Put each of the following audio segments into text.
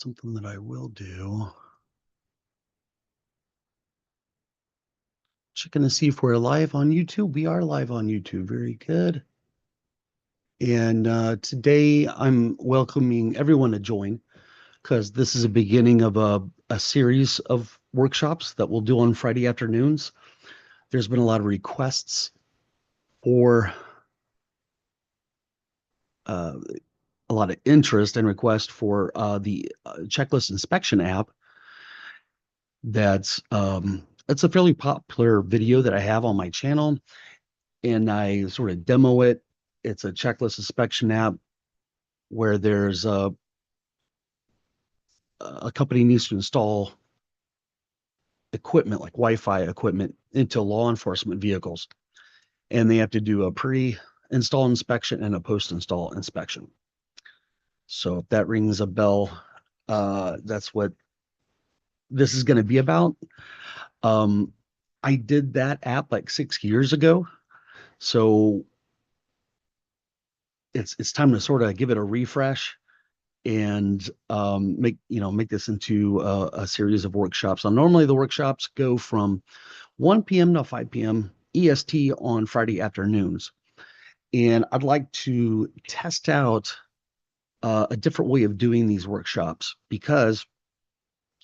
something that I will do. Checking to see if we're live on YouTube. We are live on YouTube. Very good. And today I'm welcoming everyone to join because this is a beginning of a series of workshops that we'll do on Friday afternoons. There's been a lot of requests for a lot of interest and request for the checklist inspection app. It's a fairly popular video that I have on my channel, and I sort of demo it. It's a checklist inspection app where there's a company needs to install equipment like Wi-Fi equipment into law enforcement vehicles, and they have to do a pre-install inspection and a post-install inspection. So if that rings a bell, that's what this is going to be about. I did that app like 6 years ago, so it's time to sort of give it a refresh and make this into a series of workshops. Now, normally the workshops go from 1 p.m. to 5 p.m. EST on Friday afternoons, and I'd like to test out a different way of doing these workshops because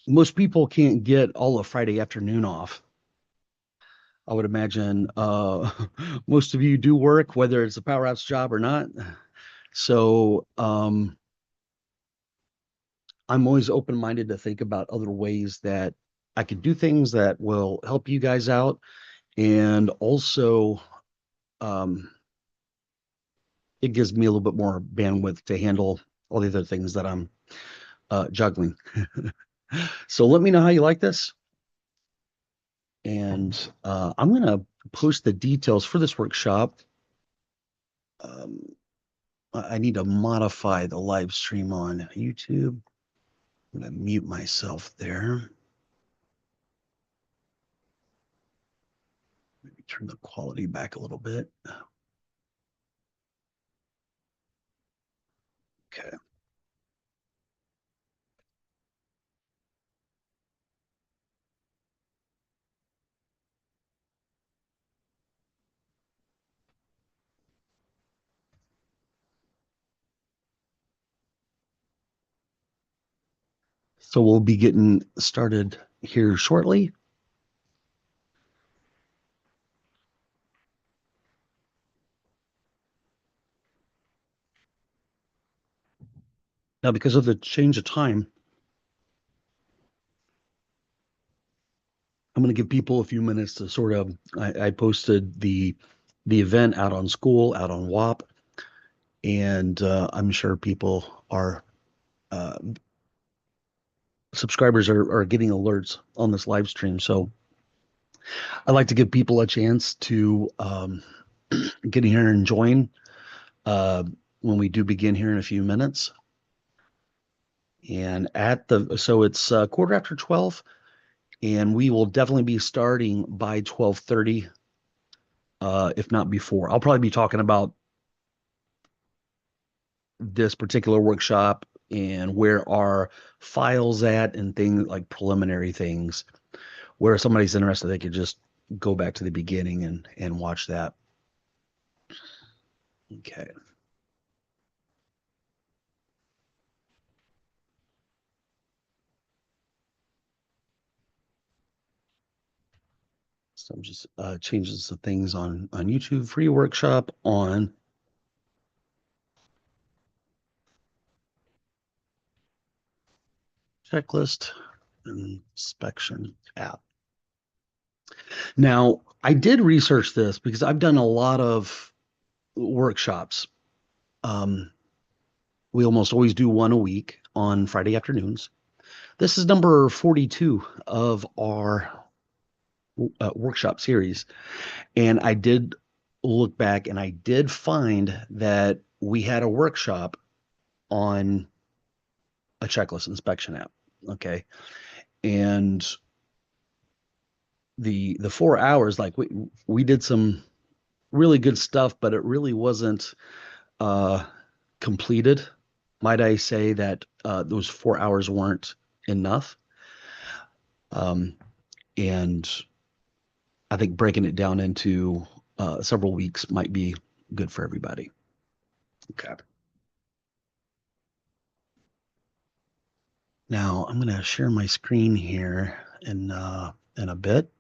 most people can't get all of Friday afternoon off. I would imagine most of you do work, whether it's a power outs job or not. So I'm always open-minded to think about other ways that I could do things that will help you guys out. And also, it gives me a little bit more bandwidth to handle all the other things that I'm juggling. So let me know how you like this. And I'm going to post the details for this workshop. I need to modify the live stream on YouTube. I'm going to mute myself there. Maybe turn the quality back a little bit. Okay. So we'll be getting started here shortly. Now, because of the change of time, I'm going to give people a few minutes to sort of. I posted the event out on school, out on WAP, and I'm sure people are uh, subscribers are getting alerts on this live stream. So I'd like to give people a chance to get in here and join uh, when we do begin here in a few minutes. And so it's quarter after 12. And we will definitely be starting by 12:30, if not before. I'll probably be talking about this particular workshop and where our files at and things like preliminary things. Where if somebody's interested, they could just go back to the beginning and watch that. Okay. So I'm just changing some things on YouTube. Free workshop on checklist inspection app. Now, I did research this because I've done a lot of workshops. Um, we almost always do one a week on Friday afternoons. This is number 42 of our workshop series. And I did look back and I did find that we had a workshop on a checklist inspection app. Okay. And the 4 hours, like we did some really good stuff, but it really wasn't uh completed. Might I say that those 4 hours weren't enough? Um, and I think breaking it down into several weeks might be good for everybody. Okay. Now I'm going to share my screen here in a bit.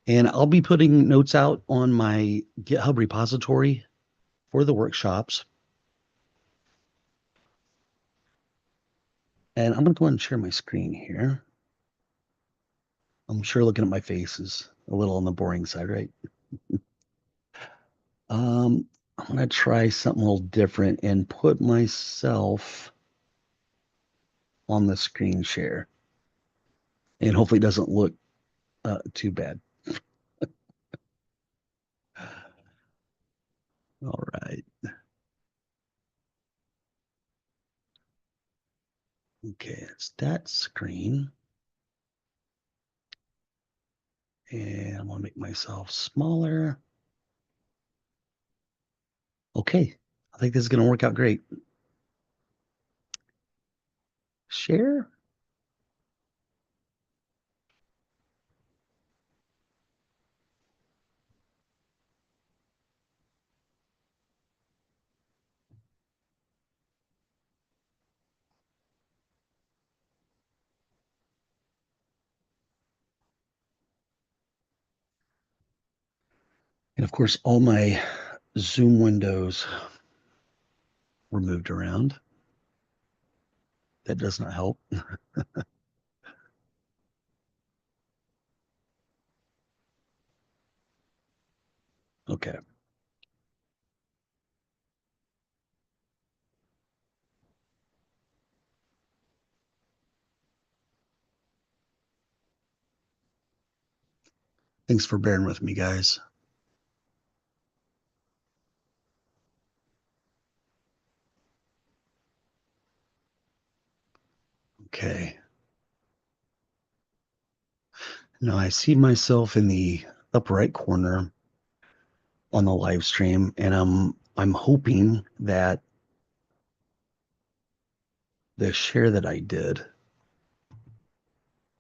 And I'll be putting notes out on my GitHub repository for the workshops. And I'm going to go ahead and share my screen here. I'm sure looking at my face is a little on the boring side, right? I'm going to try something a little different and put myself on the screen share. And hopefully it doesn't look too bad. All right. Okay, it's that screen. And I'm going to make myself smaller. Okay, I think this is going to work out great. Share. And of course, all my Zoom windows were moved around. That does not help. Okay. Thanks for bearing with me, guys. Okay. Now I see myself in the upper right corner on the live stream, and I'm hoping that the share that I did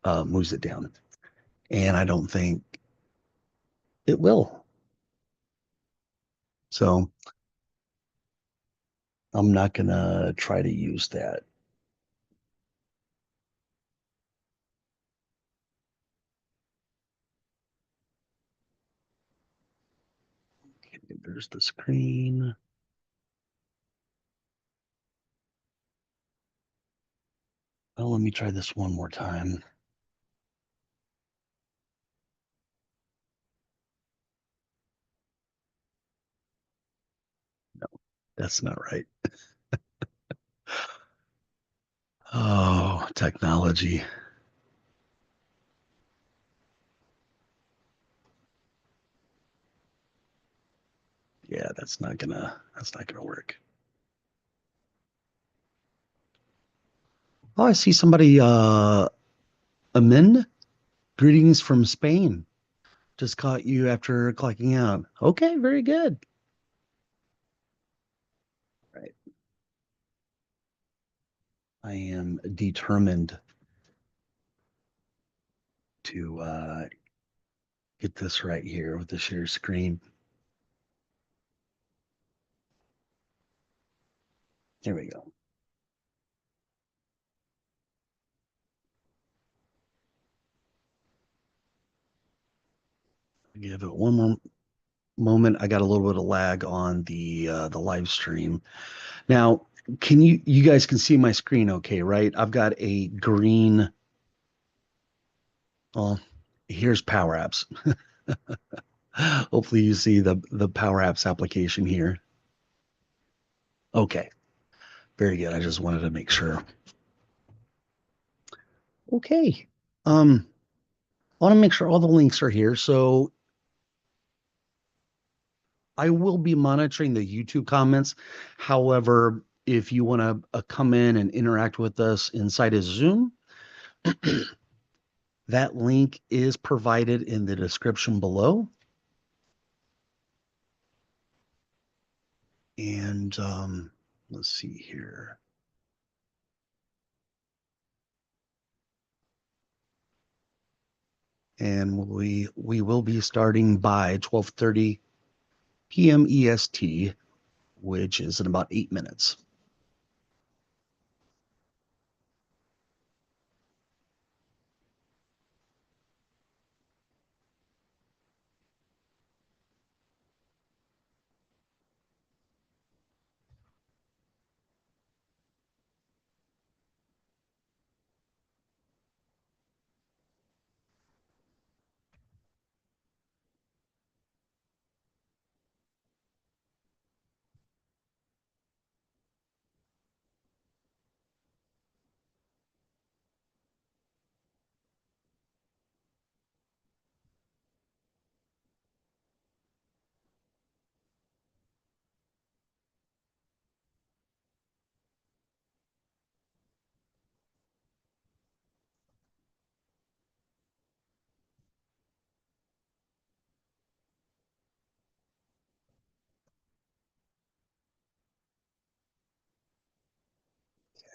moves it down. And I don't think it will. So I'm not gonna try to use that. Okay, there's the screen. Well, let me try this one more time. No, that's not right. Oh, technology. Yeah, that's not gonna work. Oh, I see somebody amend. Greetings from Spain. Just caught you after clocking out. Okay, very good. Right. I am determined to get this right here with the share screen. There we go. Give it one more moment. I got a little bit of lag on the live stream. Now, can you guys can see my screen okay, right? I've got a green. Well, here's Power Apps. Hopefully you see the Power Apps application here. Okay, very good. I just wanted to make sure. Okay. I want to make sure all the links are here. So I will be monitoring the YouTube comments. However, if you want to come in and interact with us inside of Zoom, that link is provided in the description below. And let's see here. And we will be starting by 12:30 p.m. EST, which is in about 8 minutes.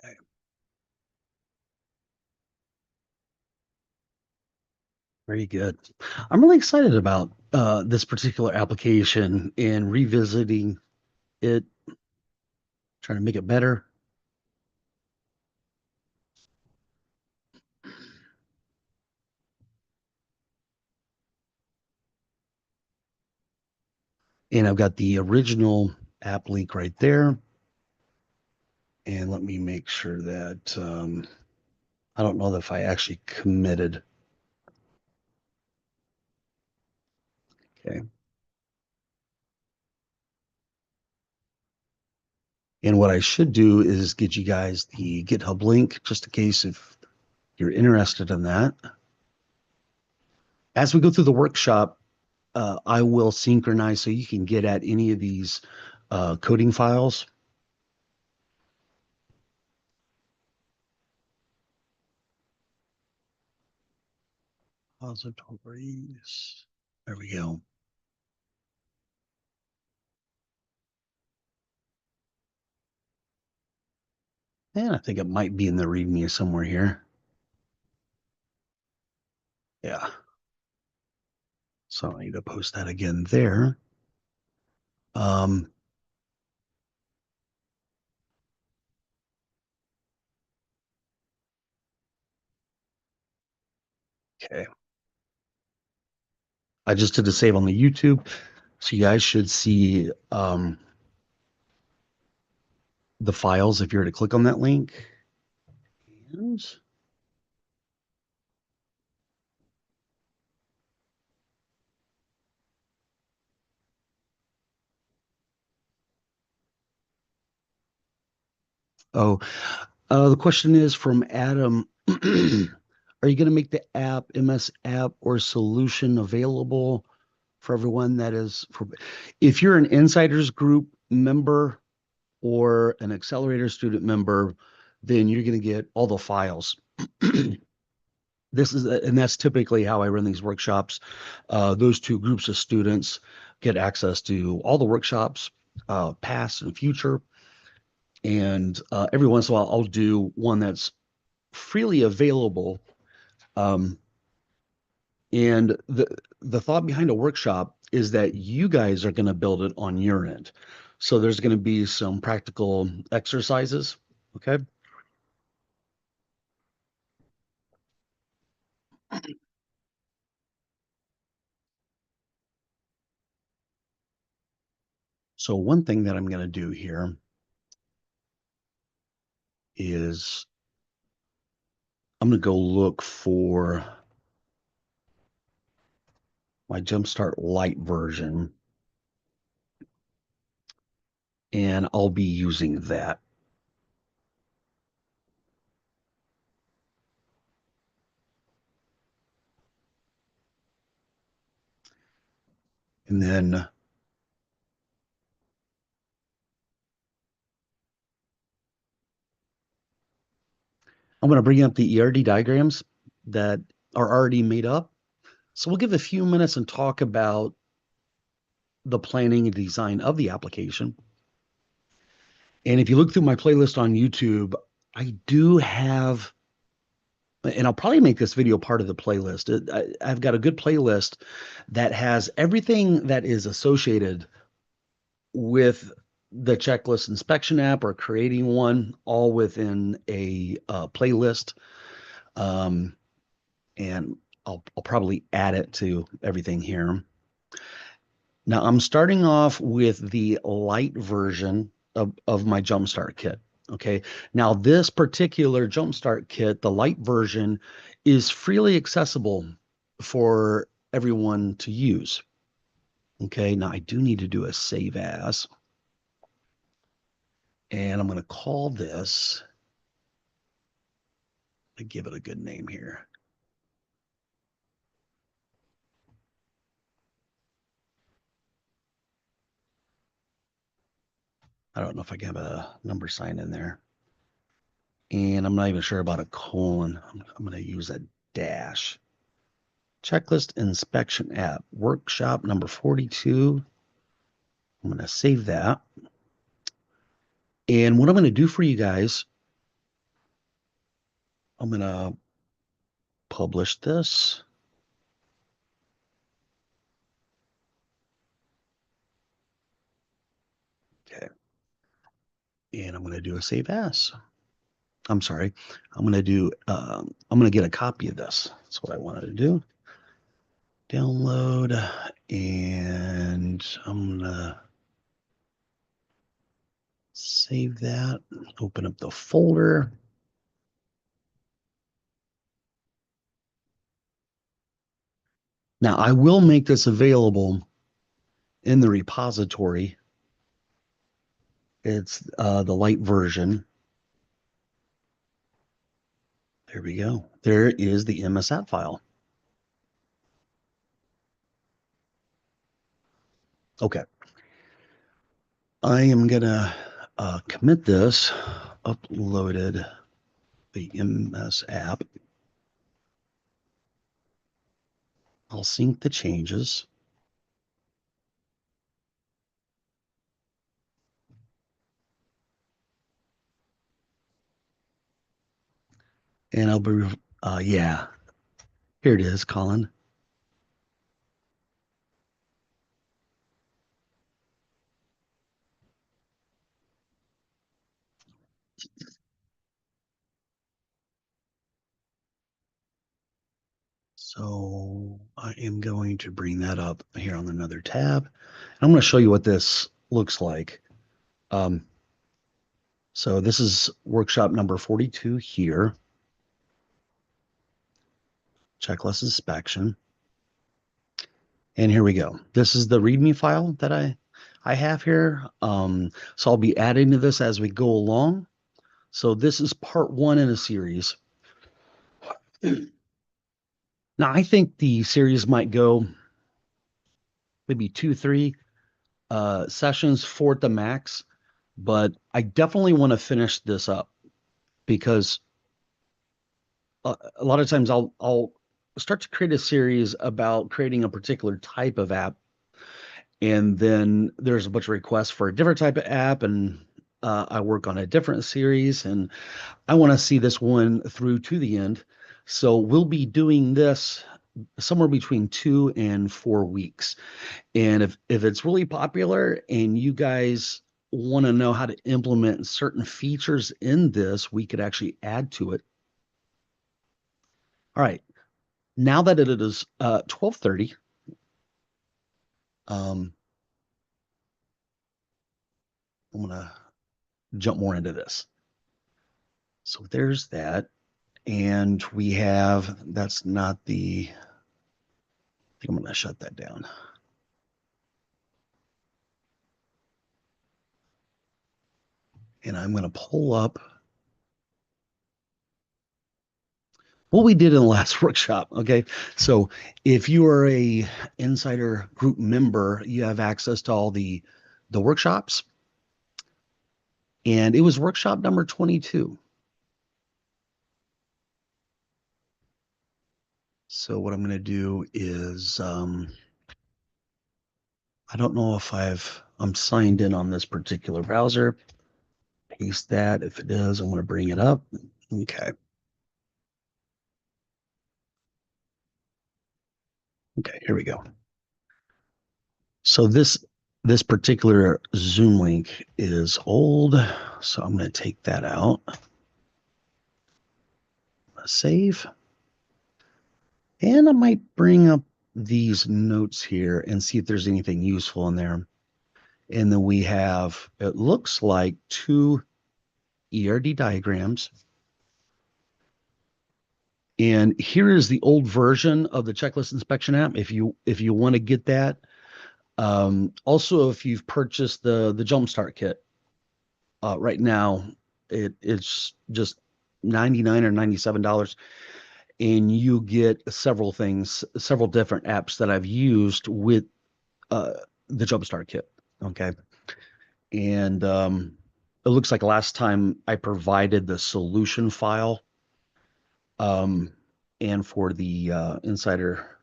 Okay. Very good. I'm really excited about this particular application and revisiting it, trying to make it better. And I've got the original app link right there. And let me make sure that I don't know if I actually committed. Okay. And what I should do is get you guys the GitHub link just in case if you're interested in that. As we go through the workshop, I will synchronize so you can get at any of these coding files. Repositories. There we go. And I think it might be in the README somewhere here. Yeah. So I need to post that again there. Um, okay. I just did a save on the YouTube. So you guys should see the files if you were to click on that link. And oh, the question is from Adam. Are you going to make the app, MS app or solution available for everyone that is for if you're an insiders group member or an accelerator student member, then you're going to get all the files. And that's typically how I run these workshops. Those two groups of students get access to all the workshops, past and future. And every once in a while, I'll do one that's freely available. Um, and the thought behind a workshop is that you guys are going to build it on your end. So there's going to be some practical exercises. Okay. So one thing that I'm going to do here is I'm going to go look for my Jumpstart Lite version, and I'll be using that. And then I'm going to bring up the ERD diagrams that are already made up. So we'll give a few minutes and talk about the planning and design of the application. And if you look through my playlist on YouTube, I do have, and I'll probably make this video part of the playlist. I've got a good playlist that has everything that is associated with the checklist inspection app or creating one, all within a playlist. Um, and I'll probably add it to everything here. Now I'm starting off with the light version of my Jumpstart kit. Okay. Now this particular Jumpstart kit, the light version, is freely accessible for everyone to use. Okay. Now I do need to do a save as, and I'm going to call this, I give it a good name here. I don't know if I can have a number sign in there. And I'm not even sure about a colon. I'm going to use a dash. Checklist inspection app, workshop number 42. I'm going to save that. And what I'm going to do for you guys, I'm going to publish this. Okay. And I'm going to do a save as. I'm sorry. I'm going to do, I'm going to get a copy of this. That's what I wanted to do. Download. And I'm going to save that. Open up the folder. Now, I will make this available in the repository. It's the light version. There we go. There is the MS app file. Okay. I am going to commit this, uploaded the MS app. I'll sync the changes. And I'll be, yeah, here it is, Colin. So I am going to bring that up here on another tab. I'm going to show you what this looks like. So this is workshop number 42 here. Checklist inspection. And here we go. This is the README file that I have here. So I'll be adding to this as we go along. So this is part one in a series. Now I think the series might go maybe 2, 3 sessions, 4 at the max. But I definitely want to finish this up because a lot of times I'll start to create a series about creating a particular type of app, and then there's a bunch of requests for a different type of app, and I work on a different series, and I want to see this one through to the end. So we'll be doing this somewhere between 2 and 4 weeks. And if it's really popular and you guys want to know how to implement certain features in this, we could actually add to it. All right. Now that it is 12:30, um, I'm gonna jump more into this. So there's that. And we have, that's not the, I think I'm gonna shut that down. And I'm gonna pull up what we did in the last workshop. Okay. So if you are a insider group member, you have access to all the workshops. And it was workshop number 22. So what I'm going to do is, I don't know if I'm signed in on this particular browser. paste that. If it is, I'm going to bring it up. Okay. Okay, here we go. So this particular Zoom link is old, so I'm going to take that out. Save. And I might bring up these notes here and see if there's anything useful in there. And then we have, it looks like 2 ERD diagrams. And here is the old version of the checklist inspection app. If you want to get that, also if you've purchased the Jumpstart kit, right now it's just $99 or $97, and you get several things, several different apps that I've used with the Jumpstart kit. Okay, and it looks like last time I provided the solution file, um, and for the insider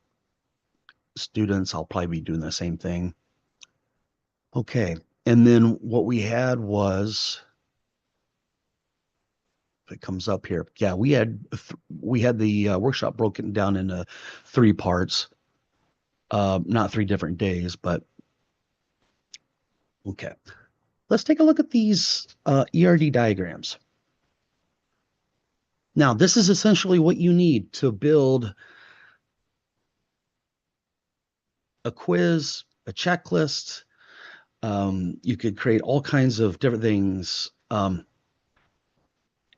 students, I'll probably be doing the same thing. Okay, and then what we had was, if it comes up here, yeah, we had the workshop broken down into 3 parts, not 3 different days, but okay. Let's take a look at these ERD diagrams. Now, this is essentially what you need to build a quiz, a checklist. You could create all kinds of different things.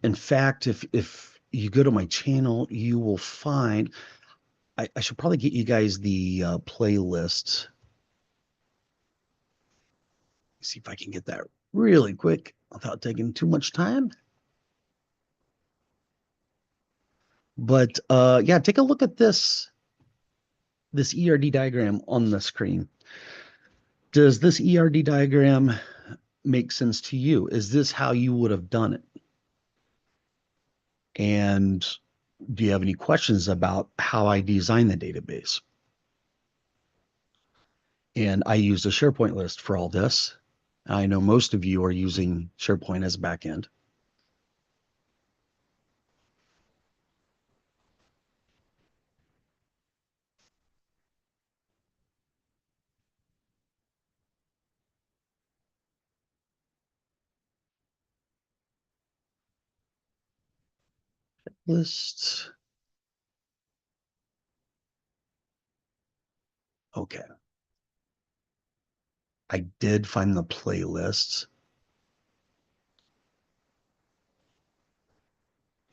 In fact, if you go to my channel, you will find, I should probably get you guys the playlist. See if I can get that really quick without taking too much time. But yeah, take a look at this ERD diagram on the screen. Does this ERD diagram make sense to you? Is this how you would have done it? And do you have any questions about how I design the database? And I used a SharePoint list for all this. I know most of you are using SharePoint as a backend. List. Okay. I did find the playlists.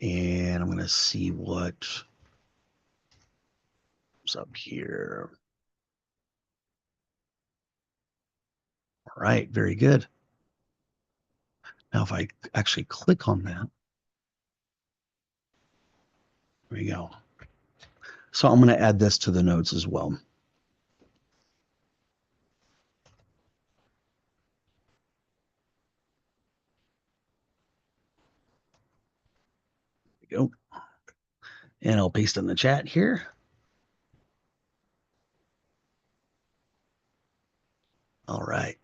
And I'm going to see what's up here. All right, very good. Now, if I actually click on that, there we go. So I'm going to add this to the notes as well. There we go. And I'll paste in the chat here. All right.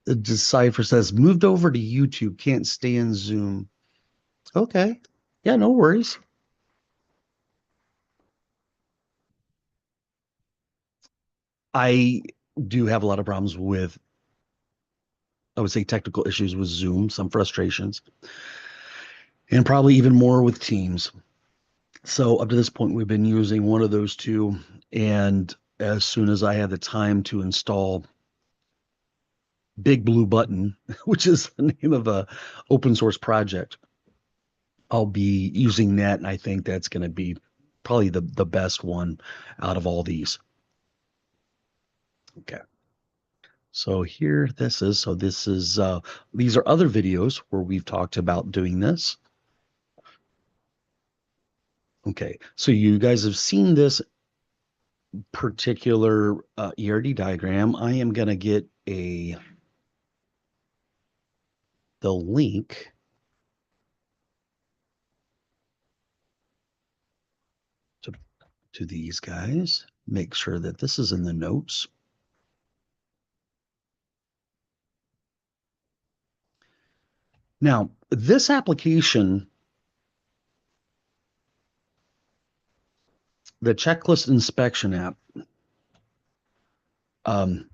The Decipher says, moved over to YouTube, can't stay in Zoom. Okay. Yeah, no worries. I do have a lot of problems with, I would say, technical issues with Zoom, some frustrations, and probably even more with Teams. So up to this point, we've been using one of those two. And as soon as I have the time to install Big Blue Button, which is the name of a open source project, I'll be using that. And I think that's going to be probably the best one out of all these. Okay. So here this is, these are other videos where we've talked about doing this. Okay. So you guys have seen this particular ERD diagram. I am going to get the link to these guys. Make sure that this is in the notes. Now, this application, the checklist inspection app, um,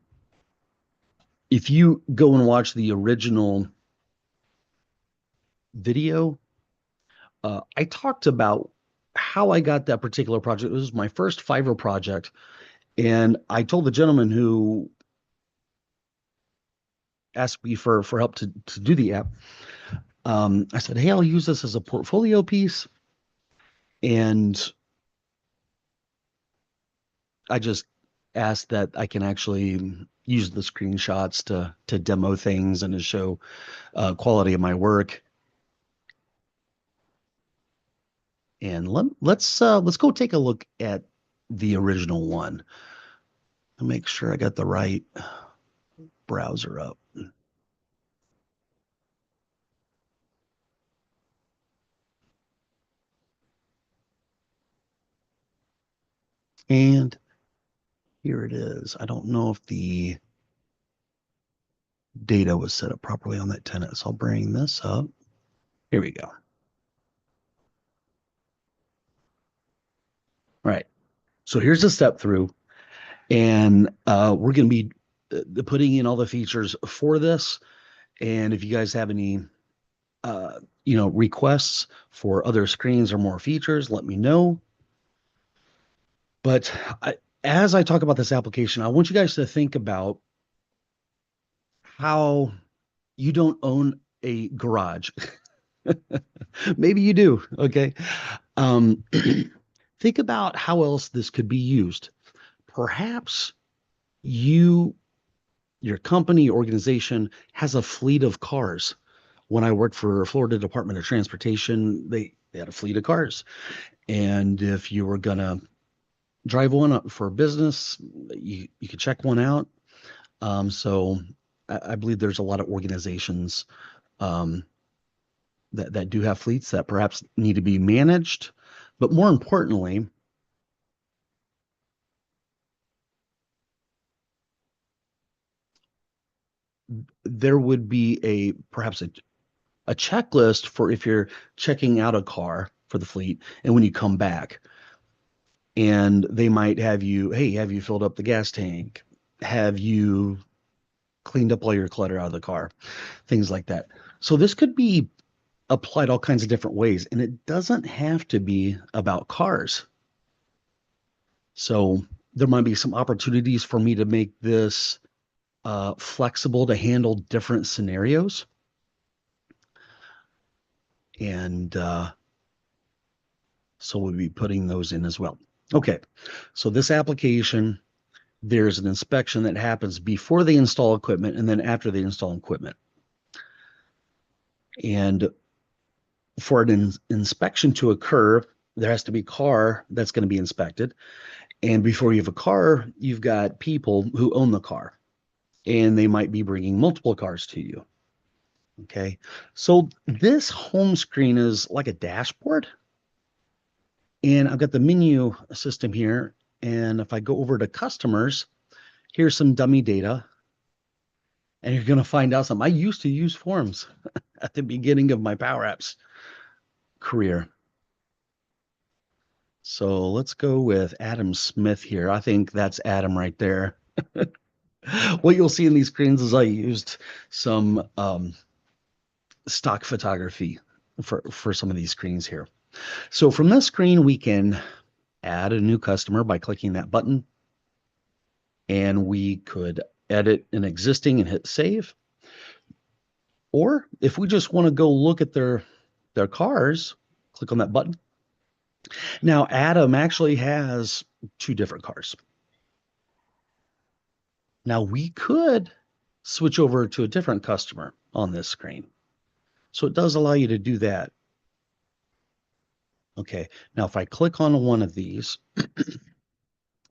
if you go and watch the original video, I talked about how I got that particular project. It was my first Fiverr project. And I told the gentleman who asked me for help to do the app, I said, hey, I'll use this as a portfolio piece. And I just asked that I can actually use the screenshots to demo things and to show quality of my work. And let's go take a look at the original one and make sure I got the right browser up. And here it is. I don't know if the data was set up properly on that tenant, so I'll bring this up. Here we go. All right. So here's the step through, and we're going to be putting in all the features for this. And if you guys have any, requests for other screens or more features, let me know. But as I talk about this application, I want you guys to think about how you don't own a garage. Maybe you do. Okay. Um, think about how else this could be used. Perhaps you, your company, organization has a fleet of cars. When I worked for Florida Department of Transportation, they had a fleet of cars. And if you were going to drive one up for business, you could check one out. So I believe there's a lot of organizations um, that do have fleets that perhaps need to be managed. But more importantly, there would be perhaps a checklist for if you're checking out a car for the fleet and when you come back, and they might have you, hey, have you filled up the gas tank? Have you cleaned up all your clutter out of the car? Things like that. So this could be applied all kinds of different ways, and it doesn't have to be about cars. So there might be some opportunities for me to make this flexible to handle different scenarios. And so we'll be putting those in as well. Okay, so this application, there's an inspection that happens before they install equipment and then after they install equipment. And for an inspection to occur, there has to be a car that's going to be inspected. And before you have a car, you've got people who own the car, and they might be bringing multiple cars to you. Okay, so this home screen is like a dashboard. And I've got the menu system here. And if I go over to customers, here's some dummy data. And you're going to find out something. I used to use forms at the beginning of my Power Apps career. So let's go with Adam Smith here. I think that's Adam right there. What you'll see in these screens is I used some stock photography for some of these screens here. So from this screen, we can add a new customer by clicking that button. And we could edit an existing and hit save. Or if we just want to go look at their cars, click on that button. Now, Adam actually has two different cars. Now, we could switch over to a different customer on this screen. So it does allow you to do that. Okay, now if I click on one of these,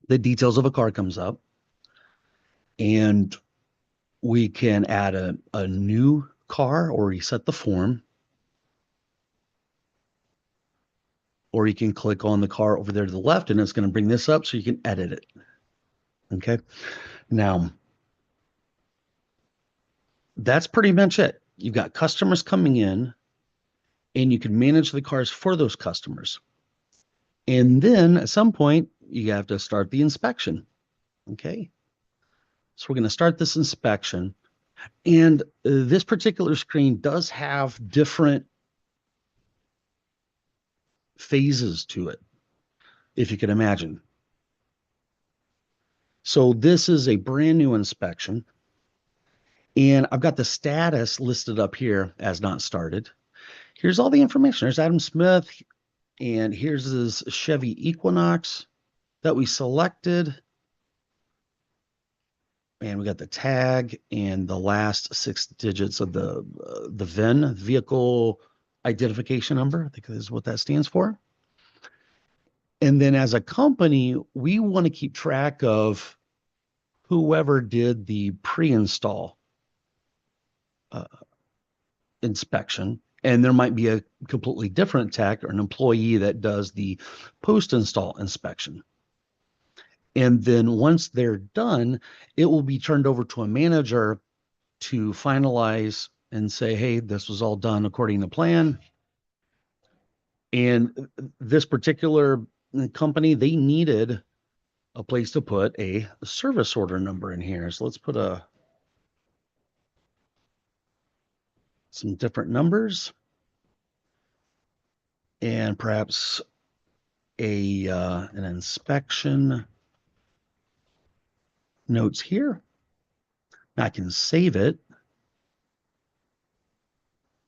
the details of a car comes up, and we can add a new car or reset the form. Or you can click on the car over there to the left, and it's going to bring this up so you can edit it. Okay. Now, that's pretty much it. you've got customers coming in, and you can manage the cars for those customers. And then at some point, you have to start the inspection. Okay. So we're going to start this inspection. And this particular screen does have different phases to it, if you can imagine. So this is a brand new inspection. And I've got the status listed up here as not started. Here's all the information. There's Adam Smith, and here's his Chevy Equinox that we selected. And we got the tag and the last 6 digits of the VIN, vehicle identification number. I think is what that stands for. And then as a company, we want to keep track of whoever did the pre-install uh, inspection. And there might be a completely different tech or an employee that does the post-install inspection. And then once they're done, it will be turned over to a manager to finalize and say, hey, this was all done according to plan. And this particular company, they needed a place to put a service order number in here. So let's put some different numbers and perhaps an inspection notes here. I can save it.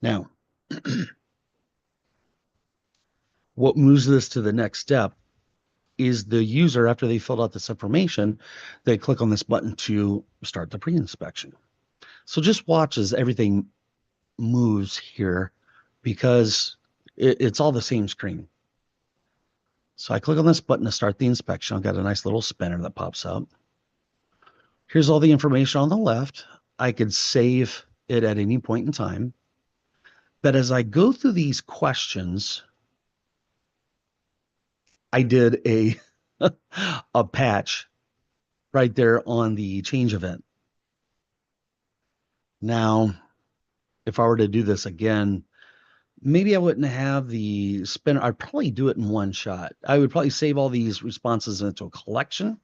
Now, what moves this to the next step is the user, after they filled out this information, they click on this button to start the pre-inspection. So just watch as everything moves here because it's all the same screen. So I click on this button to start the inspection. I've got a nice little spinner that pops up. Here's all the information on the left. I could save it at any point in time. But as I go through these questions, I did a patch right there on the change event. Now, if I were to do this again, maybe I wouldn't have the spinner. I'd probably do it in one shot. I would probably save all these responses into a collection.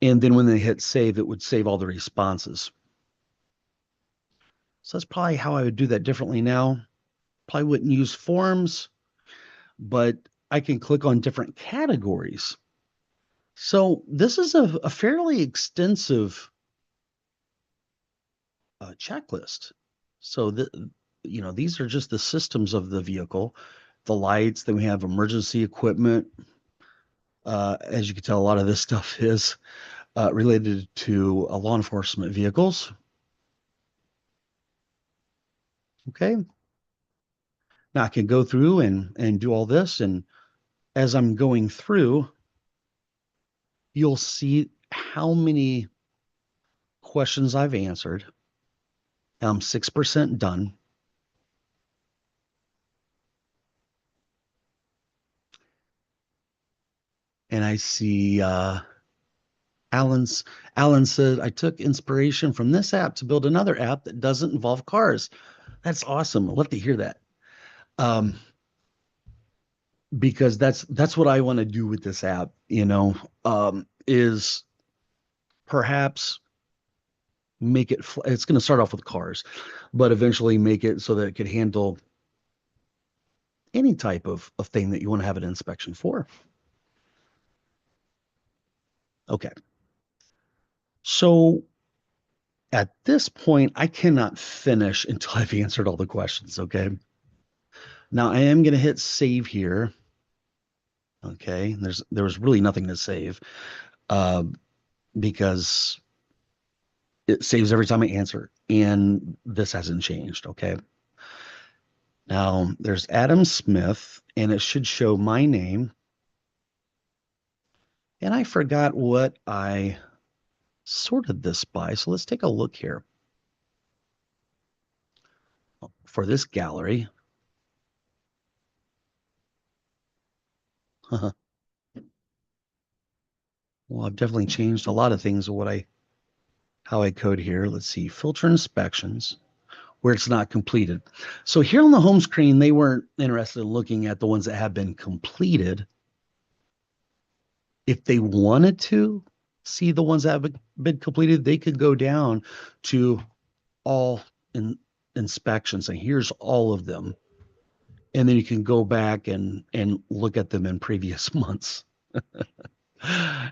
And then when they hit save, it would save all the responses. So that's probably how I would do that differently now. Probably wouldn't use forms, but I can click on different categories. So this is a fairly extensive checklist. So these are just the systems of the vehicle, the lights. Then we have emergency equipment. As you can tell, a lot of this stuff is related to law enforcement vehicles. Okay. Now I can go through and do all this. And as I'm going through, you'll see how many questions I've answered. I'm 6% done. And I see Alan said, I took inspiration from this app to build another app that doesn't involve cars. That's awesome. I'd love to hear that. Because that's what I want to do with this app, is perhaps make it, it's going to start off with cars, but eventually make it so that it could handle any type of thing that you want to have an inspection for. Okay. So at this point, I cannot finish until I've answered all the questions. Okay. Now I am going to hit save here. Okay. There was really nothing to save because it saves every time I answer, and this hasn't changed. Okay. Now there's Adam Smith, and it should show my name. And I forgot what I sorted this by. So let's take a look here. For this gallery. Well, I've definitely changed a lot of things of how I code here. Let's see, filter inspections. where it's not completed. So here on the home screen, they weren't interested in looking at the ones that have been completed. If they wanted to see the ones that have been completed, they could go down to all in, inspections, and here's all of them. And then you can go back and look at them in previous months.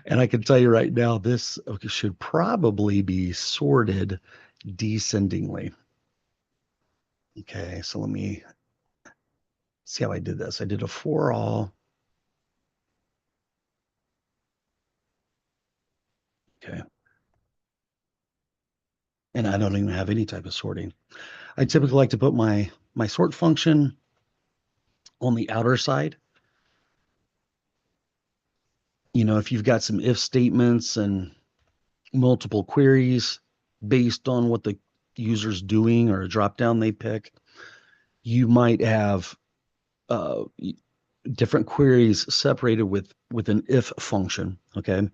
And I can tell you right now, this should probably be sorted descendingly. Okay, so let me see how I did this. I did a for all. Okay. And I don't even have any type of sorting. I typically like to put my sort function on the outer side. You know, if you've got some if statements and multiple queries based on what the user's doing or a drop down they pick, you might have uh, different queries separated with an if function. Okay.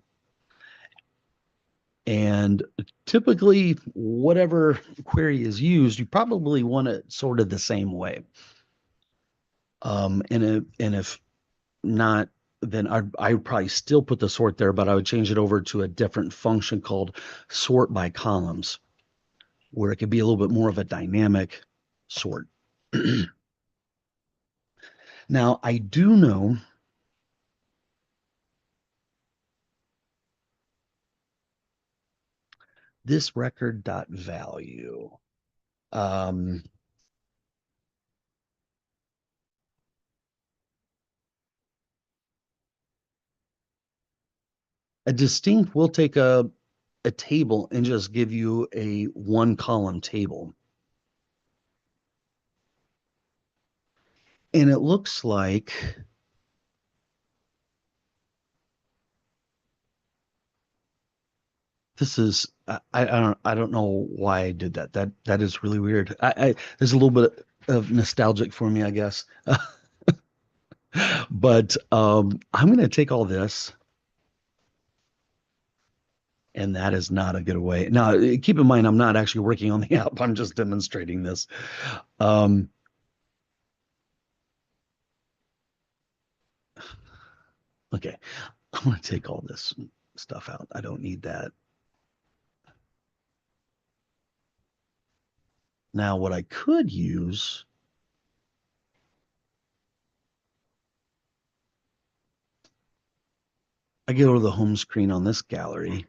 And typically, whatever query is used, you probably want it sorted the same way. And if not, then I would probably still put the sort there, but I would change it over to a different function called sort by columns, where it could be a little bit more of a dynamic sort. Now, I do know this record dot value. Um, a distinct will take a table and just give you a one column table. And it looks like this is I don't know why I did that. That is really weird. I there's a little bit of nostalgic for me, I guess. But I'm going to take all this, and that is not a good way. Now, keep in mind, I'm not actually working on the app. I'm just demonstrating this. Um, okay, I'm going to take all this stuff out. I don't need that. Now, what I could use, I go to the home screen on this gallery,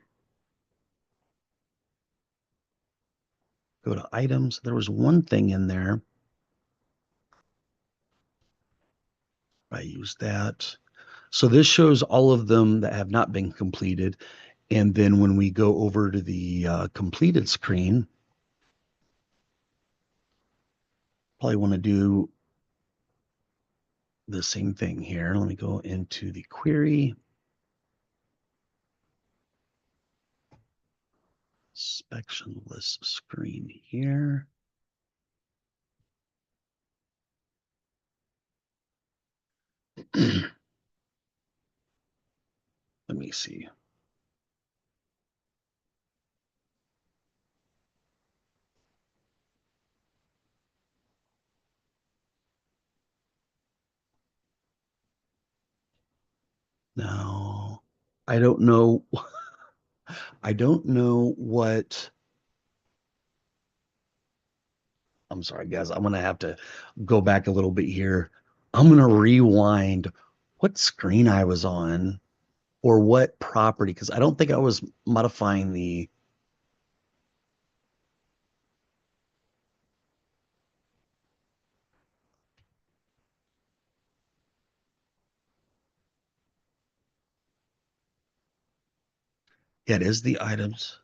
go to items. There was one thing in there. I use that. So this shows all of them that have not been completed. And then when we go over to the completed screen, probably want to do the same thing here. Let me go into the query. Inspection list screen here. Let me see. Now, I don't know. I don't know what. I'm sorry, guys. I'm going to have to go back a little bit here. I'm going to rewind what screen I was on or what property, because I don't think I was modifying the. Yeah, it is the items.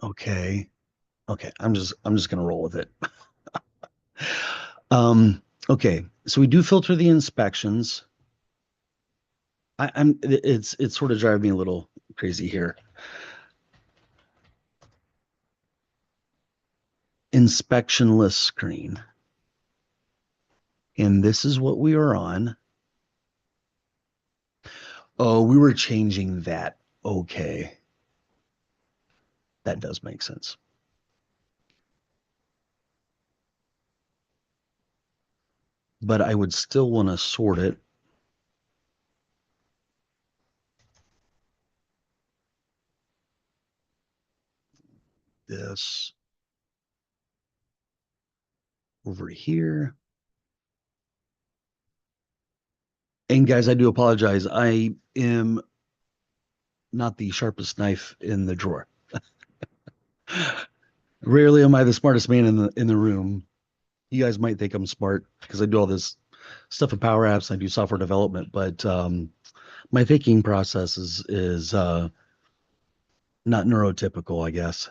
Okay. Okay. I'm just going to roll with it. Okay. So we do filter the inspections. It's sort of driving me a little crazy here. Inspection list screen. And this is what we are on. Oh, we were changing that. Okay. That does make sense. But I would still want to sort it this over here. And guys, I do apologize. I am not the sharpest knife in the drawer. Rarely am I the smartest man in the room. You guys might think I'm smart because I do all this stuff in Power Apps. I do software development, but my thinking process is not neurotypical, I guess.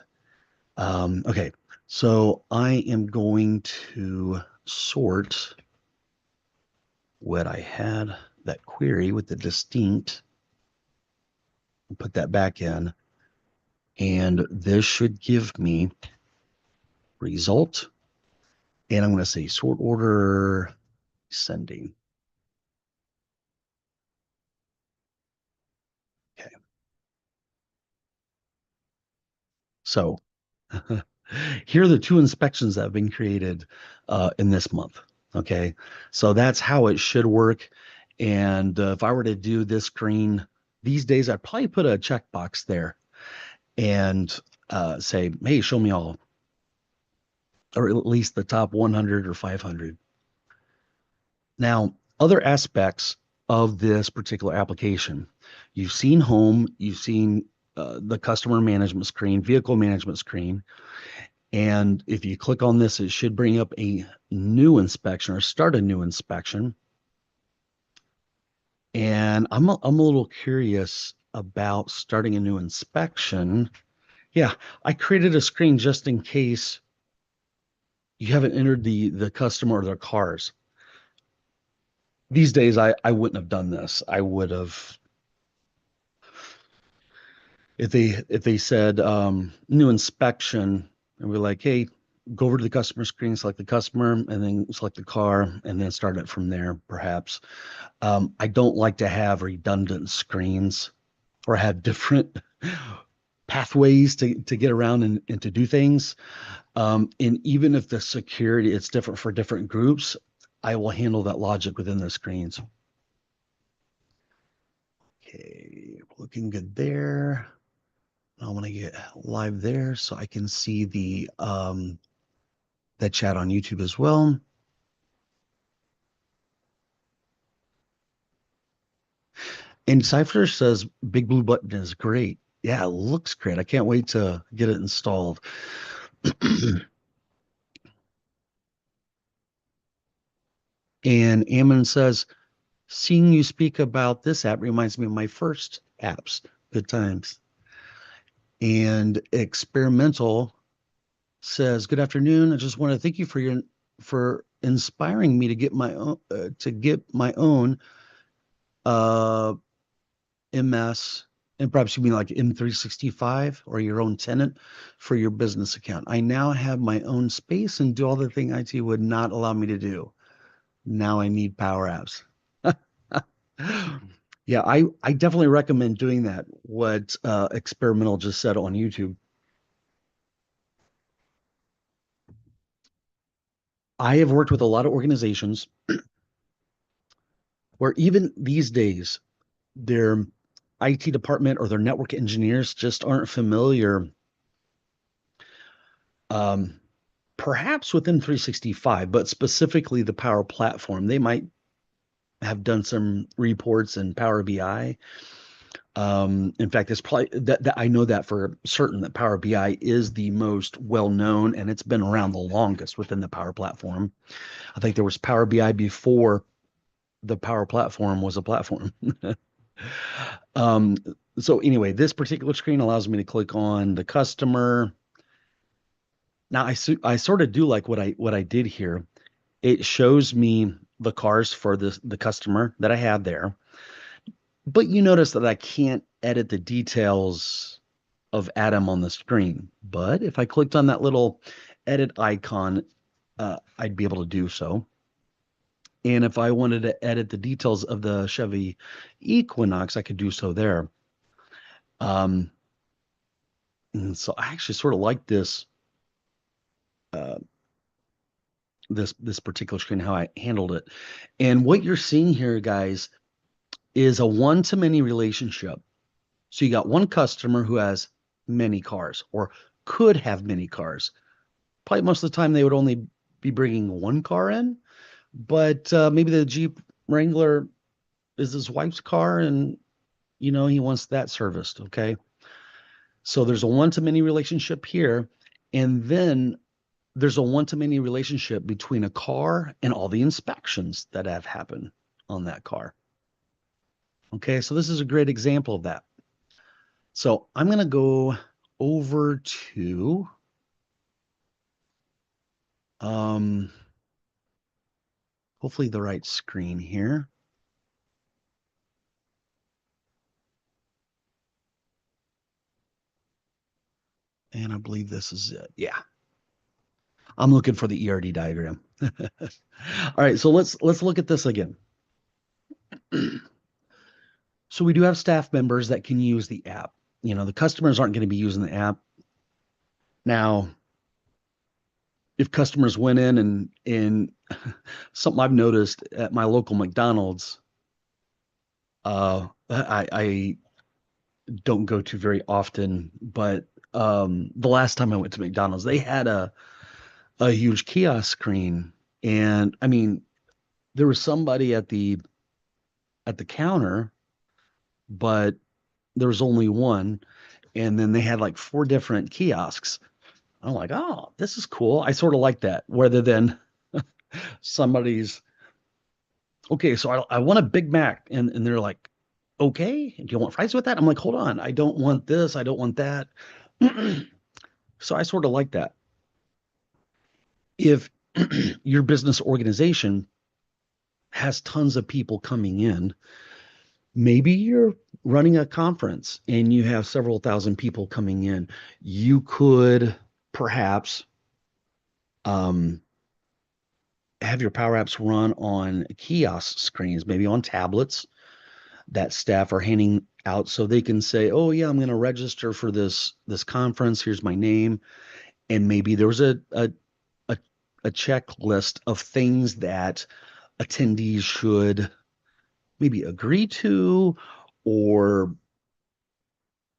Okay, so I am going to sort what I had that query with the distinct and put that back in, and this should give me result. And I'm going to say sort order sending. Okay, so here are the two inspections that have been created in this month. Okay, so that's how it should work. And if I were to do this screen these days, I'd probably put a checkbox there and say, hey, show me all, or at least the top 100 or 500. Now, other aspects of this particular application, you've seen home, you've seen the customer management screen, vehicle management screen. And if you click on this, it should bring up a new inspection or start a new inspection. And I'm a little curious about starting a new inspection. Yeah, I created a screen just in case you haven't entered the customer or their cars. These days, I wouldn't have done this. I would have if they said new inspection and we're like, hey, go over to the customer screen, select the customer, and then select the car, and then start it from there, perhaps. I don't like to have redundant screens or have different pathways to get around and to do things. And even if the security it's different for different groups, I will handle that logic within the screens. Okay, looking good there. I want to get live there so I can see the chat on YouTube as well. And Cypher says Big Blue Button is great. Yeah, it looks great. I can't wait to get it installed. And Ammon says, seeing you speak about this app reminds me of my first apps. Good times. And Experimental says, "Good afternoon. I just want to thank you for inspiring me to get my own uh MS, and perhaps you mean like M365 or your own tenant for your business account. I now have my own space and do all the things IT would not allow me to do. Now I need Power Apps." Yeah, I definitely recommend doing that. What Experimental just said on YouTube. I have worked with a lot of organizations where even these days their IT department or their network engineers just aren't familiar, um, perhaps within 365, but specifically the Power Platform. They might have done some reports in Power BI. In fact, it's probably that I know that for certain that Power BI is the most well known and it's been around the longest within the Power Platform. I think there was Power BI before the Power Platform was a platform. um, so anyway, this particular screen allows me to click on the customer. Now I sort of do like what I did here. It shows me the cars for the customer that I had there, but you notice that I can't edit the details of Adam on the screen. But if I clicked on that little edit icon, I'd be able to do so. And if I wanted to edit the details of the Chevy Equinox, I could do so there. Um, and so I actually sort of like uh, this particular screen, how I handled it. And what you're seeing here, guys, is a one-to-many relationship. So you got one customer who has many cars or could have many cars. Probably most of the time they would only be bringing one car in, but maybe the Jeep Wrangler is his wife's car and he wants that serviced. Okay. So there's a one-to-many relationship here. And then there's a one-to-many relationship between a car and all the inspections that have happened on that car. Okay, so this is a great example of that. So I'm going to go over to um, hopefully the right screen here. And I believe this is it. Yeah, I'm looking for the ERD diagram. All right, so let's look at this again. So we do have staff members that can use the app. The customers aren't going to be using the app. Now, if customers went in and something I've noticed at my local McDonald's, I don't go to very often, but the last time I went to McDonald's, they had a huge kiosk screen, and I mean, there was somebody at the counter, but there was only one, and then they had like four different kiosks. I'm like, oh, this is cool. I sort of like that, rather than somebody's okay. So I want a Big Mac, and they're like, okay, do you want fries with that? I'm like, hold on, I don't want this, I don't want that. So I sort of like that. If your business organization has tons of people coming in, maybe you're running a conference and you have several thousand people coming in, you could perhaps um, have your Power Apps run on kiosk screens, maybe on tablets that staff are handing out so they can say, oh yeah, I'm going to register for this conference. Here's my name. And maybe there was a, a checklist of things that attendees should maybe agree to, or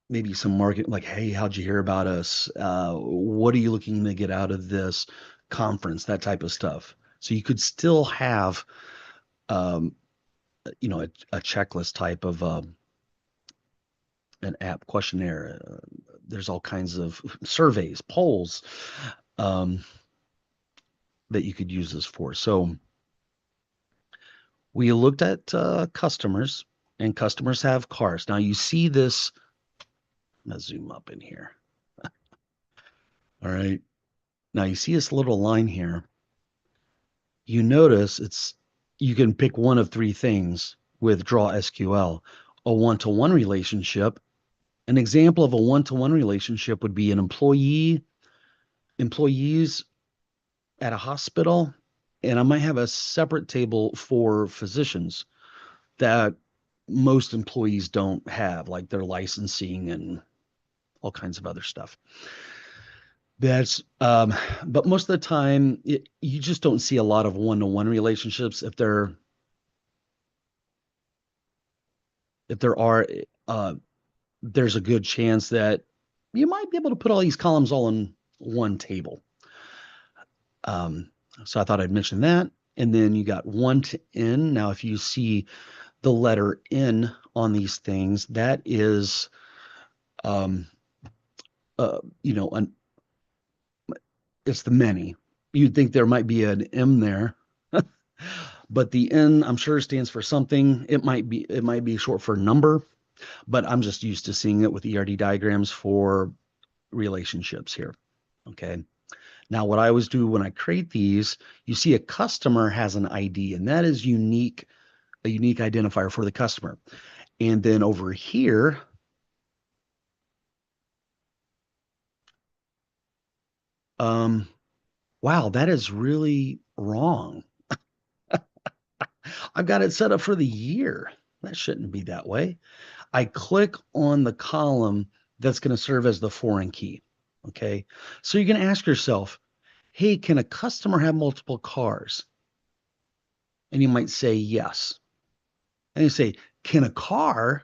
maybe some market like, hey, how'd you hear about us? What are you looking to get out of this conference? That type of stuff. So you could still have, um, a checklist type of an app questionnaire. There's all kinds of surveys, polls um, that you could use this for. So we looked at customers, and customers have cars. Now you see this. I'm gonna zoom up in here. All right. Now you see this little line here. You notice you can pick one of three things with Draw SQL. A one-to-one relationship. An example of a one-to-one relationship would be an employees at a hospital, and I might have a separate table for physicians that most employees don't have, like their licensing and all kinds of other stuff. That's but most of the time you just don't see a lot of one-to-one relationships. If there are, uh, there's a good chance that you might be able to put all these columns all in one table. Um, so I thought I'd mention that. And then you got one to N. Now, if you see the letter N on these things, that is, um, an it's the many. You'd think there might be an M there, but the N I'm sure stands for something. It might be short for number, but I'm just used to seeing it with ERD diagrams for relationships here. Okay. Now, what I always do when I create these, you see a customer has an ID, and that is a unique identifier for the customer. And then over here, um, wow, that is really wrong. I've got it set up for the year. That shouldn't be that way. I click on the column that's going to serve as the foreign key. Okay. So you're going to ask yourself, hey, can a customer have multiple cars? And you might say yes. And you say, can a car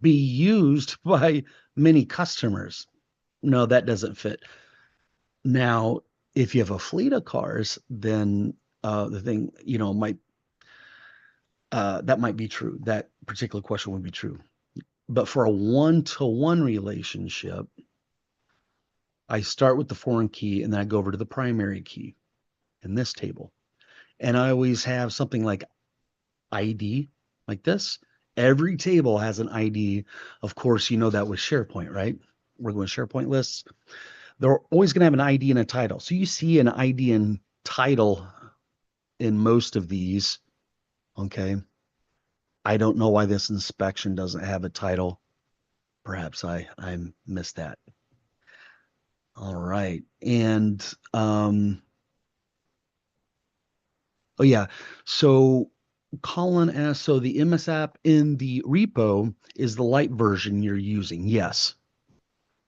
be used by many customers? No, that doesn't fit. Now, if you have a fleet of cars, then the thing, might that might be true. That particular question would be true. But for a one-to-one relationship, I start with the foreign key and then I go over to the primary key in this table. And I always have something like ID like this. Every table has an ID. Of course, you know that with SharePoint, right? We're going SharePoint lists. They're always going to have an ID and a title. So you see an ID and title in most of these. Okay. I don't know why this inspection doesn't have a title. Perhaps I missed that. All right. And oh yeah. So Colin asks, so the MS app in the repo is the light version you're using? Yes.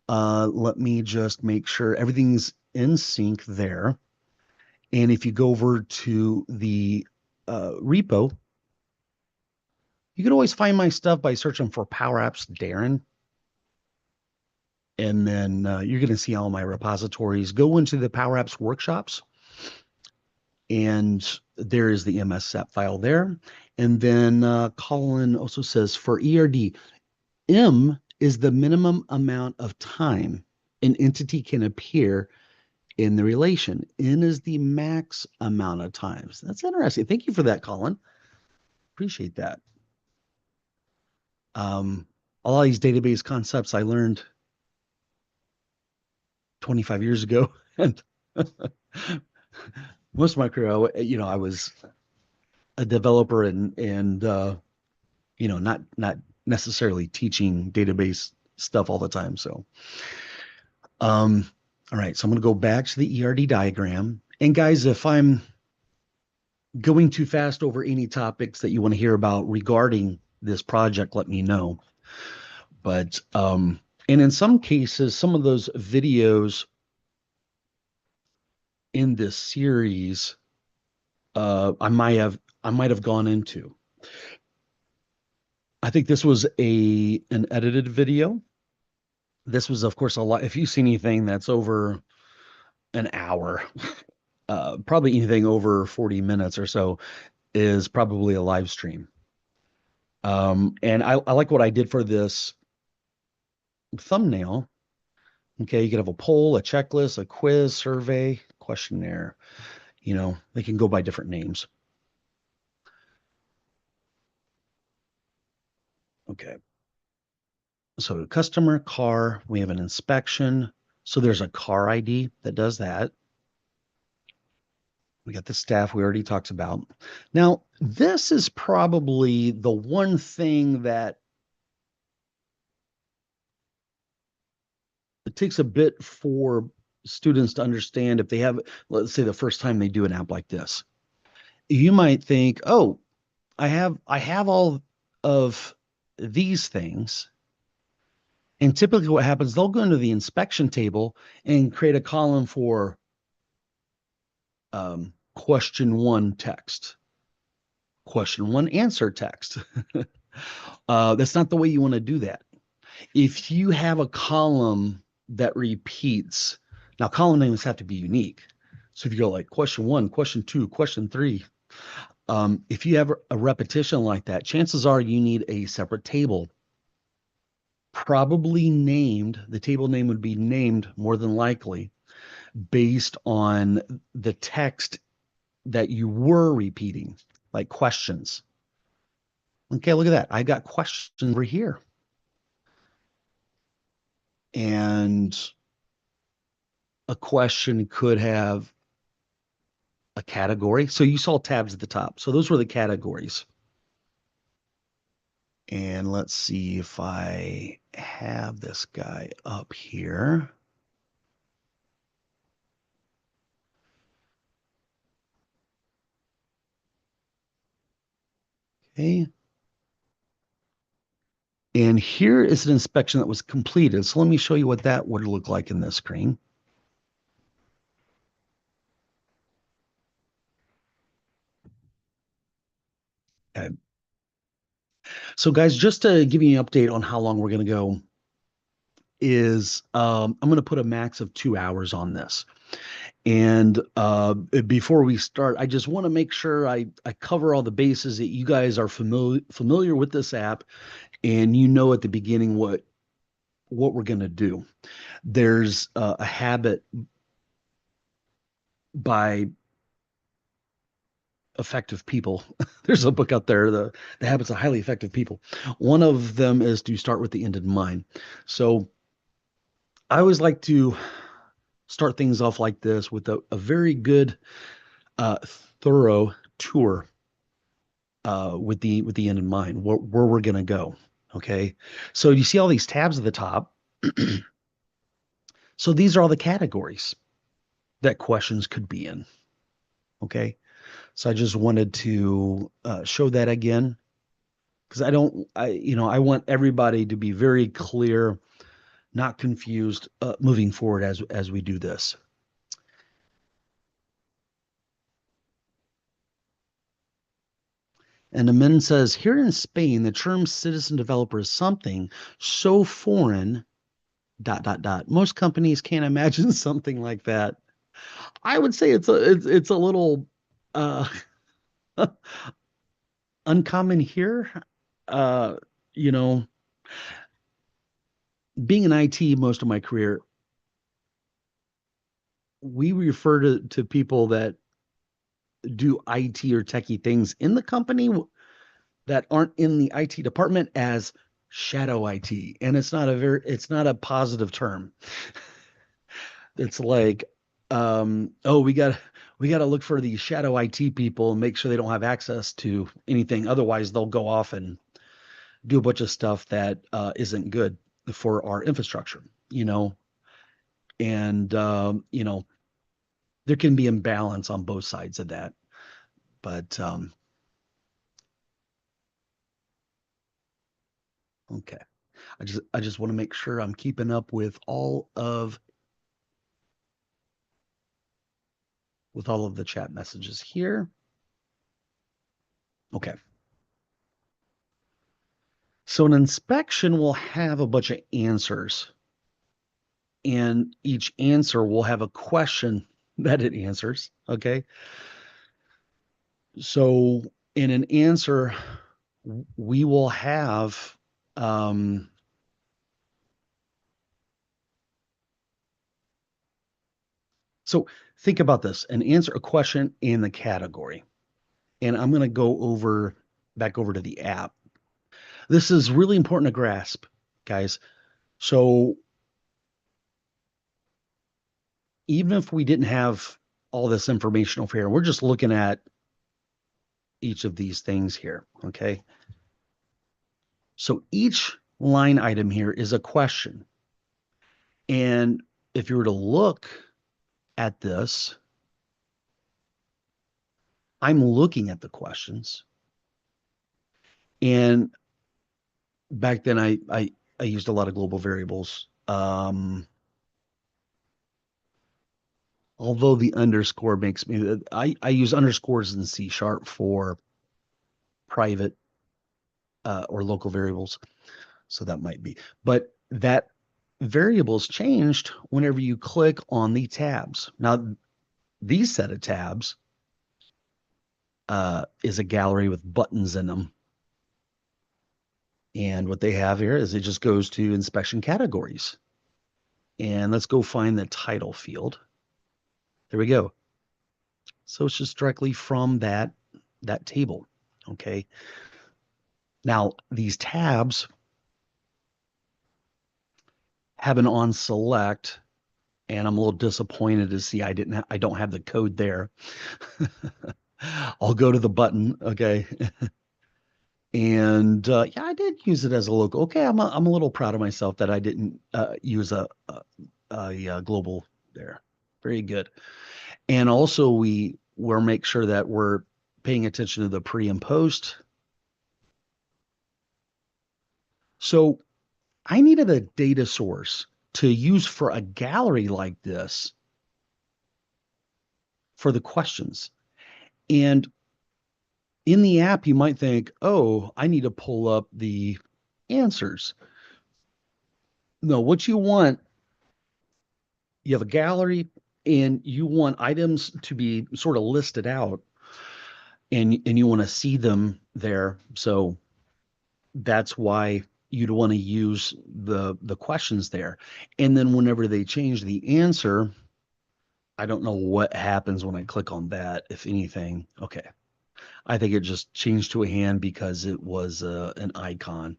Let me just make sure everything's in sync there. And if you go over to the repo, you can always find my stuff by searching for Power Apps Darren. And then you're going to see all my repositories. Go into the Power Apps workshops, and there is the MS app file there. And then Colin also says for ERD, M is the minimum amount of time an entity can appear in the relation. N is the max amount of times. That's interesting. Thank you for that, Colin. Appreciate that. All these database concepts I learned 25 years ago, and most of my career, I was a developer and not necessarily teaching database stuff all the time. So, all right. So I'm going to go back to the ERD diagram. And guys, if I'm going too fast over any topics that you want to hear about regarding this project, let me know. But and in some cases, some of those videos in this series, I might have gone into. I think this was an edited video. This was, of course, a lot. If you see anything that's over an hour, probably anything over 40 minutes or so is probably a live stream. And I like what I did for this thumbnail. Okay, you could have a poll, a checklist, a quiz, survey, questionnaire. They can go by different names. Okay. So customer, car, we have an inspection. So there's a car ID that does that. We got the staff we already talked about. Now, this is probably the one thing that it takes a bit for students to understand if they have, let's say, the first time they do an app like this. You might think, oh, I have all of these things. And typically what happens, they'll go into the inspection table and create a column for question one text, question one answer text. That's not the way you want to do that. If you have a column that repeats, now column names have to be unique. So if you go like question one, question two, question three, if you have a repetition like that, chances are you need a separate table. Probably named, the table name would be named more than likely based on the text that you were repeating, like questions. Okay, look at that. I got questions over here. And a question could have a category. So you saw tabs at the top. So those were the categories. And let's see if I have this guy up here. Okay. And here is an inspection that was completed. So let me show you what that would look like in this screen. Okay. So guys, just to give you an update on how long we're going to go is I'm going to put a max of 2 hours on this. And before we start, I just want to make sure I cover all the bases that you guys are familiar with this app, and you know at the beginning what we're going to do. There's a habit by effective people. There's a book out there, the habits of highly effective people. One of them is to start with the end in mind. So I always like to start things off like this with a very good, uh, thorough tour with the end in mind, where we're going to go. Okay, so you see all these tabs at the top. So these are all the categories that questions could be in. Okay, so I just wanted to show that again because I want everybody to be very clear, not confused, moving forward as we do this. And Amin says, here in Spain, the term citizen developer is something so foreign, dot, dot, dot. Most companies can't imagine something like that. I would say it's a little uh, uncommon here. Uh, you know, being in IT most of my career, we refer to people that do IT or techie things in the company that aren't in the IT department as shadow IT, and it's not a positive term. It's like, oh, we got to look for these shadow IT people and make sure they don't have access to anything. Otherwise, they'll go off and do a bunch of stuff that isn't good for our infrastructure, you know. And there can be imbalance on both sides of that. But okay, I just want to make sure I'm keeping up with all of the chat messages here. Okay. So an inspection will have a bunch of answers, and each answer will have a question that it answers. Okay. So in an answer, we will have, um, so think about this, an answer, a question, and the category. And I'm going to go back over to the app. This is really important to grasp, guys. So even if we didn't have all this information over here, we're just looking at each of these things here. Okay. So each line item here is a question. And if you were to look at this, I'm looking at the questions. And back then I used a lot of global variables. Although the underscore makes me, I use underscores in C# for private or local variables. So that might be, but that variables changed whenever you click on the tabs. Now, these set of tabs is a gallery with buttons in them. And what they have here is it just goes to inspection categories. And let's go find the title field. There we go. So it's just directly from that table. Okay. Now these tabs have an on select, and I'm a little disappointed to see I don't have the code there. I'll go to the button. Okay. And yeah, I did use it as a local. Okay, I'm a little proud of myself that I didn't use a global there. Very good. And also we'll make sure that we're paying attention to the pre and post. So I needed a data source to use for a gallery like this for the questions. And in the app, you might think, oh, I need to pull up the answers. No, what you want, you have a gallery and you want items to be sort of listed out and you want to see them there. So that's why you'd want to use the questions there. And then whenever they change the answer, I don't know what happens when I click on that, if anything. Okay. I think it just changed to a hand because it was an icon.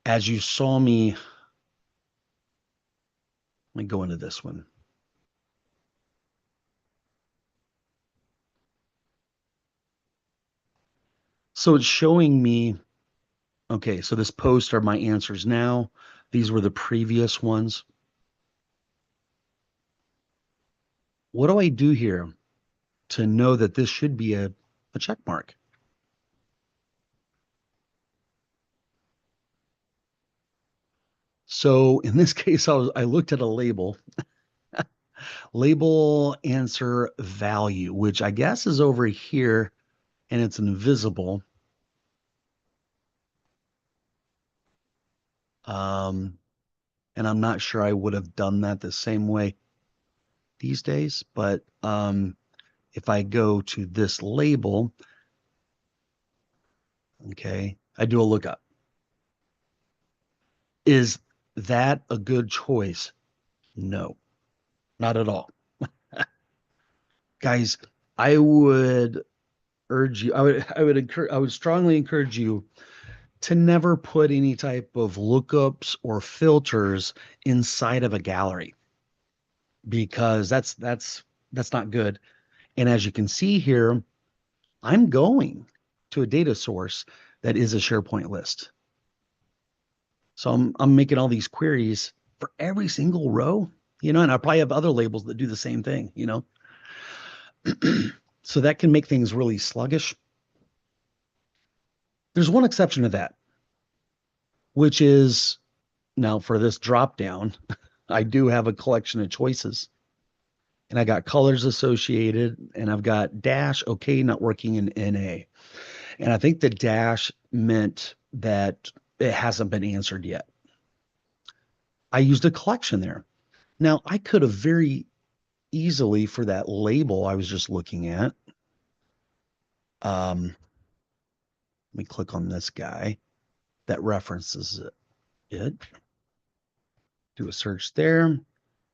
As you saw me, let me go into this one. So it's showing me, okay, so this post are my answers now. These were the previous ones. What do I do here to know that this should be a check mark? So in this case, I looked at a label answer value, which I guess is over here and it's invisible. Um, and I'm not sure I would have done that the same way these days, but if I go to this label, okay, I do a lookup. Is that a good choice? No, not at all. Guys, I would urge you, I would strongly encourage you to never put any type of lookups or filters inside of a gallery because that's not good. And as you can see here, I'm going to a data source that is a SharePoint list. So I'm making all these queries for every single row, and I probably have other labels that do the same thing. So that can make things really sluggish. There's one exception to that, which is now for this drop down, I do have a collection of choices and I got colors associated and I've got dash, okay, not working in NA. And I think the dash meant that it hasn't been answered yet. I used a collection there. Now I could have very easily for that label I was just looking at. Let me click on this guy that references it. Do a search there.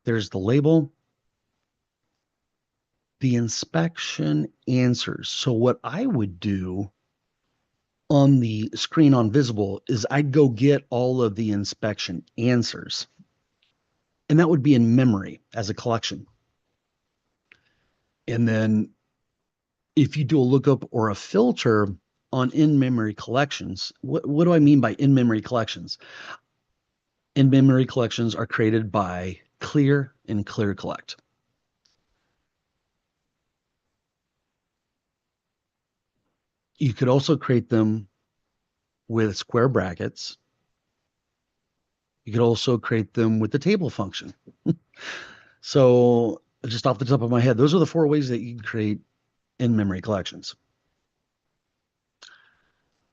There's the label. The inspection answers. So what I would do on the screen on visible is I'd go get all of the inspection answers. And that would be in memory as a collection. And then if you do a lookup or a filter on in-memory collections, what do I mean by in-memory collections? In-memory collections are created by clear and clear collect. You could also create them with square brackets. You could also create them with the table function. So just off the top of my head, those are the four ways that you can create in-memory collections.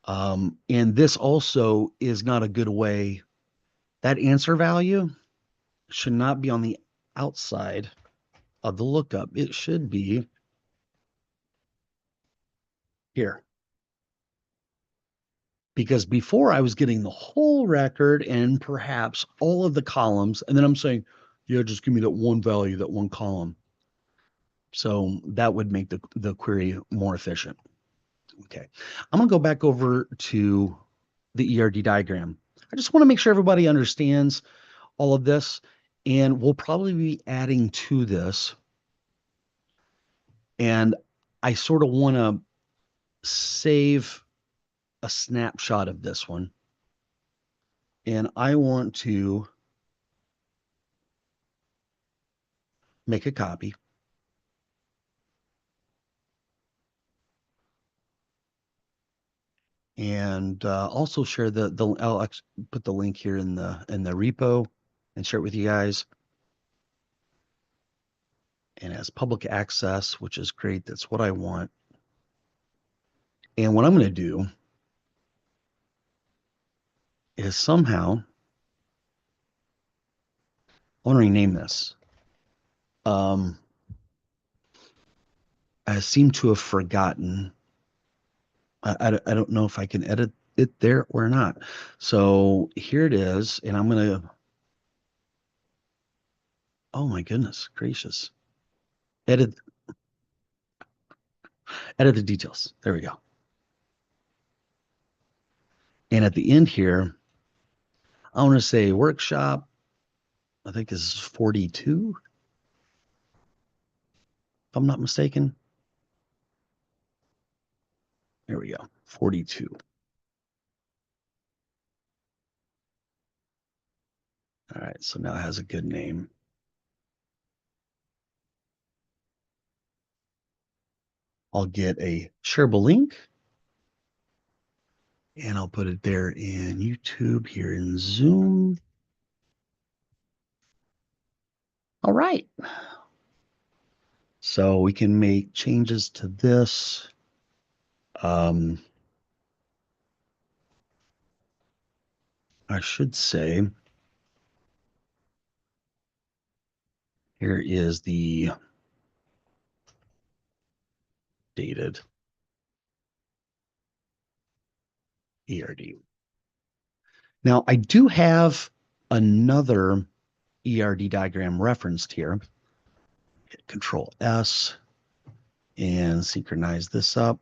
And this also is not a good way. That answer value should not be on the outside of the lookup. It should be here. Because before I was getting the whole record and perhaps all of the columns, and then I'm saying, yeah, just give me that one value, that one column. So that would make the query more efficient. Okay. I'm going to go back over to the ERD diagram. I just want to make sure everybody understands all of this, and we'll probably be adding to this. And I sort of want to save a snapshot of this one. And I want to make a copy. and also share I'll put the link here in the repo and share it with you guys. And as public access, which is great. That's what I want. And what I'm going to do is somehow I want to rename this. I seem to have forgotten. I don't know if I can edit it there or not. So here it is, and I'm going to, oh my goodness gracious, edit the details. There we go. And at the end here, I want to say workshop. I think this is 42, if I'm not mistaken. There we go, 42. All right, so now it has a good name. I'll get a shareable link and I'll put it there in YouTube, here in Zoom. All right. So we can make changes to this. I should say, here is the dated ERD. Now, I do have another ERD diagram referenced here. Hit Control S and synchronize this up.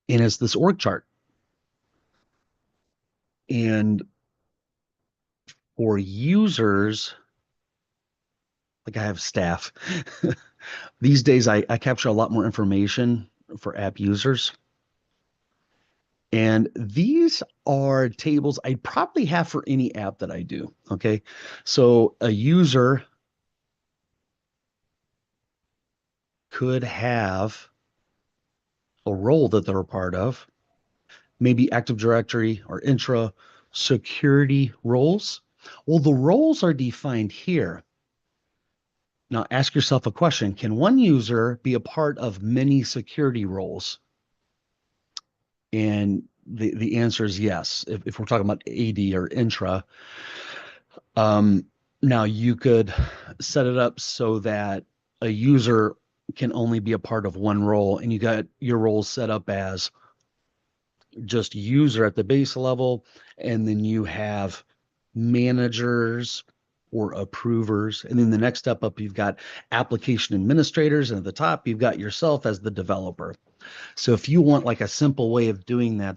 And it's this org chart. And for users, like I have staff. These days, I capture a lot more information for app users. And these are tables I probably have for any app that I do. Okay. So a user could have a role that they're a part of, maybe Active Directory or intra security roles. Well, the roles are defined here. Now ask yourself a question. Can one user be a part of many security roles? And the answer is yes. If we're talking about AD or intra, now you could set it up so that a user can only be a part of one role, and you got your roles set up as just user at the base level, and then you have managers or approvers, and then the next step up you've got application administrators, and at the top you've got yourself as the developer. So if you want like a simple way of doing that,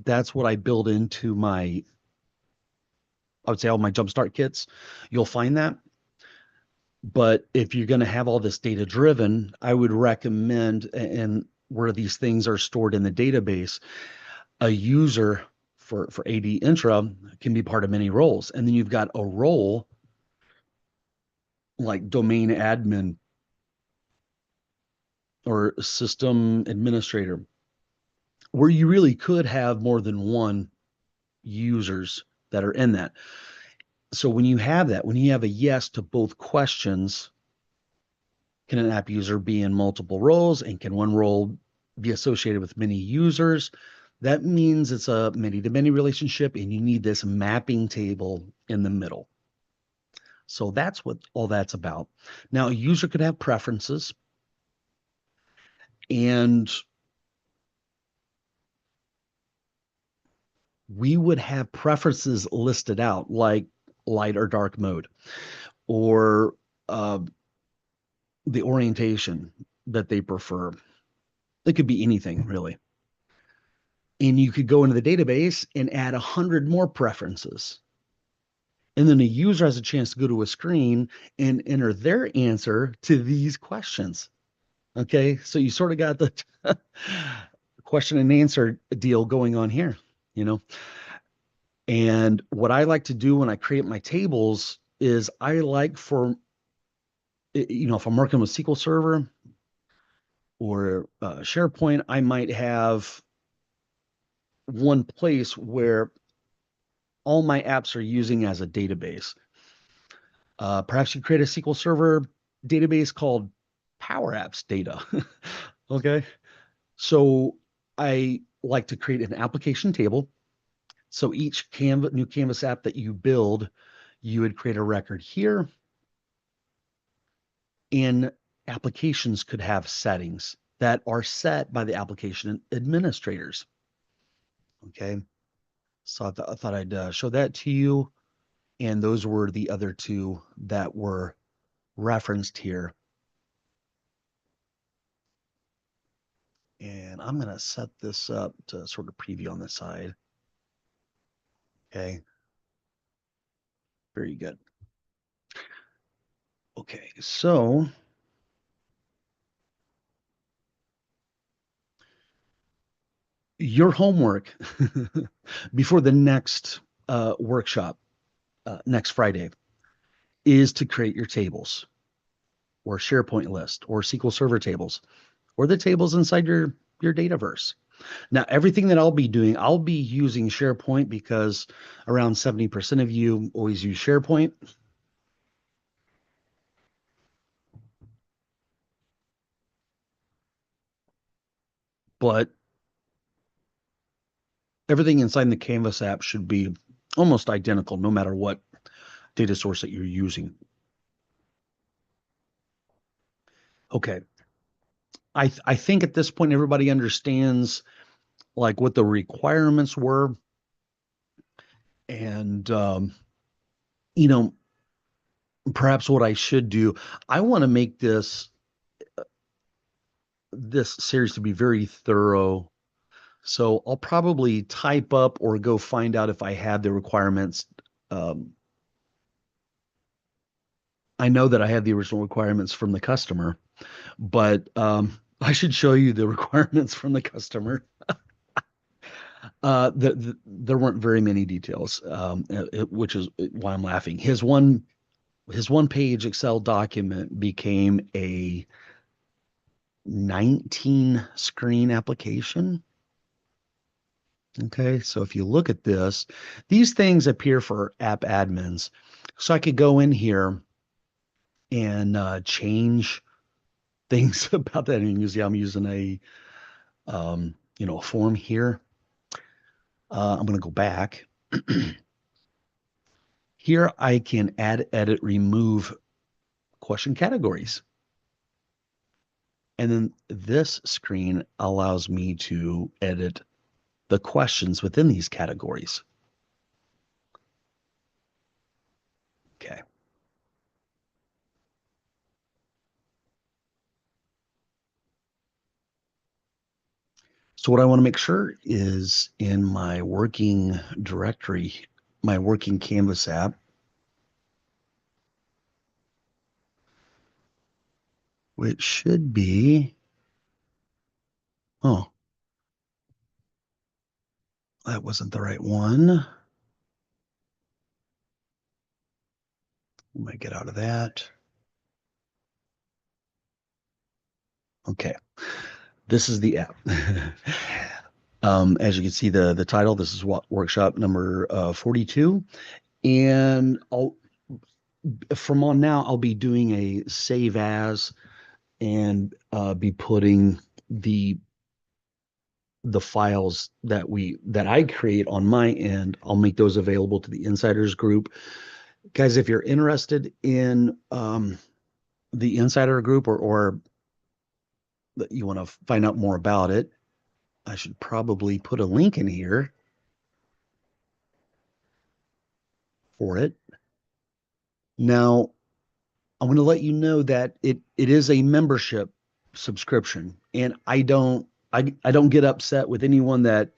that's what I build into my, I would say, all my jumpstart kits. You'll find that. But if you're going to have all this data driven, I would recommend, and where these things are stored in the database, a user for AD intra can be part of many roles. And then you've got a role like domain admin or system administrator, where you really could have more than one users that are in that. So when you have that, when you have a yes to both questions, can an app user be in multiple roles, and can one role be associated with many users? That means it's a many-to-many relationship, and you need this mapping table in the middle. So that's what all that's about. Now, a user could have preferences, and we would have preferences listed out like light or dark mode, or the orientation that they prefer. It could be anything really. And you could go into the database and add 100 more preferences. And then a user has a chance to go to a screen and enter their answer to these questions. Okay, so you sort of got the question and answer deal going on here, you know. And what I like to do when I create my tables is I like for if I'm working with SQL Server or SharePoint, I might have one place where all my apps are using as a database. Perhaps you create a SQL Server database called Power Apps Data. Okay. So I like to create an application table. So each new Canvas app that you build, you would create a record here, and applications could have settings that are set by the application administrators. Okay. So I thought I'd show that to you. And those were the other two that were referenced here. And I'm going to set this up to sort of preview on the side. Okay. Very good. Okay. So your homework before the next workshop, next Friday, is to create your tables or SharePoint list or SQL Server tables or the tables inside your Dataverse. Now, everything that I'll be doing, I'll be using SharePoint because around 70% of you always use SharePoint. But everything inside the Canvas app should be almost identical no matter what data source that you're using. Okay. I think at this point everybody understands like what the requirements were, and you know perhaps what I should do. I want to make this series to be very thorough. So I'll probably type up or go find out if I have the requirements. Um, I know that I had the original requirements from the customer, but I should show you the requirements from the customer. There weren't very many details, which is why I'm laughing. His one page Excel document became a 19 screen application. Okay, so if you look at this, these things appear for app admins. So I could go in here and change things about that. And usually I'm using a form here. I'm going to go back. Here I can add, edit, remove question categories. And then this screen allows me to edit the questions within these categories. Okay. So what I want to make sure is in my working directory, my working Canvas app, which should be, oh, that wasn't the right one. Let me get out of that. Okay. This is the app. As you can see, the title, this is what workshop number 42. And from on now, I'll be doing a save as and be putting the files that I create on my end. I'll make those available to the insiders group. Guys, if you're interested in the insider group or that you want to find out more about it, I should probably put a link in here for it. Now, I'm going to let you know that it is a membership subscription, and I don't get upset with anyone that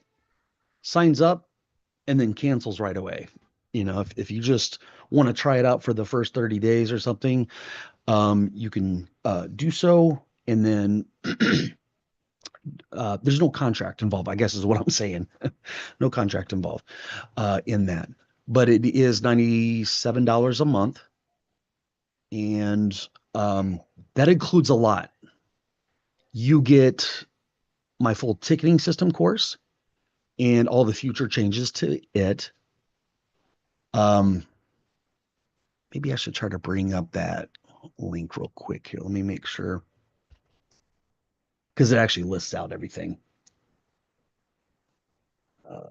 signs up and then cancels right away. If you just want to try it out for the first 30 days or something, you can do so, and then there's no contract involved, I guess is what I'm saying. No contract involved in that. But it is $97 a month. And Um, that includes a lot. You get my full ticketing system course and all the future changes to it. Um, maybe I should try to bring up that link real quick here. Let me make sure because it actually lists out everything. Uh,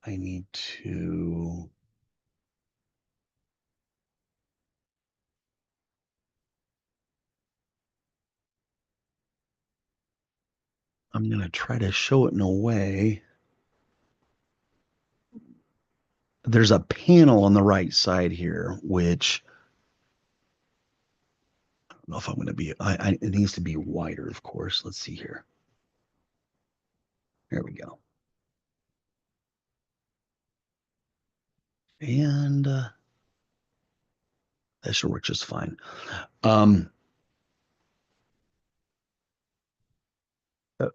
I need to. I'm going to try to show it in a way. There's a panel on the right side here, which I don't know if I'm going to be. It needs to be wider, of course. Let's see here. There we go. And that should work just fine. Um, uh,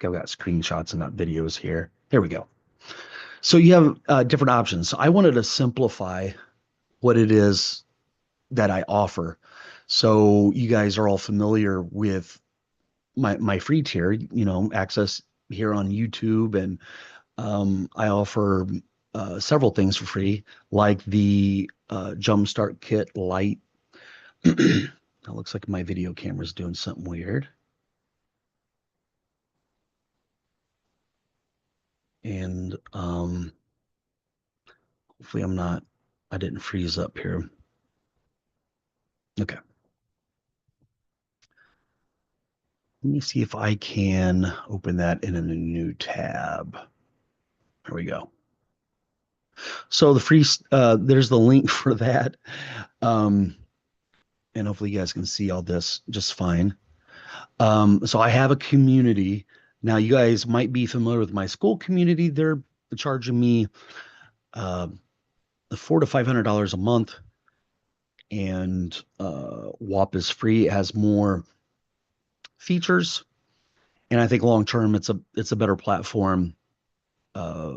I've got screenshots and not videos here. There we go. So you have different options. So I wanted to simplify what it is that I offer. So you guys are all familiar with my free tier, access here on YouTube, and I offer several things for free, like the Jumpstart Kit Lite. It looks like my video camera's doing something weird. And hopefully I didn't freeze up here. Okay. Let me see if I can open that in a new tab. There we go. So there's the link for that. Um, and hopefully you guys can see all this just fine. So I have a community. Now you guys might be familiar with my school community. They're charging me uh, $400 to $500 a month, and WAP is free. It has more features, and I think long term it's a better platform uh,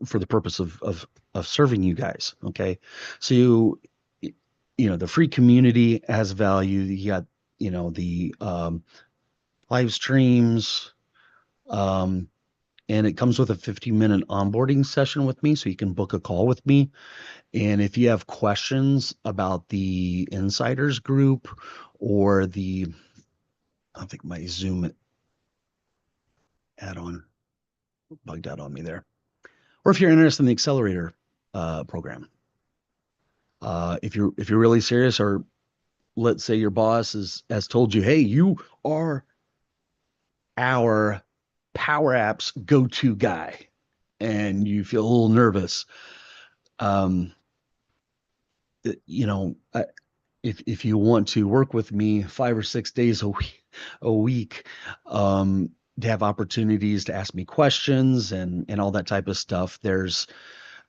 for the purpose of serving you guys. Okay, so the free community has value. You got the live streams, um, and it comes with a 15-minute onboarding session with me, so you can book a call with me. And if you have questions about the insiders group or I think my Zoom add-on bugged out on me there, or if you're interested in the accelerator program, if you're really serious, or let's say your boss has told you, hey, you are our Power Apps go-to guy, and you feel a little nervous, um, if you want to work with me 5 or 6 days a week, to have opportunities to ask me questions and all that type of stuff,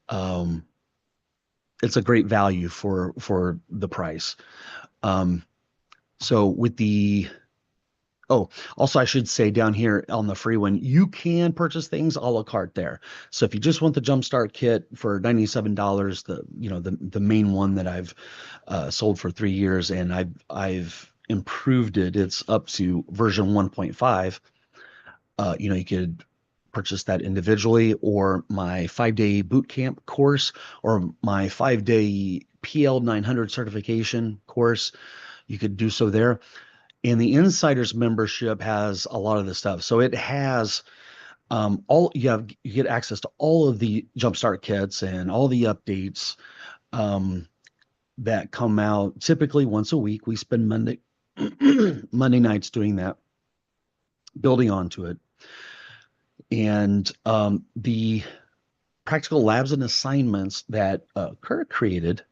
um, it's a great value for the price. Um, so with the Oh, also, I should say down here on the free one, you can purchase things a la carte there. So if you just want the Jumpstart kit for $97, the main one that I've sold for 3 years, and I've improved it. It's up to version 1.5. You could purchase that individually, or my 5-day boot camp course, or my 5-day PL 900 certification course. You could do so there. And the insiders membership has a lot of this stuff. So it has you get access to all of the Jumpstart kits and all the updates that come out typically once a week. We spend Monday nights doing that, building onto it. And the practical labs and assignments that Kurt created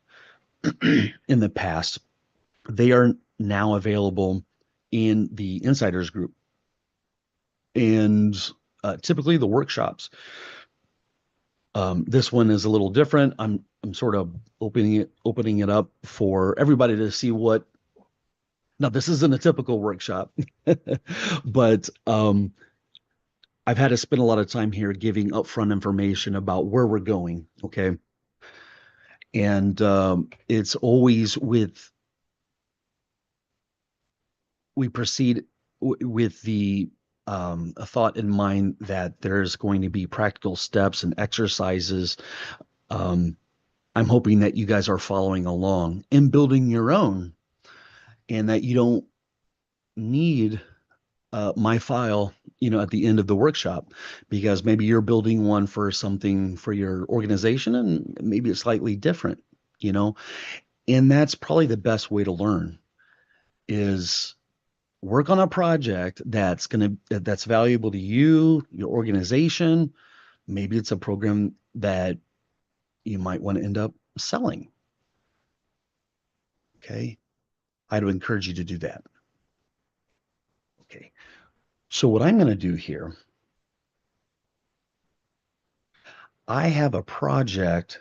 in the past, they are now available in the insiders group. And typically the workshops. This one is a little different. I'm sort of opening it up for everybody to see what. Now this isn't a typical workshop, but I've had to spend a lot of time here giving upfront information about where we're going. Okay. And it's always we proceed with the a thought in mind that there's going to be practical steps and exercises. Um, I'm hoping that you guys are following along and building your own, and that you don't need my file, at the end of the workshop, because maybe you're building one for something for your organization and maybe it's slightly different, you know, and that's probably the best way to learn is work on a project that's valuable to you, your organization. Maybe it's a program that you might want to end up selling. Okay. I'd encourage you to do that. Okay. So what I'm going to do here, I have a project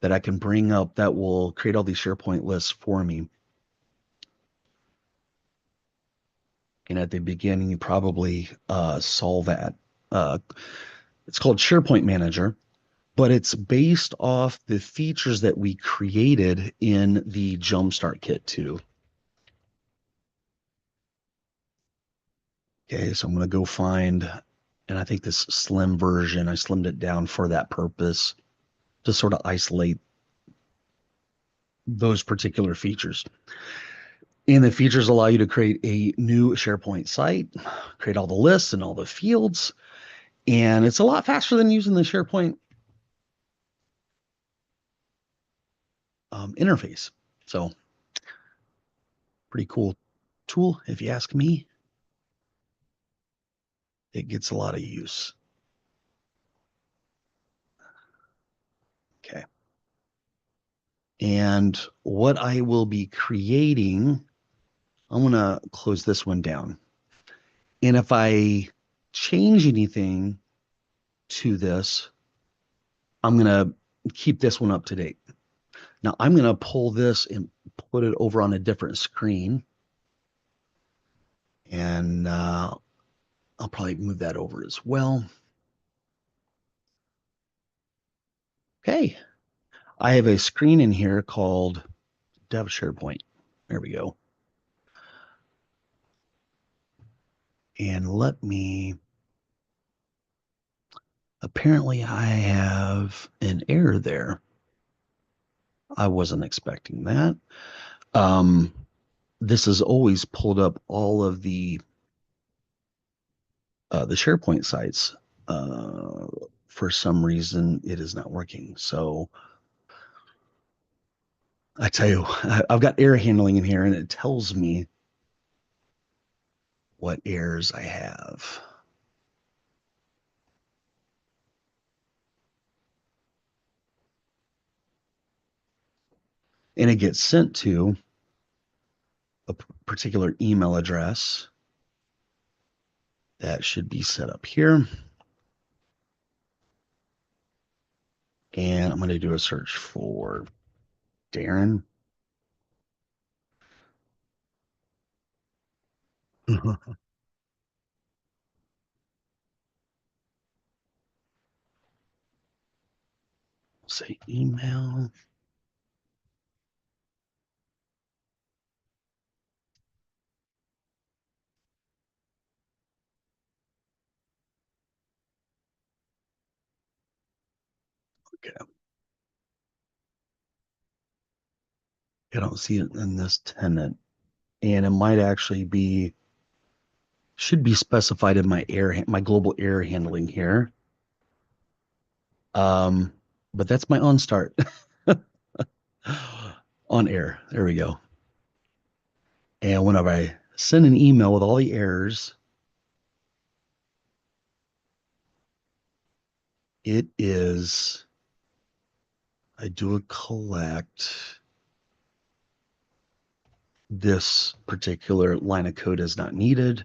that I can bring up that will create all these SharePoint lists for me. And at the beginning, you probably saw that. Uh, it's called SharePoint Manager, but it's based off the features that we created in the Jumpstart Kit too. Okay, so I'm going to go find, and I think this slim version, I slimmed it down for that purpose to sort of isolate those particular features. And the features allow you to create a new SharePoint site, create all the lists and all the fields. And it's a lot faster than using the SharePoint interface. So, pretty cool tool, if you ask me. It gets a lot of use. Okay. And what I will be creating, I'm going to close this one down. And if I change anything to this, I'm going to keep this one up to date. Now I'm going to pull this and put it over on a different screen. And I'll probably move that over as well. Okay. I have a screen in here called Dev SharePoint. There we go. And let me, apparently I have an error there. I wasn't expecting that. Um, this has always pulled up all of the SharePoint sites. Uh, for some reason, it is not working. So I tell you, I've got error handling in here, and it tells me what errors I have. And it gets sent to a particular email address that should be set up here. And I'm going to do a search for Darren. Say email. Okay. I don't see it in this tenant. And it might actually be, should be specified in my global error handling here. Um, but that's my on start. On air. There we go. And whenever I send an email with all the errors, it is, I do a collect. This particular line of code is not needed.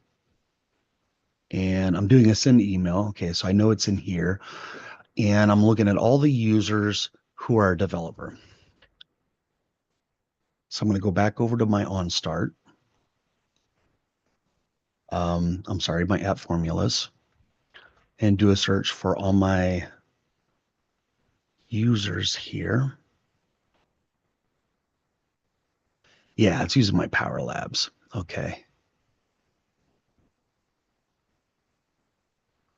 And I'm doing a send email. Okay, so I know it's in here. And I'm looking at all the users who are a developer. So I'm going to go back over to my OnStart. I'm sorry, my app formulas. and do a search for all my users here. Yeah, it's using my Power Labs. Okay.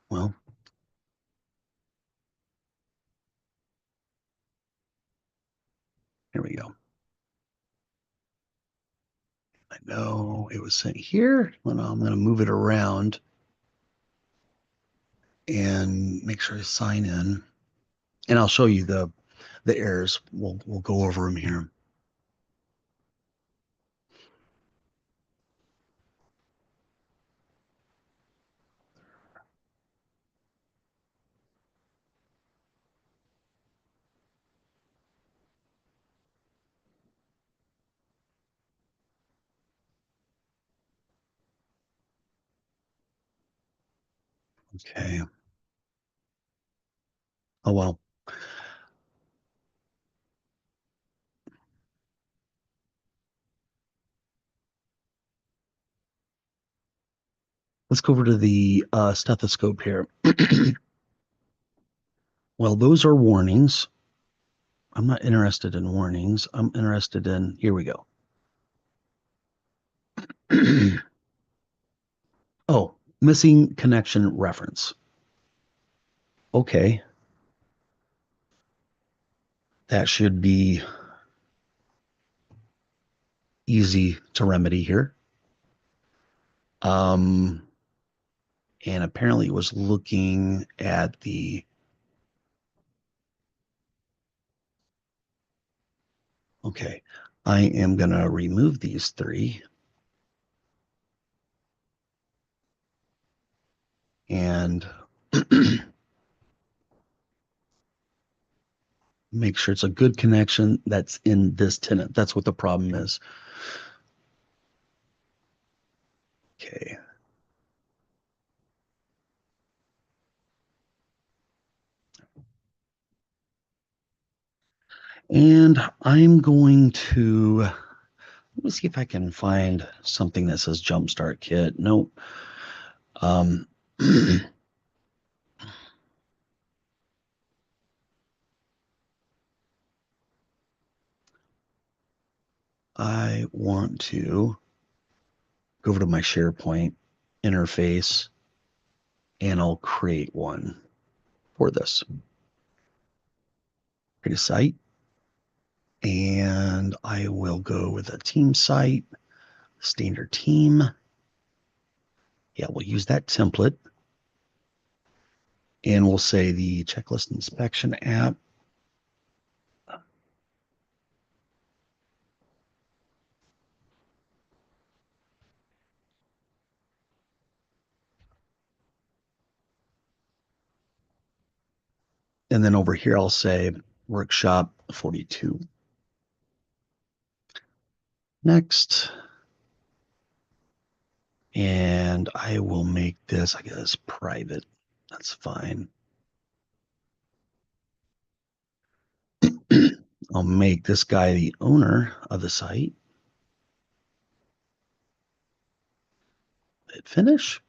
Well, here we go. I know it was sent here. Well, I'm going to move it around and make sure I sign in. And I'll show you the errors. We'll go over them here. Okay. Oh well. Let's go over to the stethoscope here. Well, those are warnings. I'm not interested in warnings. I'm interested in, here we go. Oh, missing connection reference. Okay. That should be easy to remedy here. Um, and apparently it was looking at the, okay, I am going to remove these three and make sure it's a good connection that's in this tenant. That's what the problem is. Okay. And I'm going to, let me see if I can find something that says Jumpstart Kit. Nope. Um, I want to go over to my SharePoint interface and I'll create one for this. Create a site and I will go with a team site, standard team. Yeah, we'll use that template and we'll say the checklist inspection app. And then over here, I'll say workshop 42. Next. And I will make this, I guess, private. That's fine. I'll make this guy the owner of the site. Hit finish.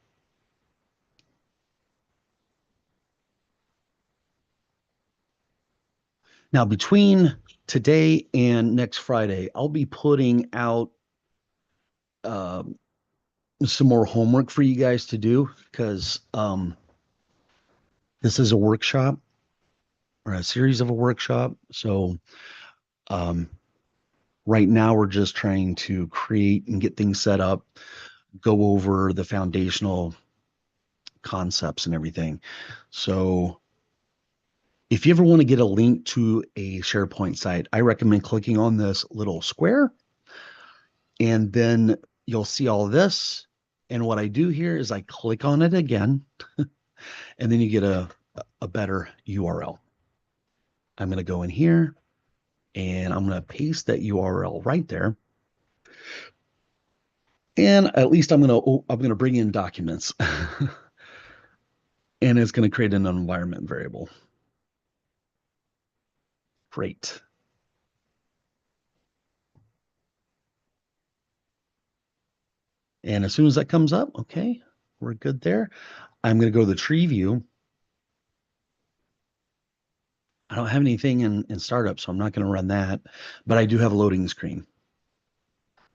Now, between today and next Friday, I'll be putting out uh, some more homework for you guys to do because this is a workshop or a series of a workshop. So um, right now, we're just trying to create and get things set up, go over the foundational concepts and everything. So if you ever want to get a link to a SharePoint site, I recommend clicking on this little square and then you'll see all this. And what I do here is I click on it again and then you get a better URL. I'm going to go in here and I'm going to paste that URL right there. And at least I'm going to bring in documents and it's going to create an environment variable. Great. And as soon as that comes up, okay, we're good there. I'm going to go to the tree view I don't have anything in startup, so I'm not going to run that, but I do have a loading screen.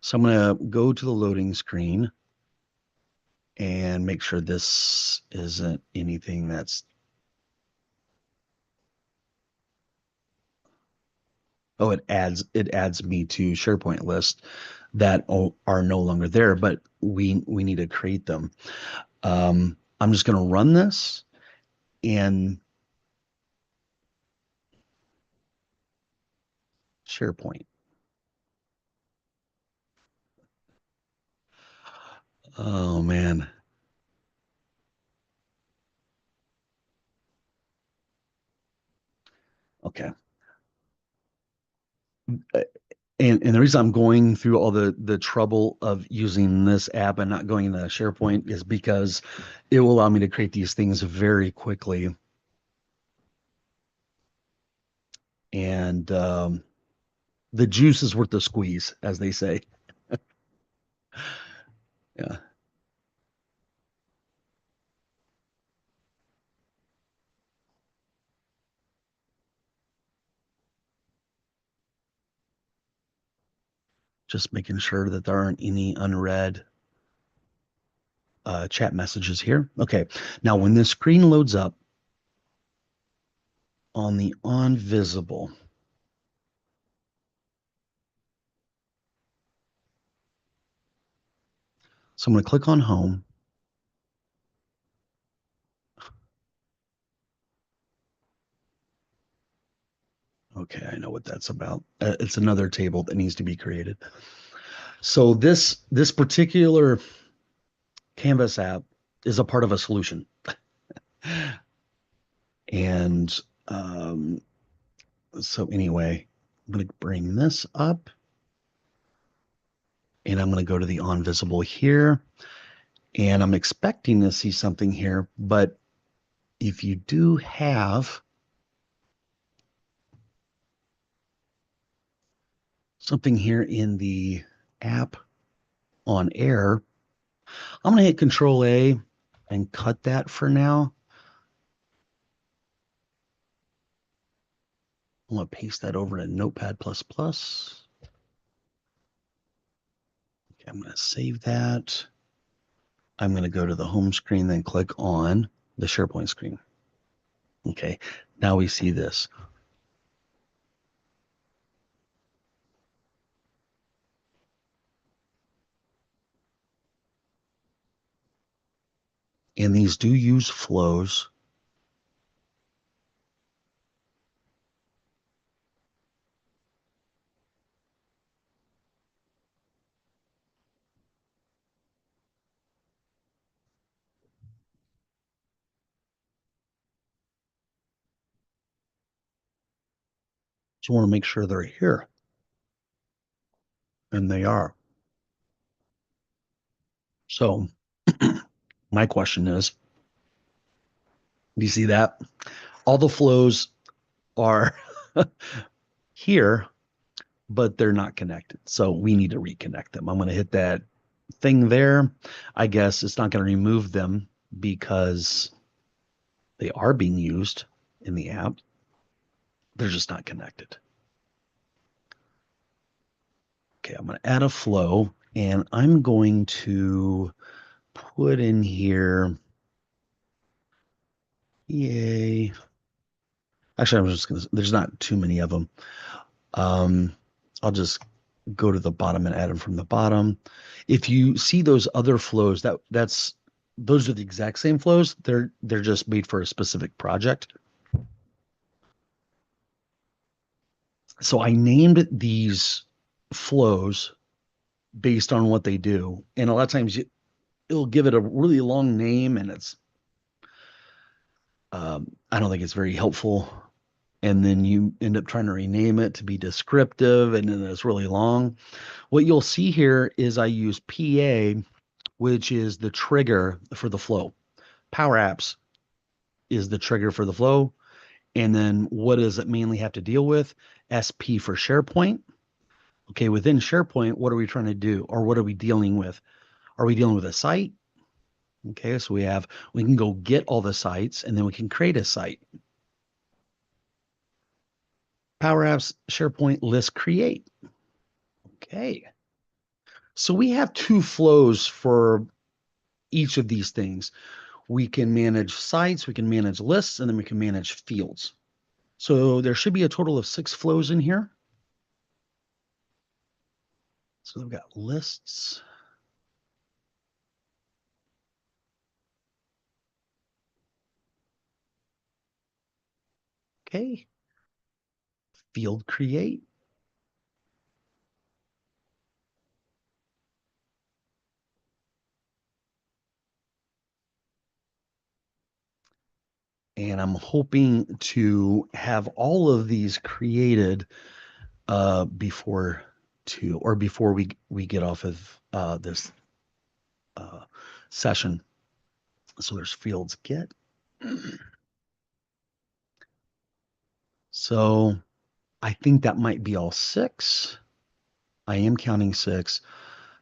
So I'm going to go to the loading screen and make sure this isn't anything that's, oh, it adds me to SharePoint list that are no longer there, but we need to create them. I'm just going to run this in SharePoint. Oh man. Okay. Uh, and the reason I'm going through all the trouble of using this app and not going to SharePoint is because it will allow me to create these things very quickly. And the juice is worth the squeeze, as they say. Yeah. Just making sure that there aren't any unread chat messages here. Okay. Now, when this screen loads up on the on visible, so I'm going to click on home. Okay, I know what that's about. It's another table that needs to be created. So this particular Canvas app is a part of a solution, and so anyway, I'm going to bring this up, and I'm going to go to the on visible here, and I'm expecting to see something here. But if you do have something here in the app on air, I'm going to hit Control A and cut that for now. I'm going to paste that over to Notepad++. Okay, I'm going to save that. I'm going to go to the home screen, then click on the SharePoint screen. Okay, now we see this. And these do use flows. So I want to make sure they're here. And they are. So my question is, do you see that? All the flows are here, but they're not connected. So we need to reconnect them. I'm going to hit that thing there. I guess it's not going to remove them because they are being used in the app. They're just not connected. Okay, I'm going to add a flow, and I'm going to put in here, yay. Actually, I'm just going to, there's not too many of them. Um, I'll just go to the bottom and add them from the bottom. If you see those other flows, those are the exact same flows. They're just made for a specific project. So I named these flows based on what they do. And a lot of times it'll give it a really long name, and I don't think it's very helpful. And then you end up trying to rename it to be descriptive, and then it's really long. What you'll see here is I use PA, which is the trigger for the flow. Power Apps is the trigger for the flow. And then what does it mainly have to deal with? SP for SharePoint. Okay, within SharePoint, what are we trying to do? Or what are we dealing with? Are we dealing with a site? Okay, so we can go get all the sites, and then we can create a site. Power Apps SharePoint list create. Okay. So we have two flows for each of these things. We can manage sites, we can manage lists, and then we can manage fields. So there should be a total of 6 flows in here. So we've got lists. Okay. Field create. And I'm hoping to have all of these created before before we get off of this uh, session. So there's fields get. So I think that might be all 6. I am counting 6.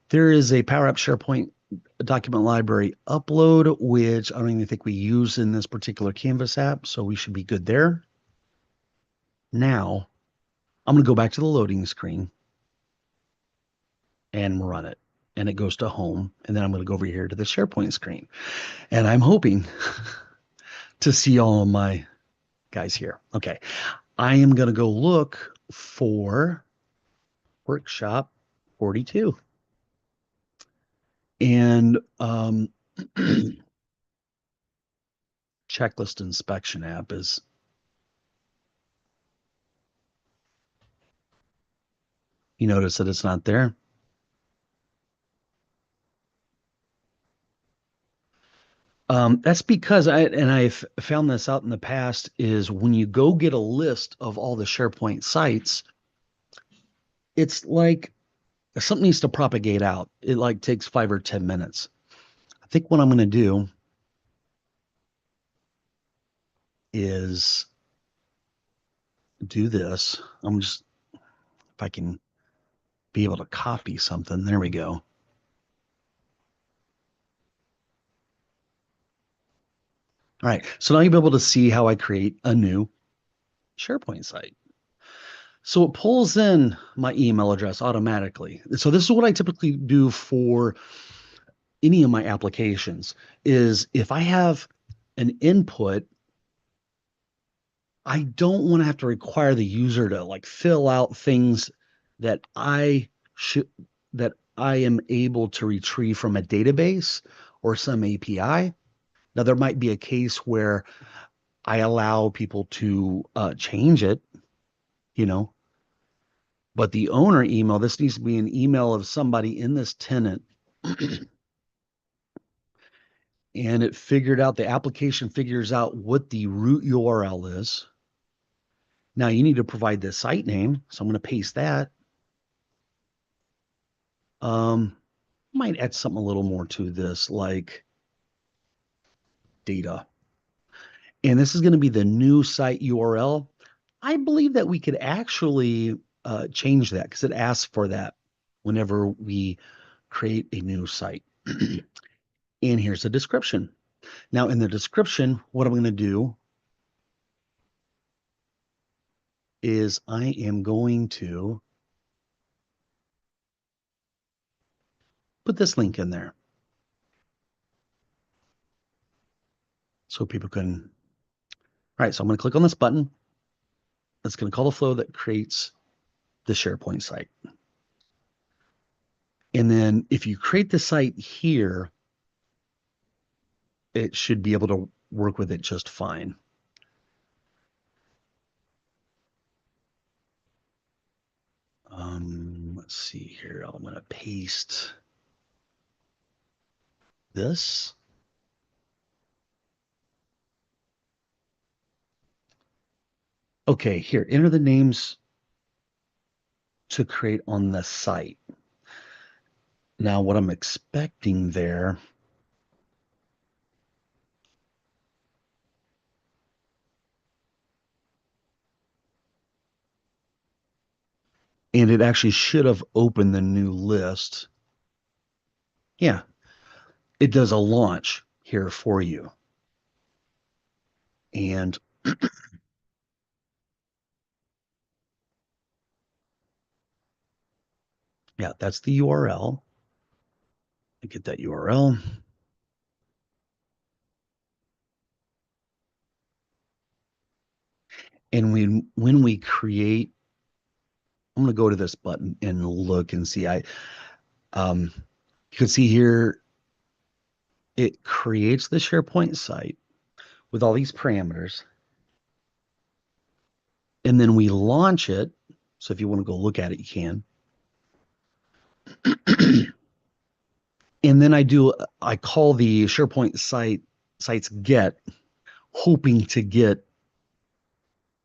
There is a Power App SharePoint document library upload, which I don't even think we use in this particular Canvas app, so we should be good there. Now, I'm going to go back to the loading screen and run it. And it goes to home. And then I'm going to go over here to the SharePoint screen. And I'm hoping to see all of my guys here. Okay. I am going to go look for workshop 42. And checklist inspection app is, you notice that it's not there. That's because I've found this out in the past, is when you go get a list of all the SharePoint sites, it's like something needs to propagate out. It like takes 5 or 10 minutes. I think what I'm going to do is do this. I'm just, if I can be able to copy something, there we go. All right. So now you'll be able to see how I create a new SharePoint site. So it pulls in my email address automatically. So this is what I typically do for any of my applications, is if I have an input, I don't want to have to require the user to like fill out things that I should that I am able to retrieve from a database or some API. Now there might be a case where I allow people to change it, you know, but the owner email, this needs to be an email of somebody in this tenant. And it figured out, the application figures out what the root URL is. Now you need to provide the site name. So I'm going to paste that. Might add something a little more to this, like data. And this is going to be the new site URL. I believe that we could actually change that because it asks for that whenever we create a new site. And here's the description. Now in the description, what I'm going to do is I am going to put this link in there so people can. All right, so I'm going to click on this button. That's going to call the flow that creates the SharePoint site. And then if you create the site here, it should be able to work with it just fine. Let's see here. I'm going to paste this. Okay, here, enter the names to create on the site. Now, what I'm expecting there and it actually should have opened the new list. Yeah, it does a launch here for you. And Yeah, that's the URL. I get that URL. And when we create, I'm going to go to this button and look and see. Um, you can see here it creates the SharePoint site with all these parameters, and then we launch it. So if you want to go look at it, you can. And then I call the SharePoint sites get, hoping to get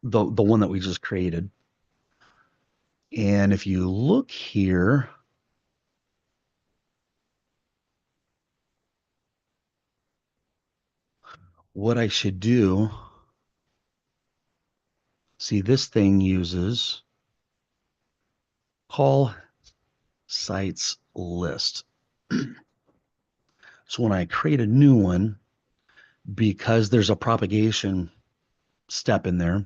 the one that we just created. And if you look here, what I should do, see this thing uses call sites list. So when I create a new one, because there's a propagation step in there,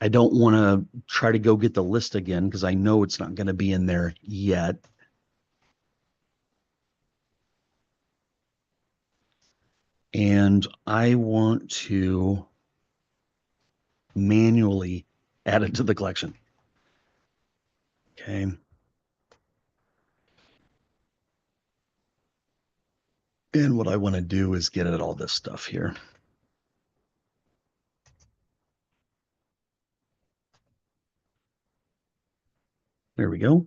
I don't want to try to go get the list again because I know it's not going to be in there yet. And I want to manually add it to the collection. Okay. And what I want to do is get at all this stuff here. There we go.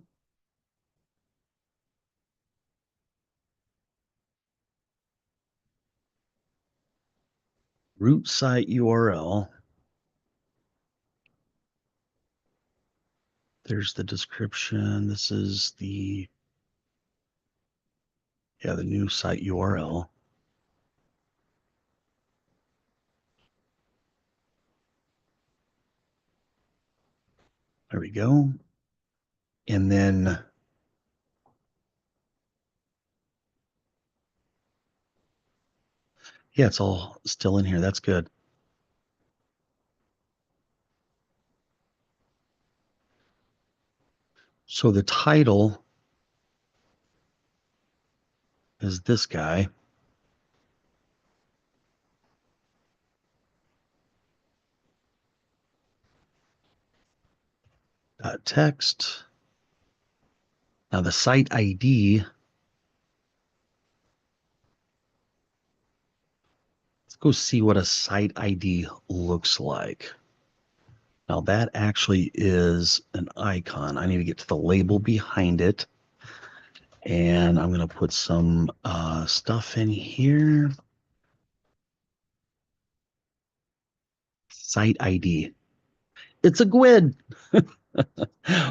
Root site URL. There's the description. This is the new site URL. There we go. And then yeah, it's all still in here. That's good. So the title is this guy. Text. Now the site ID, let's go see what a site ID looks like. Now that actually is an icon. I need to get to the label behind it. And I'm going to put some stuff in here. Site ID. It's a GUID.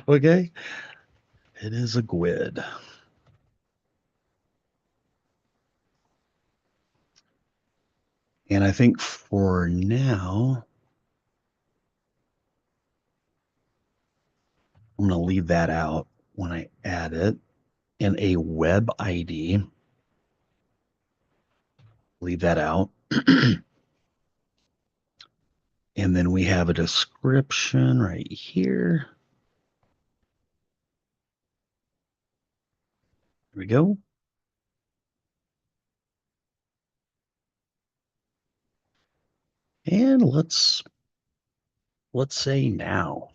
Okay. It is a GUID. And I think for now, I'm going to leave that out when I add it. And a web ID, leave that out. And then we have a description right here. There we go. And let's say now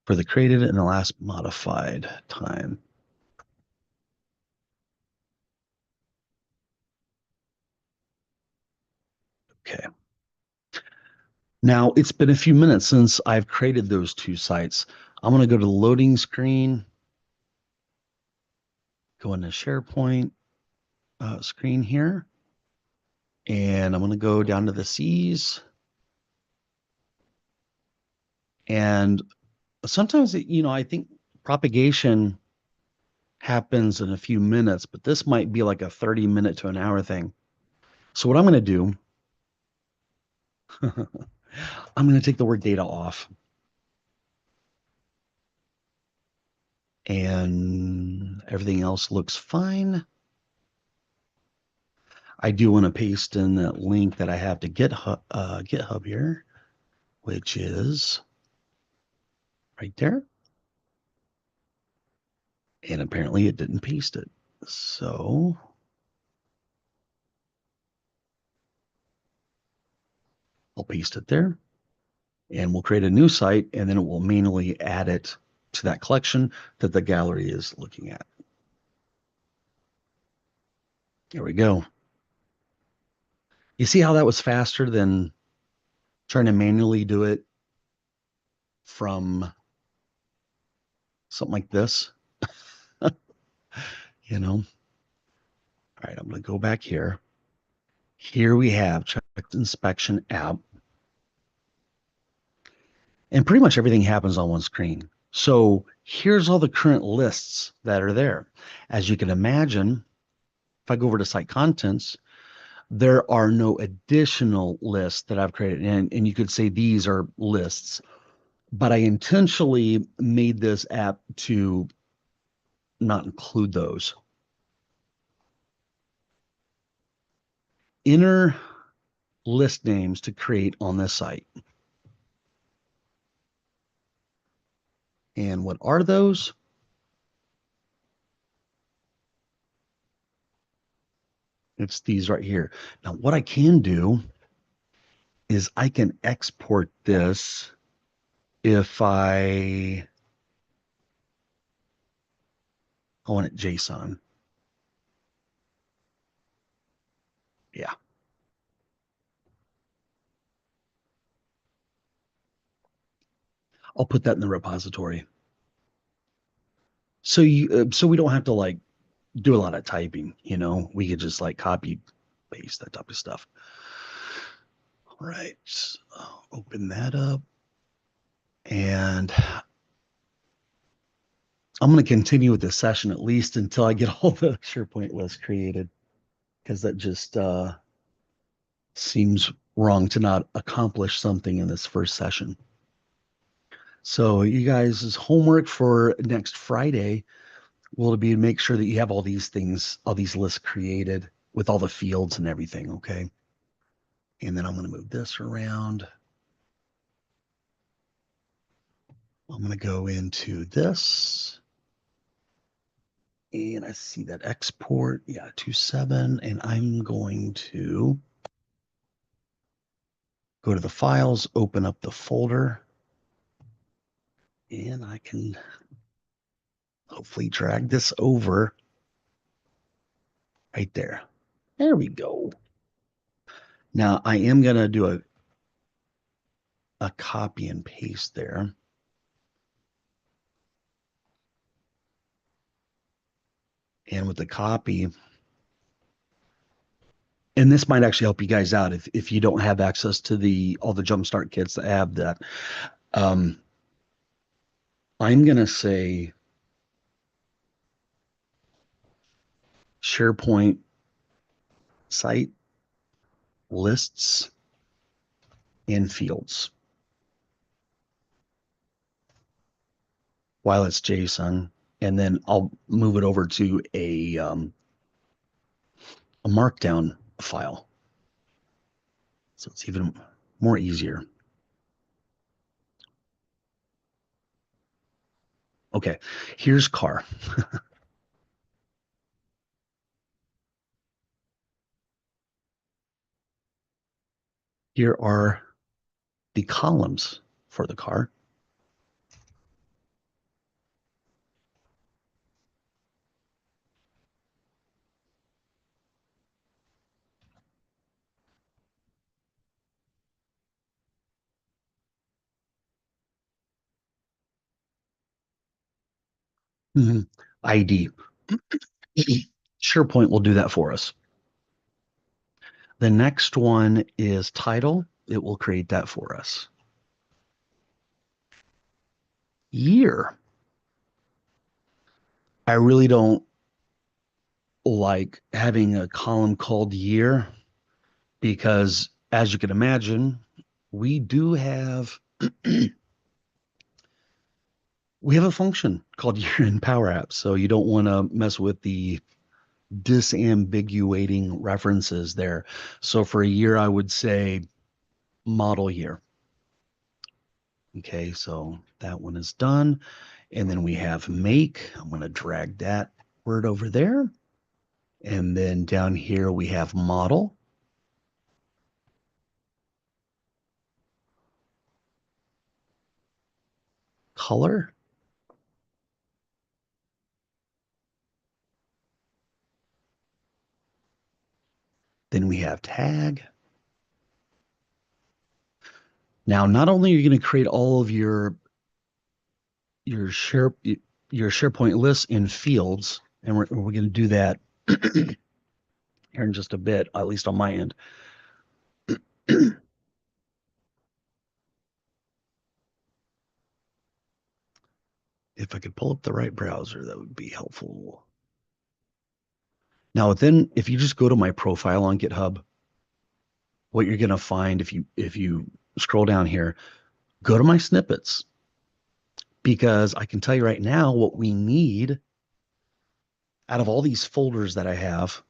for the created and the last modified time. Okay. Now it's been a few minutes since I've created those two sites. I'm going to go to the loading screen, go into SharePoint screen here, and I'm going to go down to the C's. And sometimes, I think propagation happens in a few minutes, but this might be like a 30-minute to an hour thing. So what I'm going to do, I'm going to take the word data off. And everything else looks fine. I do want to paste in that link that I have to GitHub here, which is right there. And apparently it didn't paste it. So I'll paste it there and we'll create a new site and then it will manually add it to that collection that the gallery is looking at. There we go. You see how that was faster than trying to manually do it from something like this, you know? All right, I'm going to go back here. Here we have checked inspection app. And pretty much everything happens on one screen. So here's all the current lists that are there. As you can imagine, if I go over to site contents, there are no additional lists that I've created. And you could say these are lists, but I intentionally made this app to not include those. Enter list names to create on this site. And what are those? It's these right here. Now, what I can do is I can export this if I want it JSON. Yeah, I'll put that in the repository. So we don't have to like do a lot of typing, you know, we could just like copy, paste that type of stuff. All right, so open that up. And I'm going to continue with this session at least until I get all the SharePoint lists created, because that just seems wrong to not accomplish something in this first session. So you guys' homework for next Friday will be to make sure that you have all these things, all these lists created with all the fields and everything, okay? And then I'm going to move this around. I'm going to go into this. And I see that export, yeah, 2.7. And I'm going to go to the files, open up the folder. And I can hopefully drag this over right there. There we go. Now I am going to do a copy and paste there. And with the copy, and this might actually help you guys out if you don't have access to all the Jumpstart kits that have that. I'm going to say SharePoint site lists and fields while it's JSON, and then I'll move it over to a markdown file. So it's even more easier. Okay, here's car. Here are the columns for the car. ID. SharePoint will do that for us. The next one is title. It will create that for us. Year. I really don't like having a column called year because, as you can imagine, we do have we have a function called year in Power Apps. So you don't want to mess with the disambiguating references there. So for a year, I would say model year. Okay, so that one is done. And then we have make. I'm going to drag that word over there. And then down here we have model. Color. Then we have tag. Now, not only are you going to create all of your share your SharePoint lists in fields, and we're going to do that here in just a bit, at least on my end. If I could pull up the right browser, that would be helpful. Now, then, if you just go to my profile on GitHub, what you're going to find if you scroll down here, go to my snippets, because I can tell you right now what we need out of all these folders that I have.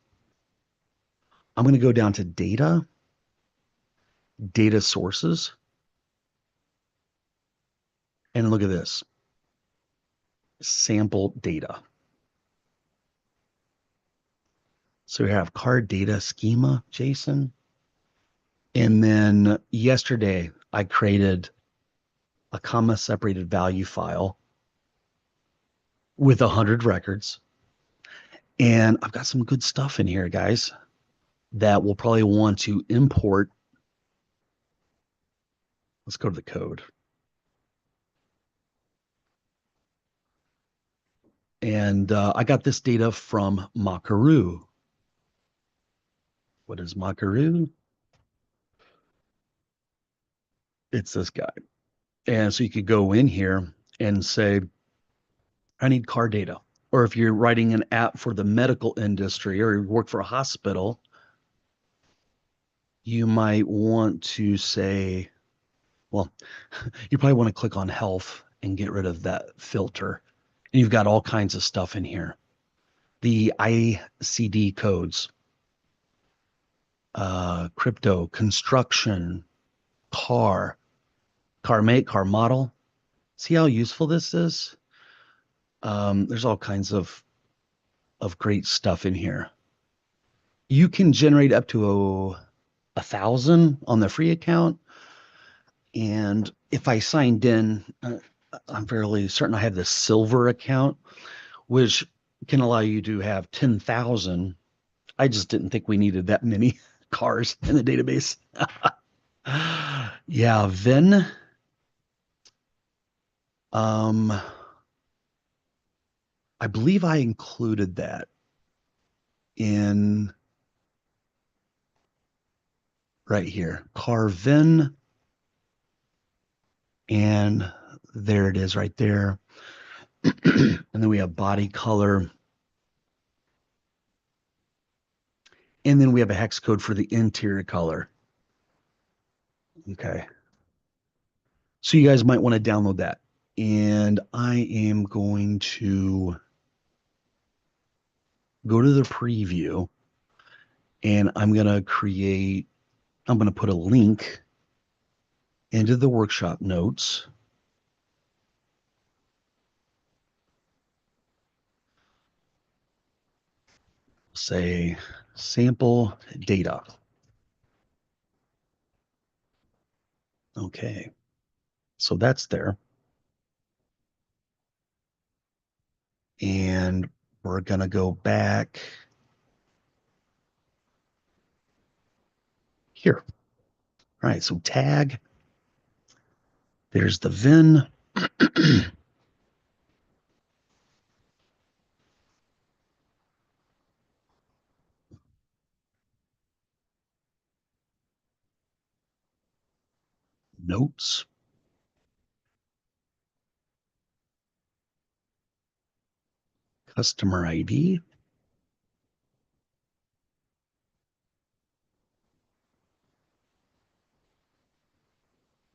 I'm going to go down to data, data sources, and look at this, sample data. So we have card data schema, JSON. And then yesterday, I created a comma separated value file with 100 records. And I've got some good stuff in here, guys, that we'll probably want to import. Let's go to the code. And I got this data from Makaru. What is Makaru? It's this guy. And so you could go in here and say, I need car data. Or if you're writing an app for the medical industry or you work for a hospital, you might want to say, well, you probably want to click on health and get rid of that filter. And you've got all kinds of stuff in here. The ICD codes, crypto, construction, car make, car model. See how useful this is? There's all kinds of great stuff in here. You can generate up to 1,000 on the free account. And if I signed in, I'm fairly certain I have the silver account, which can allow you to have 10,000. I just didn't think we needed that many cars in the database. Yeah, then um, I believe I included that in right here, car VIN, and there it is right there. And then we have body color. And then we have a hex code for the interior color. Okay. So you guys might want to download that. And I am going to go to the preview and I'm going to put a link into the workshop notes. Say sample data. Okay. So that's there. And we're going to go back here. All right. So tag, there's the VIN. Notes. Customer ID.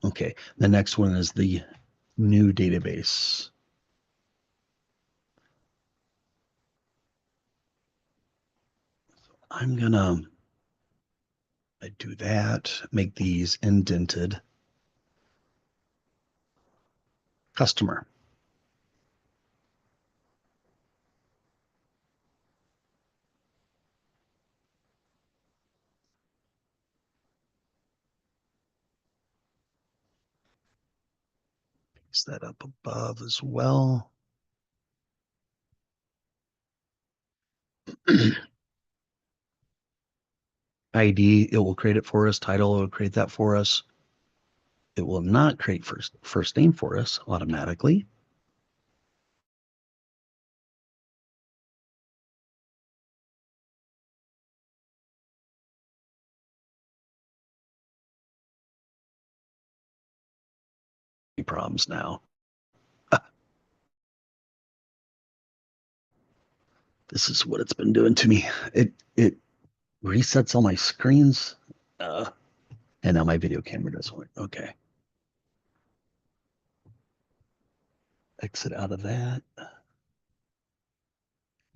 Okay. The next one is the new database. I'm going to do that, make these indented. customer. Paste that up above as well. ID, it will create it for us. Title, it will create that for us. It will not create first name for us automatically. Problems now. This is what it's been doing to me. It resets all my screens. And now my video camera doesn't work. Okay. Exit out of that.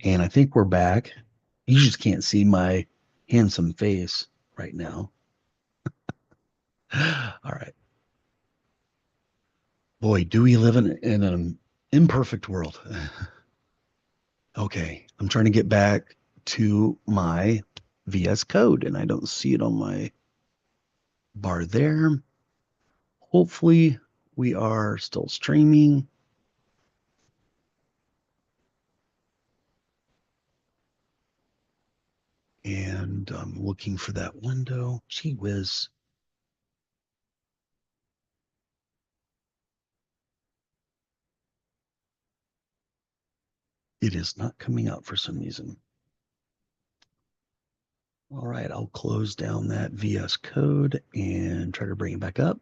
And I think we're back. You just can't see my handsome face right now. All right. Boy, do we live in an imperfect world. Okay. I'm trying to get back to my VS Code and I don't see it on my bar there. Hopefully, we are still streaming. And I'm looking for that window. Gee whiz. It is not coming out for some reason. All right, I'll close down that VS Code and try to bring it back up.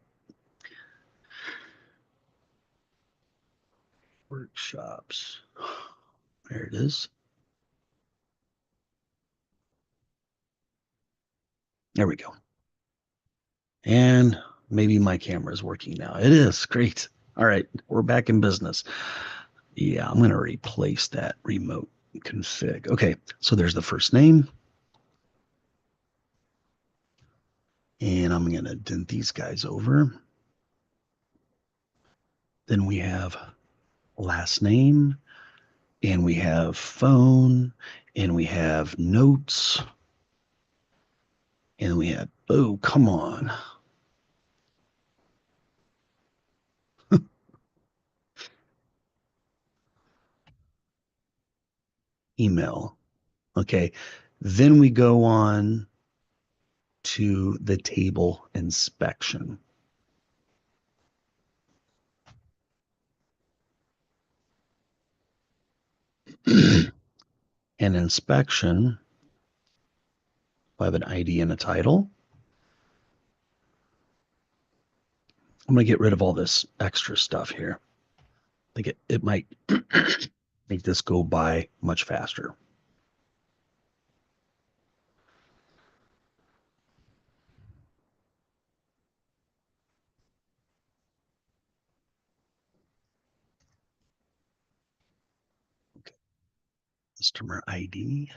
Workshops. There it is. There we go. And maybe my camera is working now. It is. Great. All right, we're back in business. Yeah, I'm going to replace that remote config. Okay, so there's the first name. And I'm going to dent these guys over. Then we have last name, and we have phone, and we have notes, and we have, oh, come on. Email. Okay. Then we go on to the table inspection. An inspection, I have an ID and a title. I'm going to get rid of all this extra stuff here. I think it might make this go by much faster. Okay. Customer ID.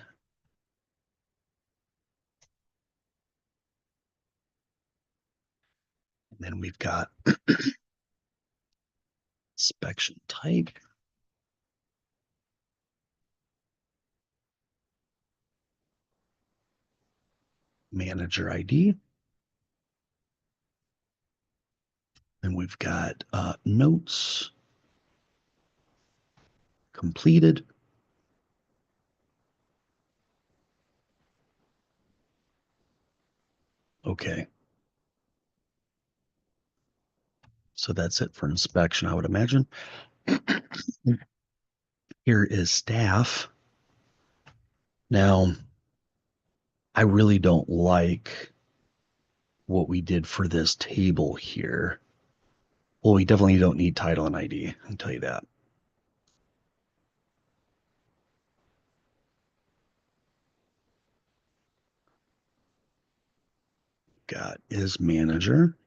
And then we've got inspection type. Manager ID. And we've got notes completed. Okay. So that's it for inspection, I would imagine. Here is staff. Now, I really don't like what we did for this table here. Well, we definitely don't need title and ID, I can tell you that. Got is manager.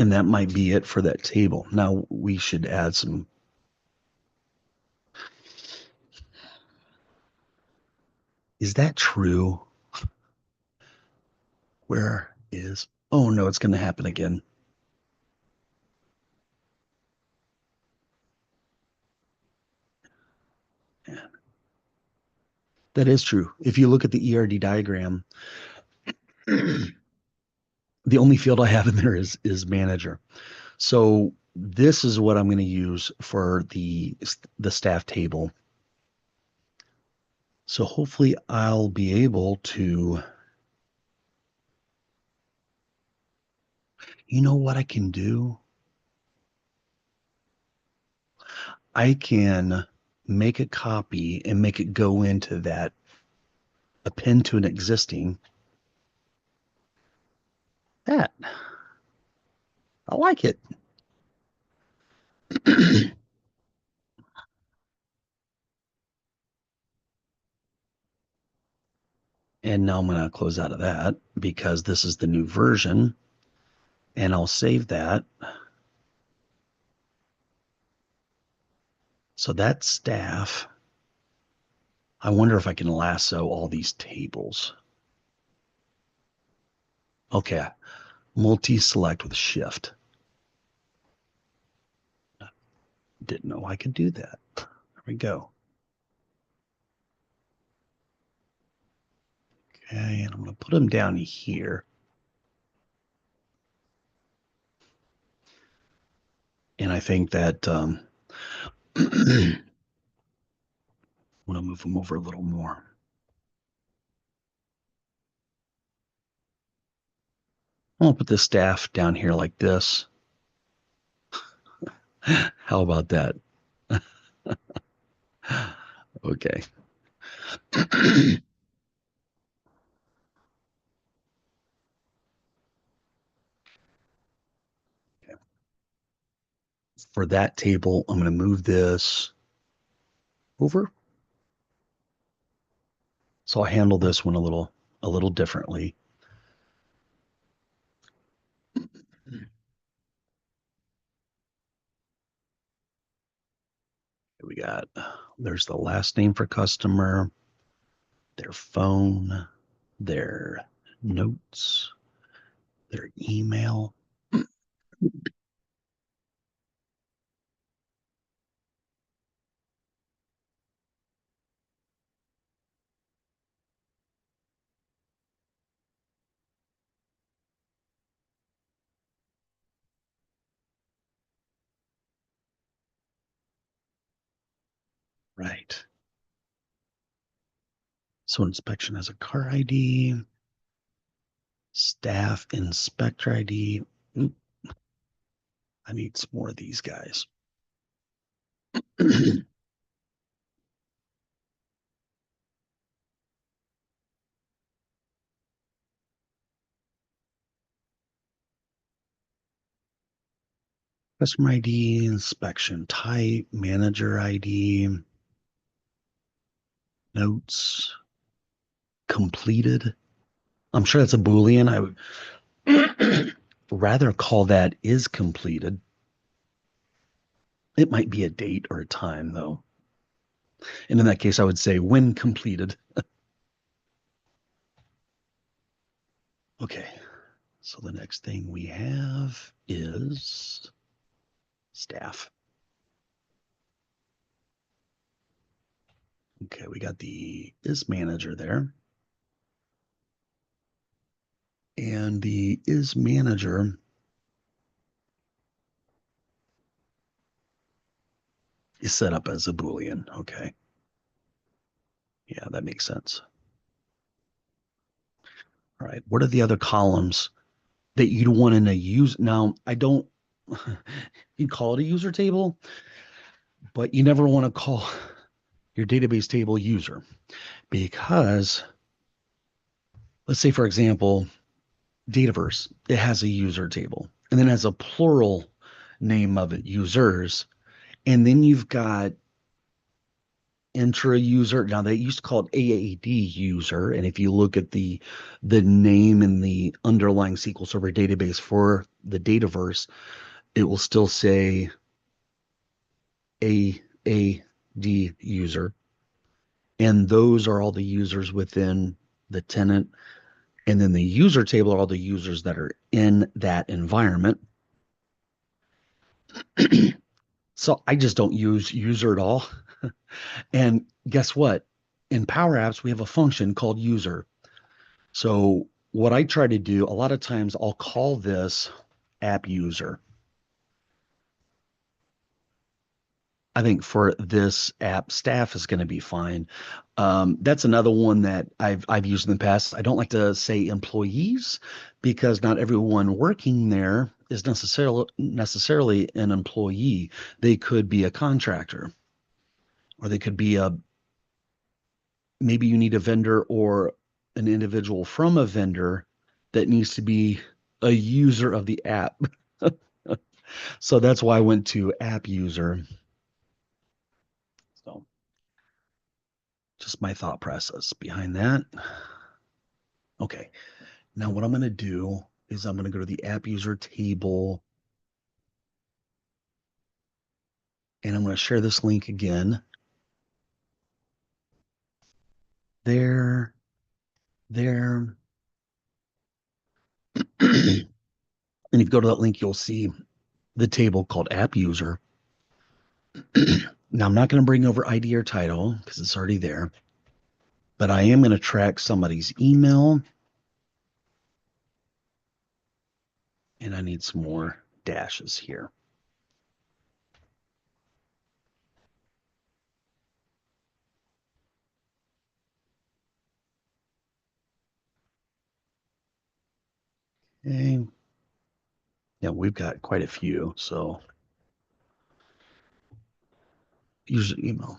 And that might be it for that table. Now we should add some. Is that true? Where is, oh no, it's going to happen again. Yeah, that is true. If you look at the ERD diagram, the only field I have in there is manager. So this is what I'm going to use for the staff table. So hopefully I'll be able to, you know what I can do? I can make a copy and make it go into that, append to an existing. That, I like it. And now I'm going to close out of that because this is the new version, and I'll save that. So that's staff. I wonder if I can lasso all these tables. Okay, multi-select with shift. Didn't know I could do that. There we go. Okay, and I'm going to put them down here. And I think that I'm going to move them over a little more. I'll put the staff down here like this. How about that? Okay. For that table, I'm going to move this over. So I handle this one a little differently. We got, there's the last name for customer, their phone, their notes, their email. Right. So inspection has a car ID, staff inspector ID. Oop, I need some more of these guys. Customer ID, inspection type, manager ID, notes, completed. I'm sure that's a Boolean. I would rather call that is completed. It might be a date or a time, though. And in that case, I would say when completed. Okay. So the next thing we have is staff. Okay, we got the is manager there. And the is manager is set up as a Boolean. Okay. Yeah, that makes sense. All right. What are the other columns that you'd want in a use? Now, I don't, you call it a user table, but you never want to call your database table user because let's say, for example, Dataverse, it has a user table and then has a plural name of it, users. And then you've got intra user. Now they used to call it AAD user. And if you look at the name in the underlying SQL Server database for the Dataverse, it will still say AAD user. And those are all the users within the tenant. And then the user table are all the users that are in that environment. So I just don't use user at all. And guess what? In Power Apps, we have a function called user. So what I try to do, a lot of times I'll call this app user. I think for this app, staff is going to be fine. That's another one that I've used in the past. I don't like to say employees because not everyone working there is necessarily an employee. They could be a contractor, or they could be a maybe you need a vendor or an individual from a vendor that needs to be a user of the app. So that's why I went to app user. So just my thought process behind that. Okay. Now what I'm going to do is I'm going to go to the app user table and I'm going to share this link again. There, there. And if you go to that link, you'll see the table called app user. Now I'm not going to bring over ID or title because it's already there, but I am going to track somebody's email. And I need some more dashes here. Okay. Yeah, we've got quite a few. So user email.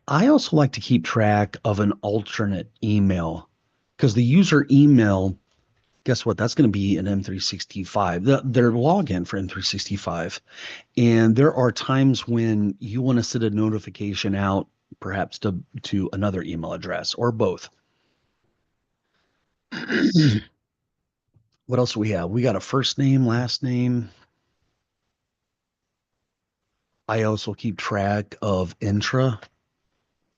I also like to keep track of an alternate email because the user email, guess what? That's going to be an M365, their login for M365. And there are times when you want to send a notification out, perhaps to another email address or both. What else do we have? We got a first name, last name. I also keep track of intra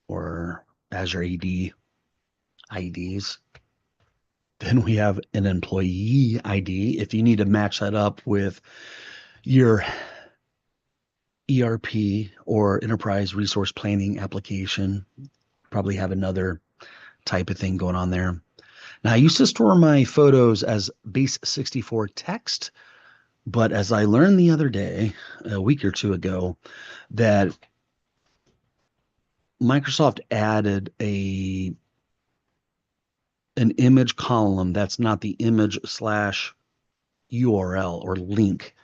or Azure AD IDs. Then we have an employee ID. If you need to match that up with your ERP or enterprise resource planning application, probably have another type of thing going on there. Now, I used to store my photos as base 64 text, but as I learned the other day, a week or two ago, that Microsoft added an image column that's not the image slash URL or link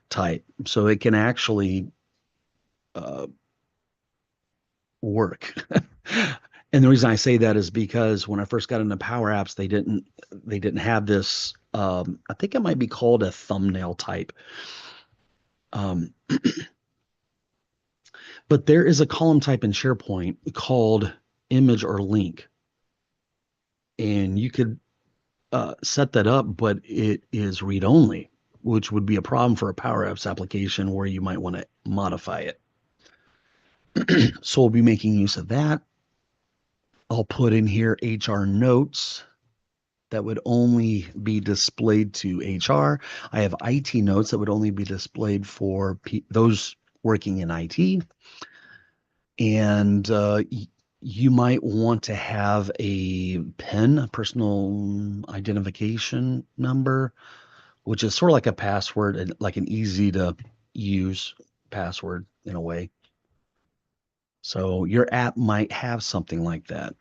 type. So it can actually uh, work. And the reason I say that is because when I first got into Power Apps, they didn't have this. I think it might be called a thumbnail type. Um, but there is a column type in SharePoint called image or link, and you could set that up, but it is read only, which would be a problem for a Power Apps application where you might want to modify it. So we'll be making use of that. I'll put in here HR notes that would only be displayed to HR. I have IT notes that would only be displayed for those working in IT. And you might want to have a PIN, a personal identification number, which is sort of like a password and like an easy to use password in a way. So your app might have something like that.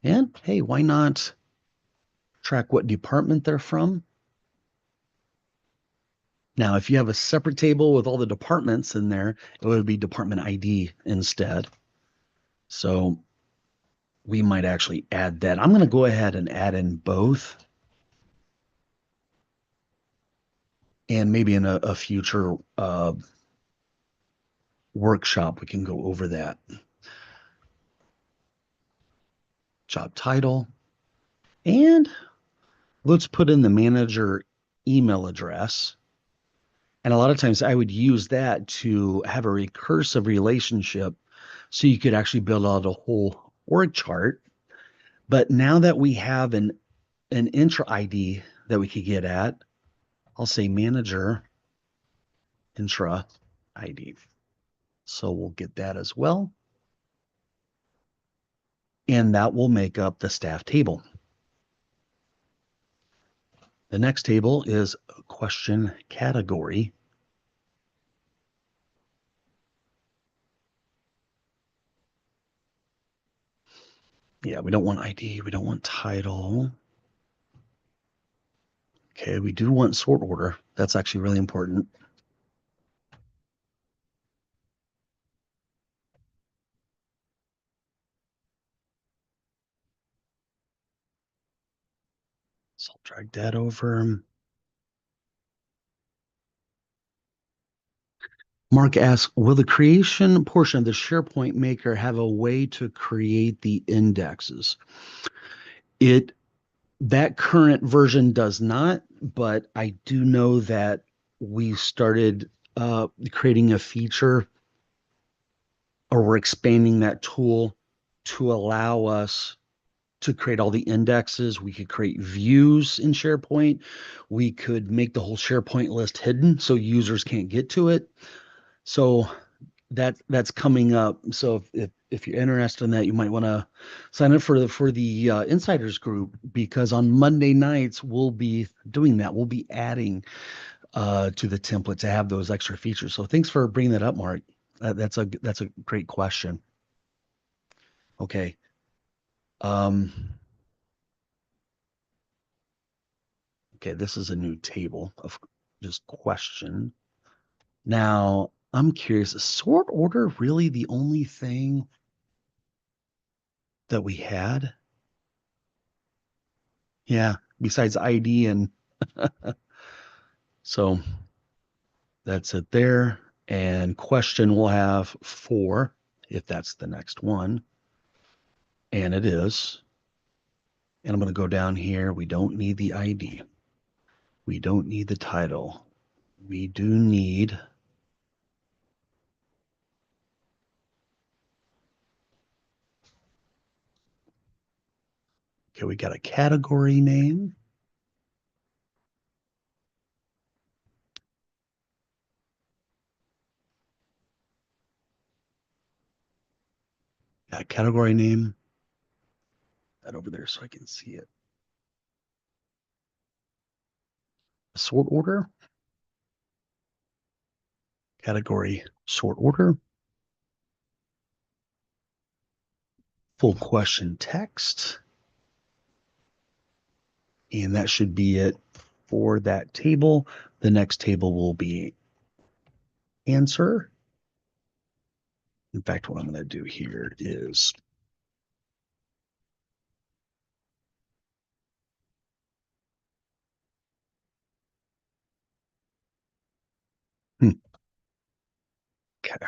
And hey, why not track what department they're from? Now, if you have a separate table with all the departments in there, it would be department ID instead. So we might actually add that. I'm going to go ahead and add in both. And maybe in a future workshop, we can go over that. Job title. And let's put in the manager email address. And a lot of times I would use that to have a recursive relationship so you could actually build out a whole org chart But now that we have an intra ID that we could get at, I'll say manager intra ID. So we'll get that as well. And that will make up the staff table. The next table is question category. Yeah, we don't want ID. We don't want title. Okay, we do want sort order. That's actually really important. So I'll drag that over. Mark asks, will the creation portion of the SharePoint Maker have a way to create the indexes? That current version does not, but I do know that we started creating a feature, or we're expanding that tool to allow us to create all the indexes. We could create views in SharePoint. We could make the whole SharePoint list hidden so users can't get to it. So that's coming up. So if you're interested in that, you might want to sign up for the insiders group, because on Monday nights we'll be doing that. We'll be adding to the template to have those extra features. So thanks for bringing that up, Mark. That's a great question. Okay. Um, okay, this is a new table of just question. Now, I'm curious, is sort order really the only thing that we had? Yeah, besides ID, and so that's it there. And question we'll have 4, if that's the next one. And it is. And I'm going to go down here. We don't need the ID. We don't need the title. We do need, okay, we got a category name. Got a category name. That over there so I can see it. Sort order. Category sort order. Full question text. And that should be it for that table. The next table will be answer. In fact, what I'm going to do here is okay.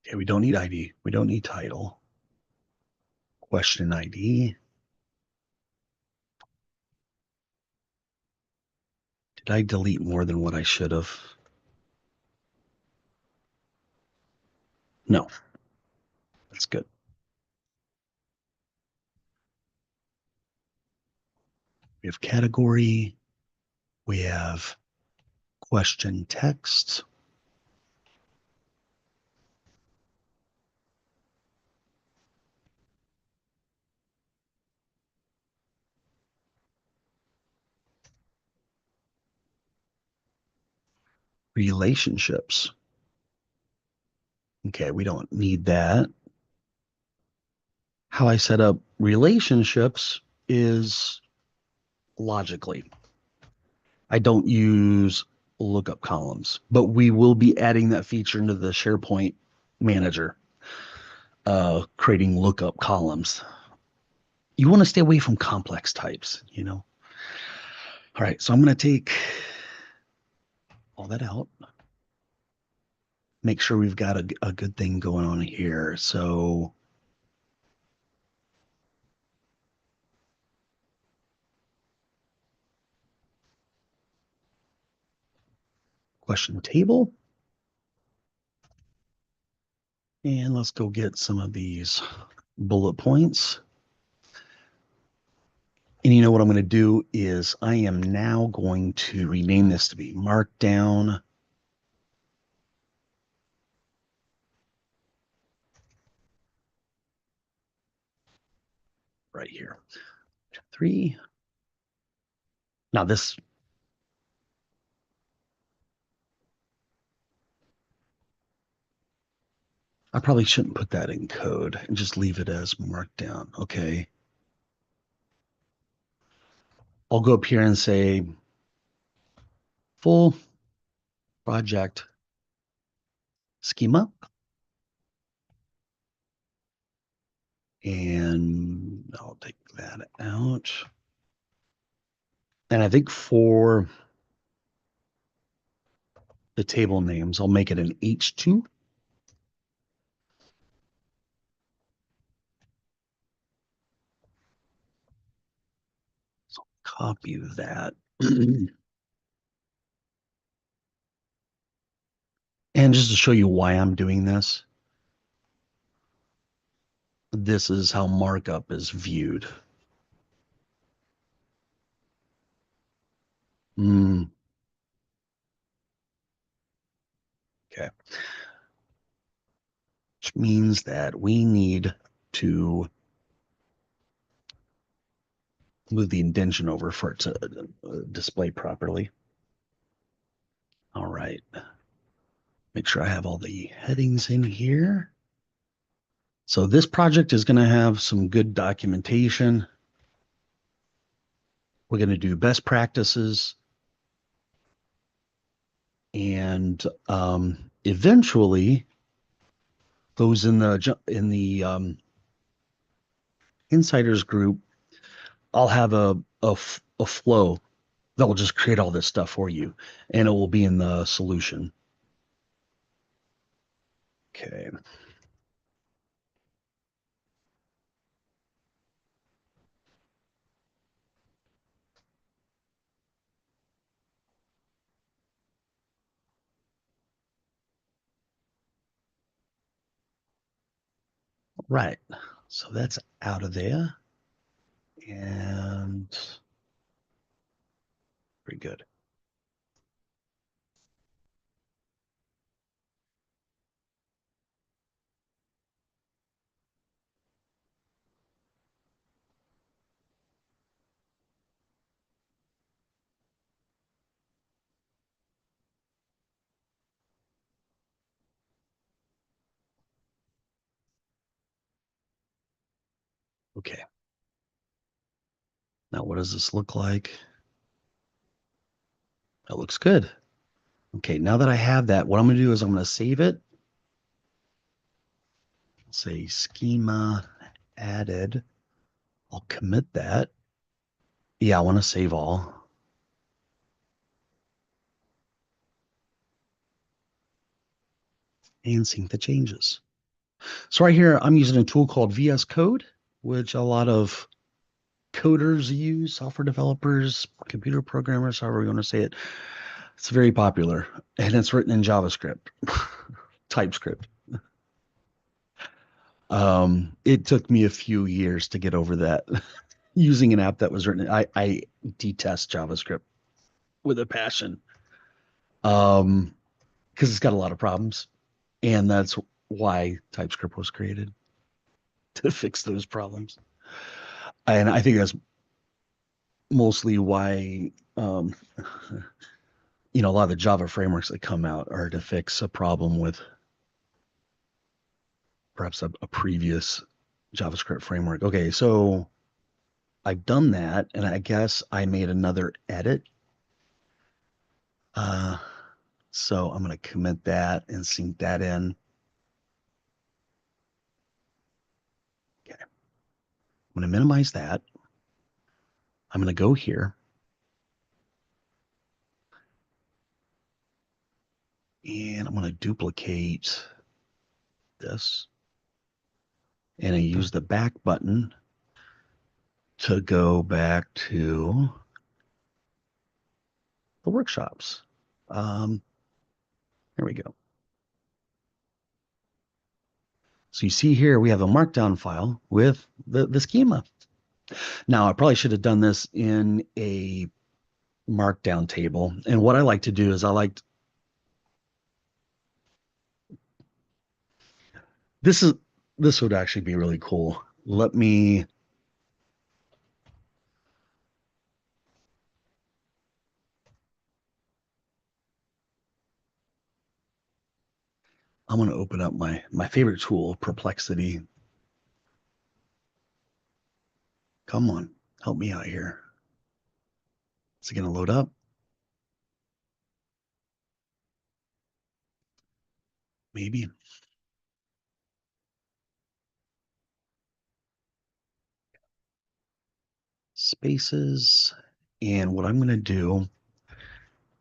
Okay, we don't need ID. We don't need title. Question ID. Did I delete more than what I should have? No, that's good. We have category. We have question text. Relationships. Okay, we don't need that. How I set up relationships is logically. I don't use lookup columns, but we will be adding that feature into the SharePoint manager, creating lookup columns. You want to stay away from complex types, you know? All right, so I'm going to take all that out. Make sure we've got a good thing going on here. So question table. And let's go get some of these bullet points. And you know what I'm going to do is I am now going to rename this to be Markdown right here. 3. Now this, I probably shouldn't put that in code and just leave it as Markdown. Okay. I'll go up here and say full project schema. And I'll take that out. And I think for the table names, I'll make it an H2. So copy that. And just to show you why I'm doing this, this is how markup is viewed. Mm, okay. Which means that we need to move the indentation over for it to display properly. All right. Make sure I have all the headings in here. So this project is going to have some good documentation. We're going to do best practices, and eventually those in the insiders group, I'll have a flow that will just create all this stuff for you, and it will be in the solution. Okay. Right. So that's out of there, and pretty good. Okay. Now what does this look like? That looks good. Okay, now that I have that, what I'm going to do is I'm going to save it. Say schema added. I'll commit that. Yeah, I want to save all and sync the changes. So right here, I'm using a tool called VS Code, which a lot of coders use, software developers, computer programmers, however you want to say it. It's very popular, and it's written in JavaScript, TypeScript. It took me a few years to get over that using an app that was written. I detest JavaScript with a passion, because it's got a lot of problems, and that's why TypeScript was created to fix those problems. And I think that's mostly why, a lot of the Java frameworks that come out are to fix a problem with perhaps a previous JavaScript framework. Okay, so I've done that, and I guess I made another edit. Uh, so I'm going to commit that and sync that in. Okay, I'm going to minimize that. I'm going to go here, and I'm going to duplicate this, and I use the back button to go back to the workshops. There we go. So you see here, we have a markdown file with the schema. Now, I probably should have done this in a markdown table. And what I like to do is this is, this would actually be really cool. I'm going to open up my favorite tool, Perplexity. Come on, help me out here. Is it going to load up? Maybe. Spaces. And what I'm going to do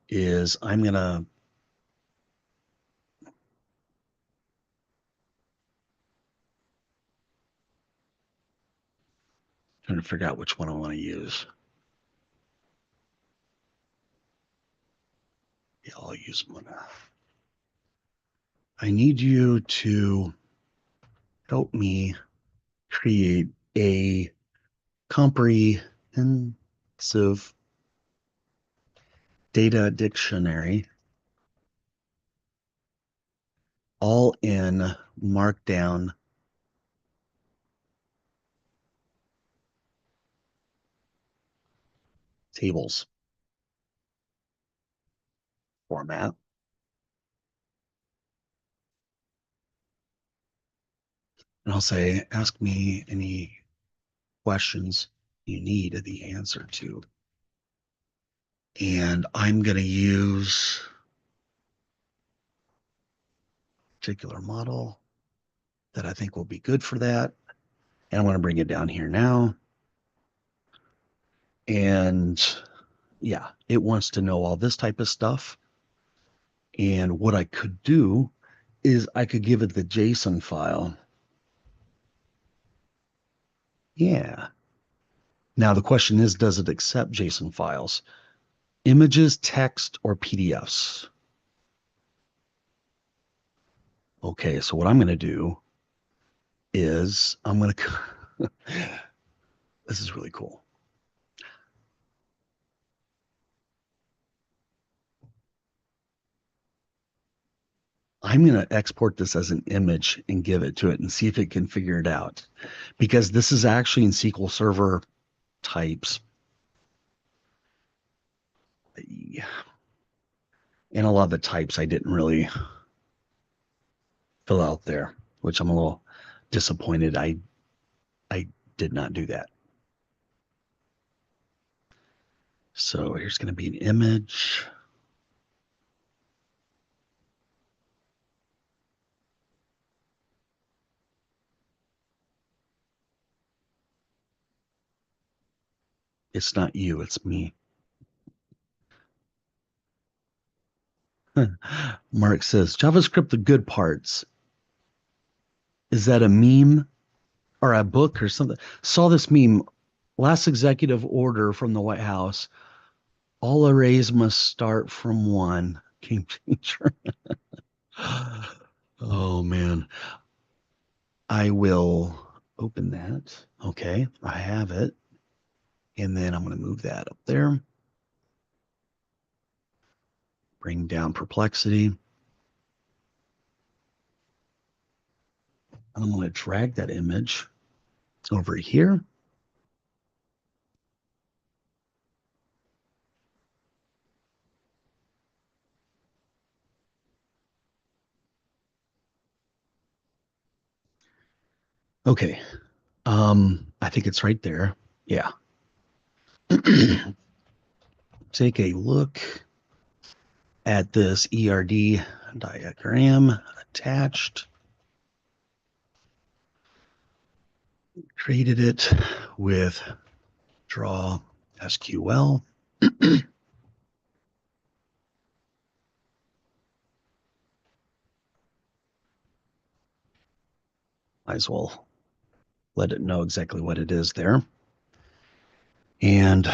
is I'm going to trying to figure out which one I want to use. Yeah, I'll use one. I need you to help me create a comprehensive data dictionary, all in markdown tables format. And I'll say, ask me any questions you need the answer to. And I'm going to use a particular model that I think will be good for that. And I'm going to bring it down here now. And yeah, it wants to know all this type of stuff. And what I could do is I could give it the JSON file. Yeah. Now the question is, does it accept JSON files? Images, text, or PDFs? Okay, so what I'm going to do is this is really cool. I'm going to export this as an image and give it to it and see if it can figure it out. Because this is actually in SQL Server types. And a lot of the types I didn't really fill out there, which I'm a little disappointed. I did not do that. So here's going to be an image. It's not you, it's me. Mark says, JavaScript, the good parts. Is that a meme or a book or something? Saw this meme. Last executive order from the White House. All arrays must start from one. Game changer. Oh man. I will open that. Okay, I have it. And then I'm going to move that up there. Bring down perplexity. And I'm going to drag that image over here. Okay. I think it's right there. Yeah. Take a look at this ERD diagram attached. Created it with draw SQL. Might as well let it know exactly what it is there. And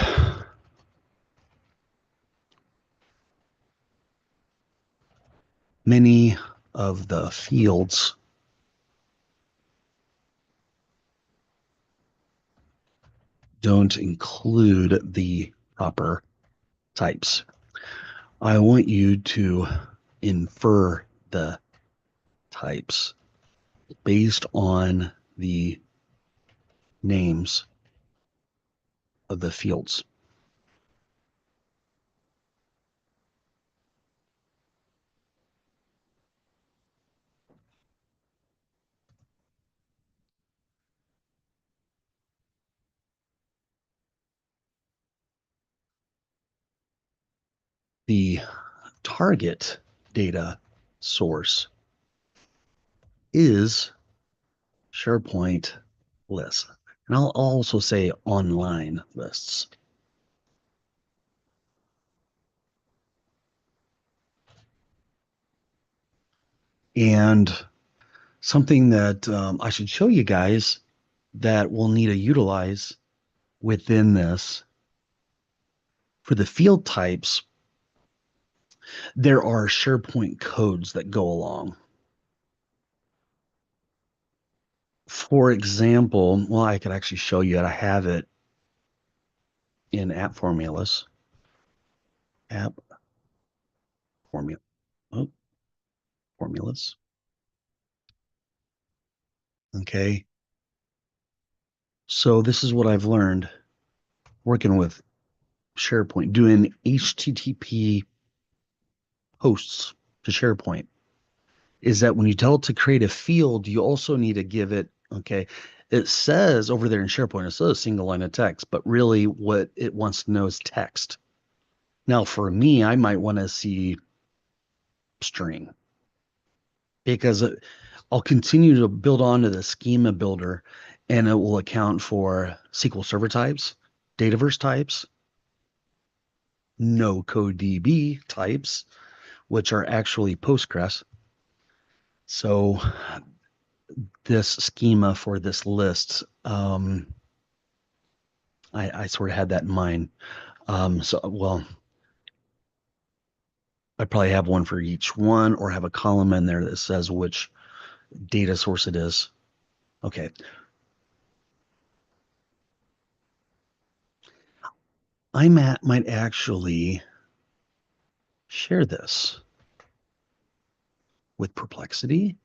many of the fields don't include the proper types. I want you to infer the types based on the names of the fields. The target data source is SharePoint lists. And I'll also say online lists. And something that I should show you guys that we'll need to utilize within this for the field types, there are SharePoint codes that go along. For example, well, I could actually show you it. I have it in app formulas. App formula. Oh, formulas. Okay. So this is what I've learned working with SharePoint, doing HTTP hosts to SharePoint, is that when you tell it to create a field, you also need to give it, okay, it says over there in SharePoint, it says a single line of text, but really what it wants to know is text. Now, for me, I might want to see string because I'll continue to build onto the schema builder and it will account for SQL Server types, Dataverse types, no code DB types, which are actually Postgres. So this schema for this list, I sort of had that in mind. Well, I probably have one for each one or have a column in there that says which data source it is. Okay. Might actually share this with Perplexity.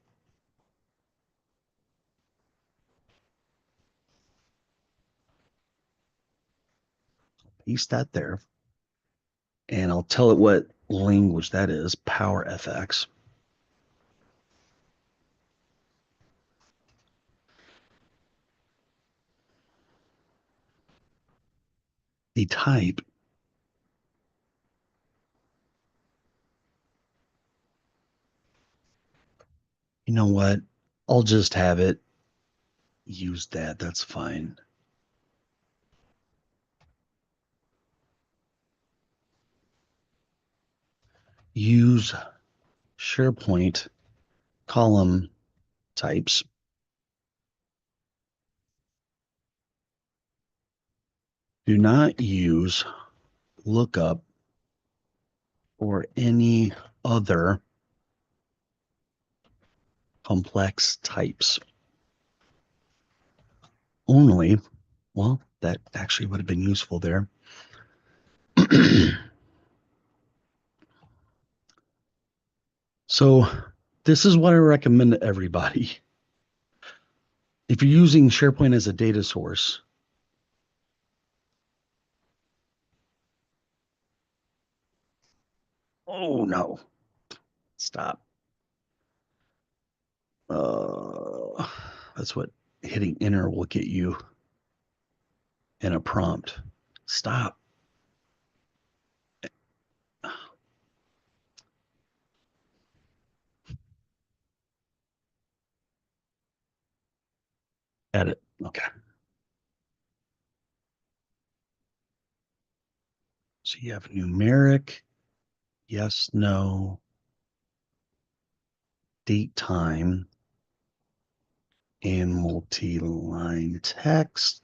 Paste that there. And I'll tell it what language that is, PowerFX. The type, you know what? I'll just have it use that. That's fine. Use SharePoint column types. Do not use lookup or any other complex types. Only, well, that actually would have been useful there. So this is what I recommend to everybody. If you're using SharePoint as a data source, oh no, stop. That's what hitting enter will get you in a prompt. Stop. Edit. Okay. So you have numeric, yes, no, date, time, and multi-line text,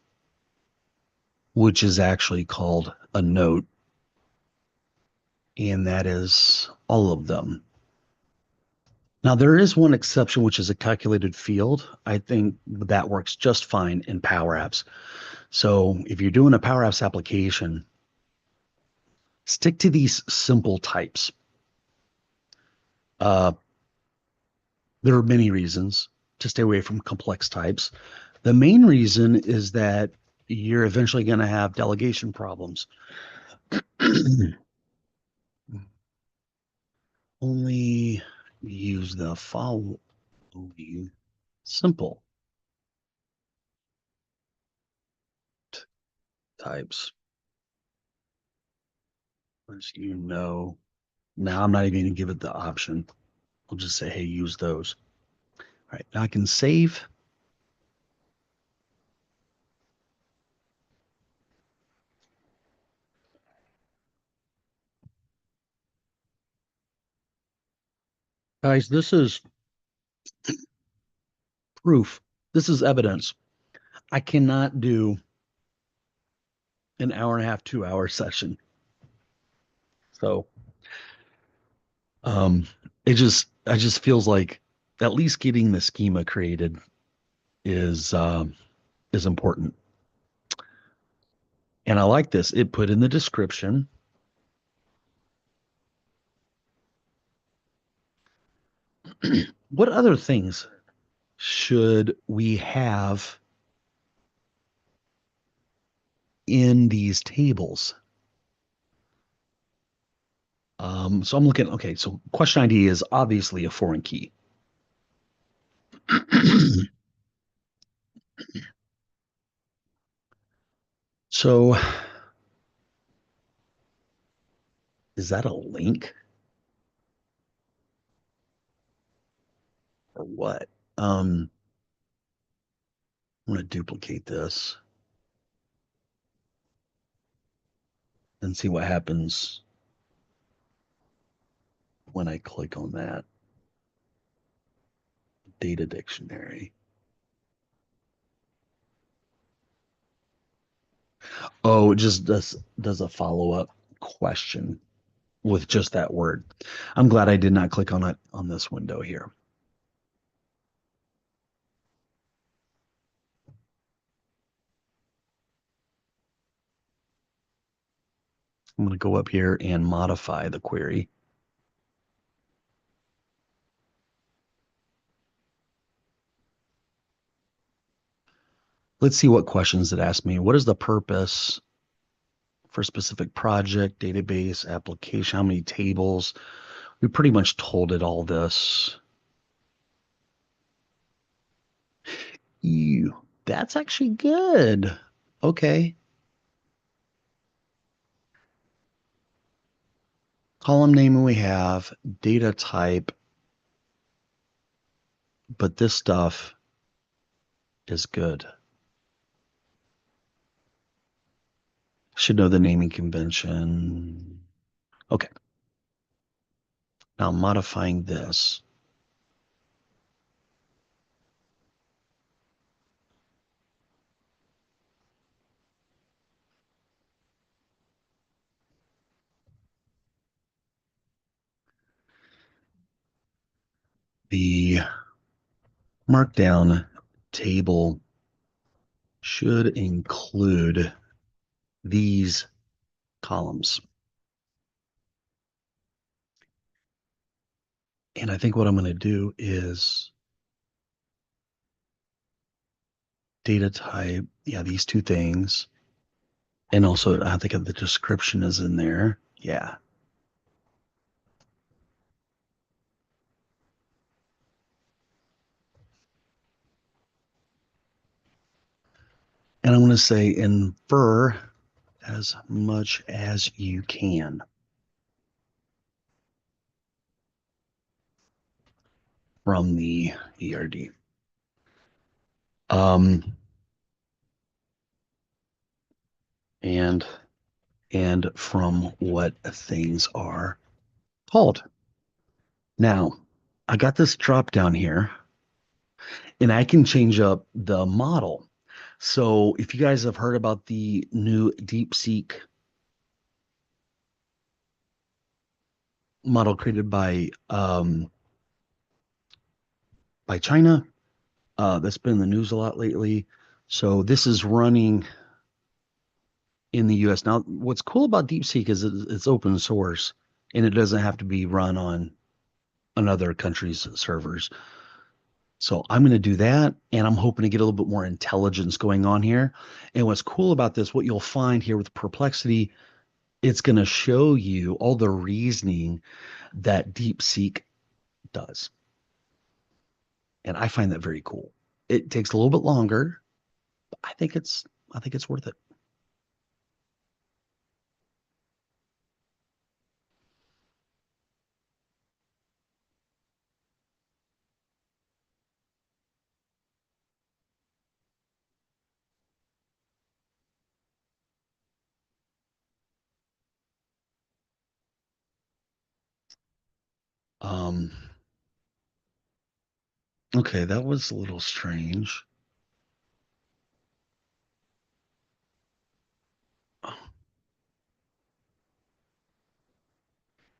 which is actually called a note. And that is all of them. Now, there is one exception, which is a calculated field. I think that works just fine in Power Apps. So if you're doing a Power Apps application, stick to these simple types. Uh, there are many reasons to stay away from complex types. The main reason is that you're eventually going to have delegation problems. Only use the following simple types, as you know. Now I'm not even going to give it the option. I'll just say, hey, use those. All right, now I can save. Guys, this is proof. This is evidence. I cannot do an hour and a half, 2 hour session. So um I just feels like at least getting the schema created is important. And I like this. It put in the description. What other things should we have in these tables? So I'm looking, okay, so question ID is obviously a foreign key. So is that a link or what? I'm going to duplicate this and see what happens when I click on that data dictionary. Oh, it just does a follow-up question with just that word. I'm glad I did not click on it on this window here. I'm going to go up here and modify the query. Let's see what questions it asked me. What is the purpose for a specific project, database, application, how many tables? We pretty much told it all this. You, that's actually good. Okay. Column name we have, data type, but this stuff is good. Should know the naming convention. Okay. Now modifying this. The markdown table should include these columns. And I think what I'm going to do is data type. Yeah, these two things. And also, I think the description is in there. Yeah. And I'm going to say infer as much as you can from the ERD. Um, and and from what things are called. Now, I got this drop down here, and I can change up the model. So if you guys have heard about the new DeepSeek model created by by China. That's been in the news a lot lately. So this is running in the US. Now, what's cool about DeepSeek is it's open source and it doesn't have to be run on another country's servers. So I'm going to do that, and I'm hoping to get a little bit more intelligence going on here. And what's cool about this, what you'll find here with Perplexity, it's going to show you all the reasoning that DeepSeek does. And I find that very cool. It takes a little bit longer, but I think it's worth it. Um, okay, that was a little strange.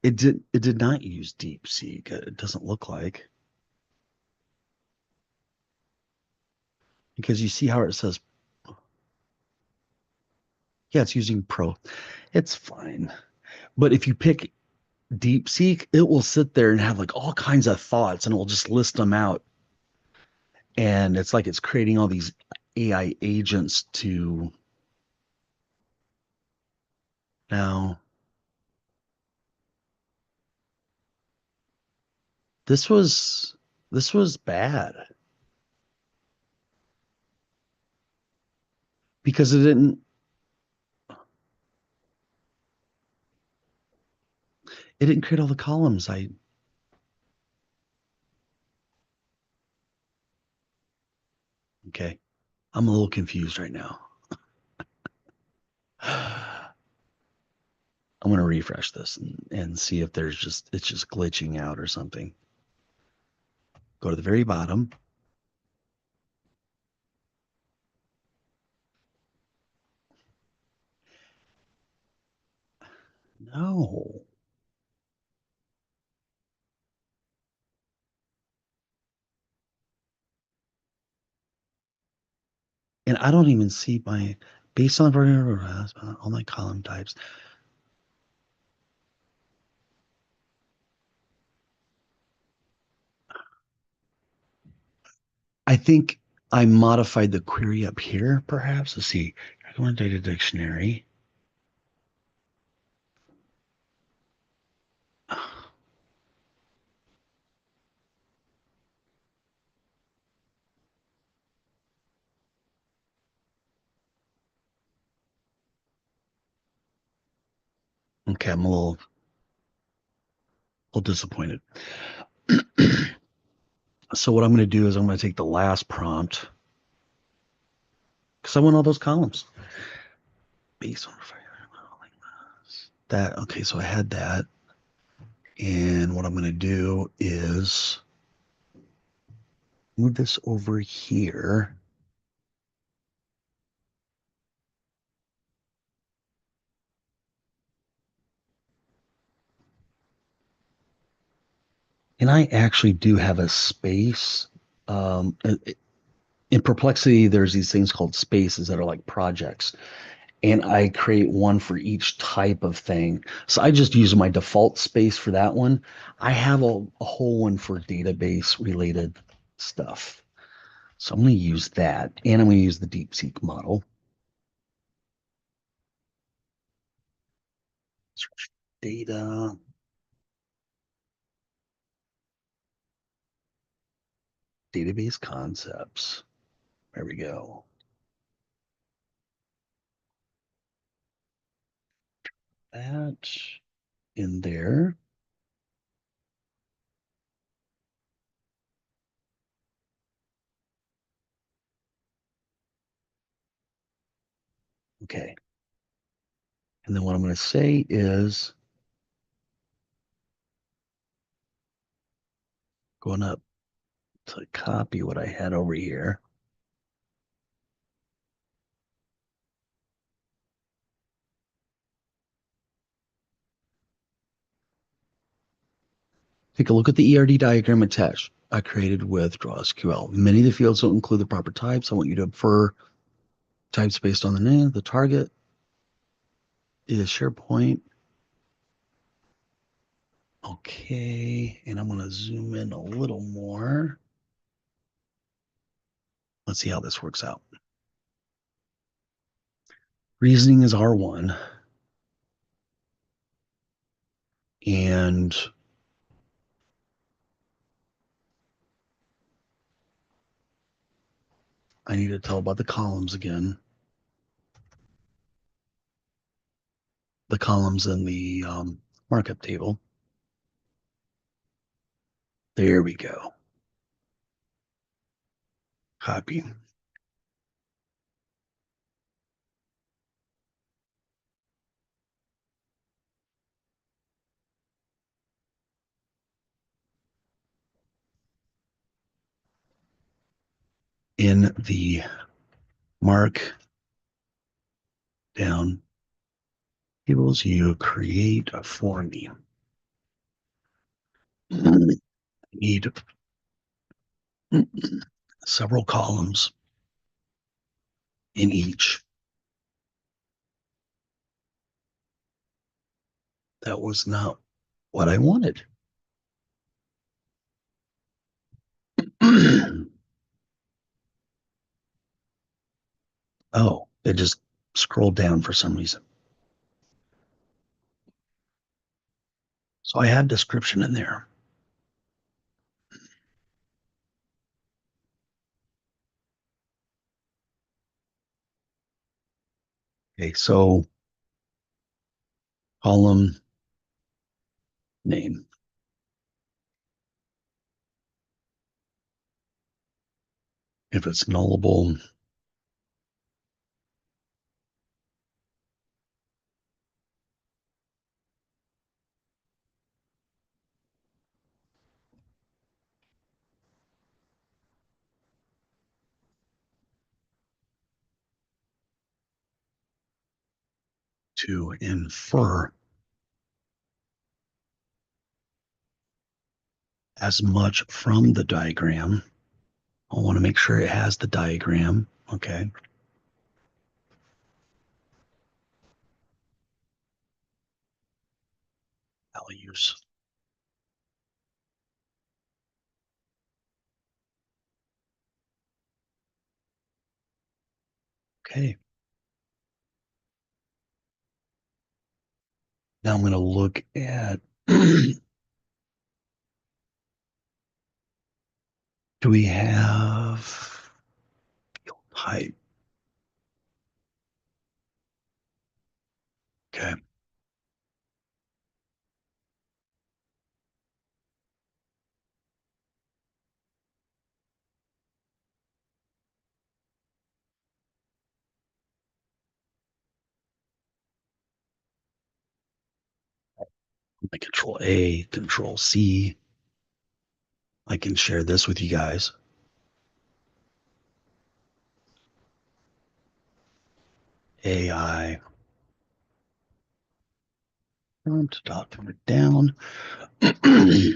It did not use DeepSeek. It doesn't look like, because you see how it says, yeah, it's using Pro. It's fine. But if you pick DeepSeek, it will sit there and have like all kinds of thoughts and it will just list them out. And it's like it's creating all these AI agents to now. This was this was bad because it didn't create all the columns. I Okay. I'm a little confused right now. I'm gonna refresh this and see if it's just glitching out or something. Go to the very bottom. No. And I don't even see my based on all my column types. I think I modified the query up here, perhaps. Let's see. Recommend data dictionary. Okay, I'm a little disappointed. So what I'm going to do is I'm going to take the last prompt because I want all those columns. Based on that. Okay, so I had that. And what I'm going to do is move this over here. And I actually do have a space. In Perplexity, there's these things called spaces that are like projects. And I create one for each type of thing. So I just use my default space for that one. I have a whole one for database related stuff. So I'm going to use that. And I'm going to use the DeepSeek model. Search data, database concepts. There we go. That in there. Okay. And then what I'm going to say is going up to copy what I had over here. Take a look at the ERD diagram attached. I created with DrawSQL. Many of the fields don't include the proper types. I want you to infer types based on the name. The target is SharePoint. Okay, and I'm going to zoom in a little more. Let's see how this works out. Reasoning is R1. And I need to tell about the columns again. The columns in the markup table. There we go. Copy. In the mark down tables, you create for me. Need several columns in each. That was not what I wanted. Oh, it just scrolled down for some reason. So I had description in there. Okay, so column name. If it's nullable, to infer as much from the diagram. I want to make sure it has the diagram. Okay. Values. Okay. Now I'm going to look at do we have height? Okay. I control A, control C. I can share this with you guys. AI prompt document down. Okay.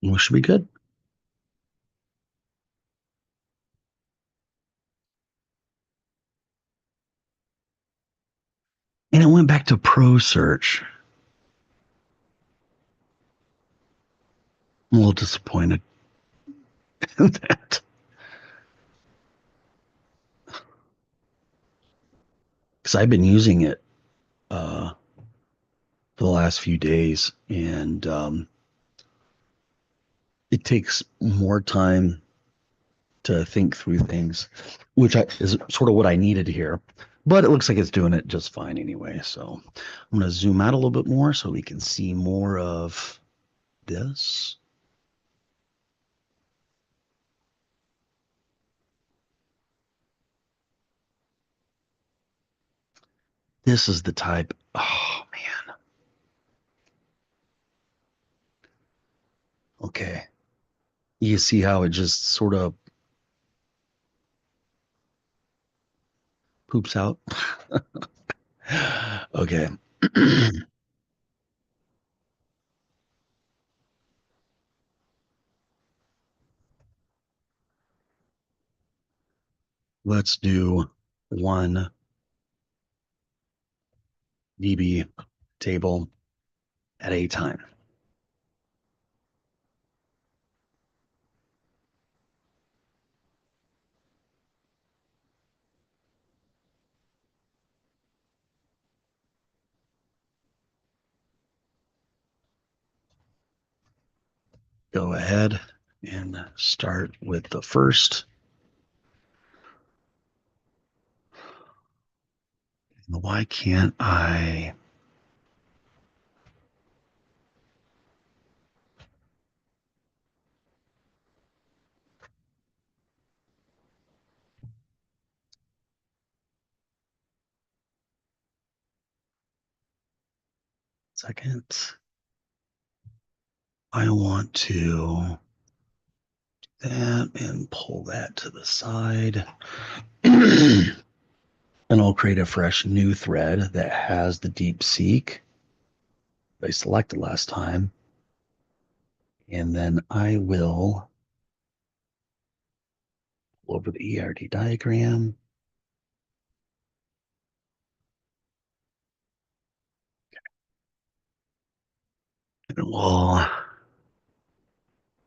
We should be good. And it went back to Pro Search. I'm a little disappointed in that. Because I've been using it for the last few days, and it takes more time to think through things, which is sort of what I needed here. But it looks like it's doing it just fine anyway. So I'm going to zoom out a little bit more so we can see more of this. This is the type. Oh, man. Okay. You see how it just sort of poops out. Okay. Let's do one DB table at a time. Go ahead and start with the first. Why can't I? Second, I want to do that and pull that to the side. And I'll create a fresh new thread that has the deep seek I selected last time. And then I will pull over the ERD diagram. And we'll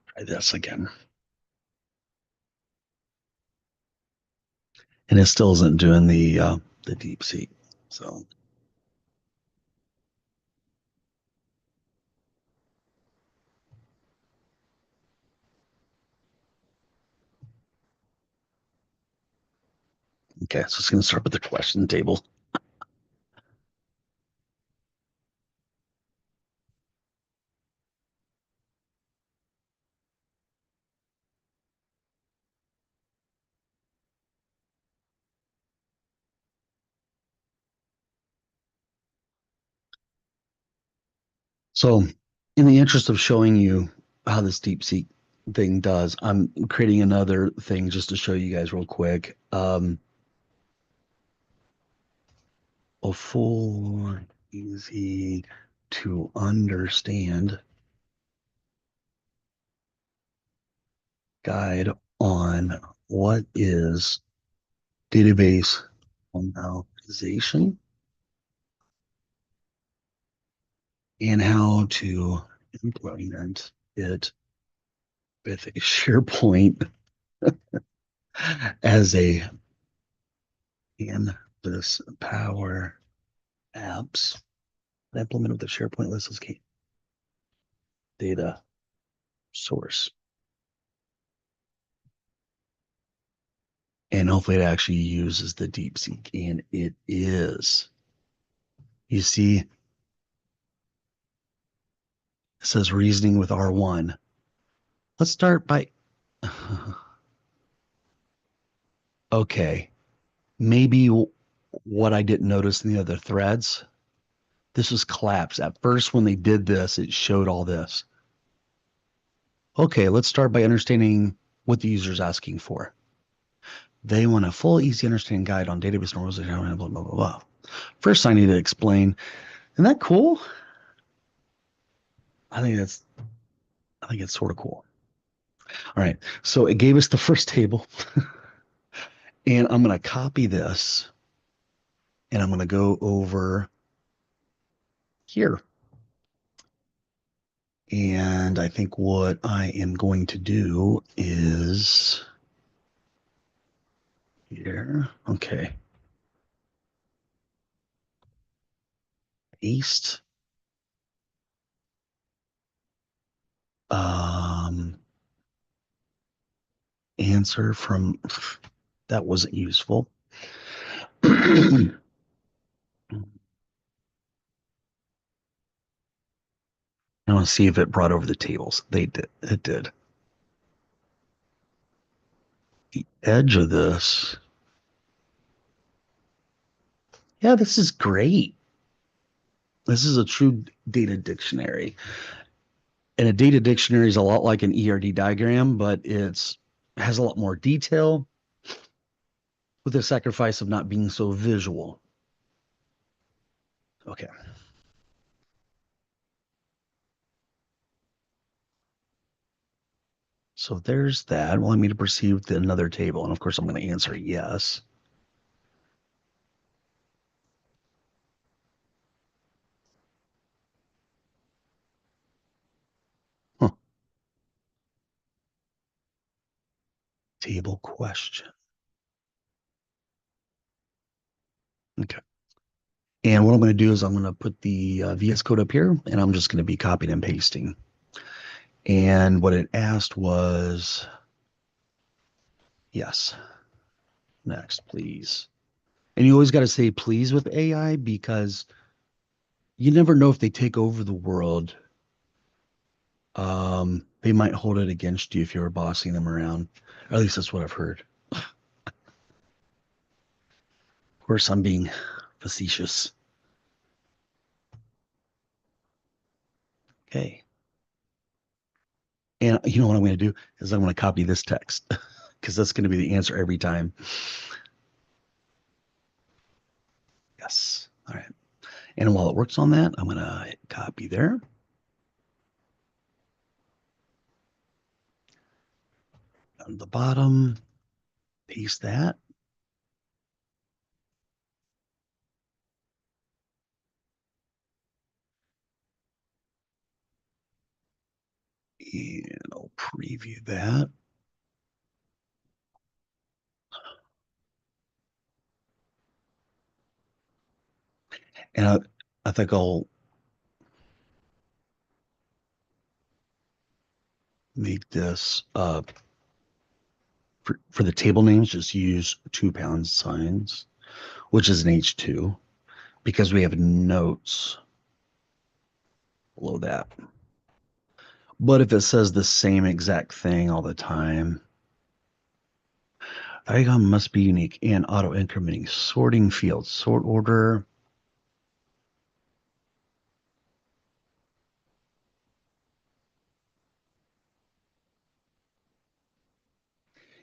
try this again. And it still isn't doing the deep seek. So okay, so it's going to start with the question table. So in the interest of showing you how this deep seek thing does, I'm creating another thing just to show you guys real quick. A full, easy to understand guide on what is database normalization and how to implement it with a SharePoint as a in this Power Apps implement with the SharePoint list as key data source. And hopefully it actually uses the DeepSeek, and it is. You see, it says reasoning with R1. Let's start by, okay, maybe what I didn't notice in the other threads, this was collapsed. At first, when they did this, it showed all this. Okay, let's start by understanding what the user is asking for. They want a full, easy understanding guide on database normalization, blah, blah, blah, blah. First, I need to explain. Isn't that cool? I think that's, I think it's sort of cool. All right, so it gave us the first table, and I'm going to copy this, and I'm going to go over here. And I think what I am going to do is here. Okay. Paste. Um, answer from that wasn't useful. I want to see if it brought over the tables. They did. It did. The edge of this. Yeah, this is great. This is a true data dictionary. And a data dictionary is a lot like an ERD diagram, but it's has a lot more detail. with the sacrifice of not being so visual. Okay. So there's that. Want me to proceed with another table? And of course, I'm going to answer yes. Huh. Table question. Okay. And what I'm going to do is I'm going to put the VS Code up here, and I'm just going to be copying and pasting. And what it asked was, yes, next, please. And you always got to say please with AI because you never know if they take over the world. They might hold it against you if you were bossing them around. Or at least that's what I've heard. Of course, I'm being facetious. Okay. And you know what I'm going to do is I'm going to copy this text because that's going to be the answer every time. Yes. All right. And while it works on that, I'm going to hit copy there. Down to the bottom, paste that. And I'll preview that. And I think I'll make this for the table names, just use 2 pound signs, which is an H2, because we have notes below that. But if it says the same exact thing all the time, icon must be unique and auto incrementing sorting field, sort order.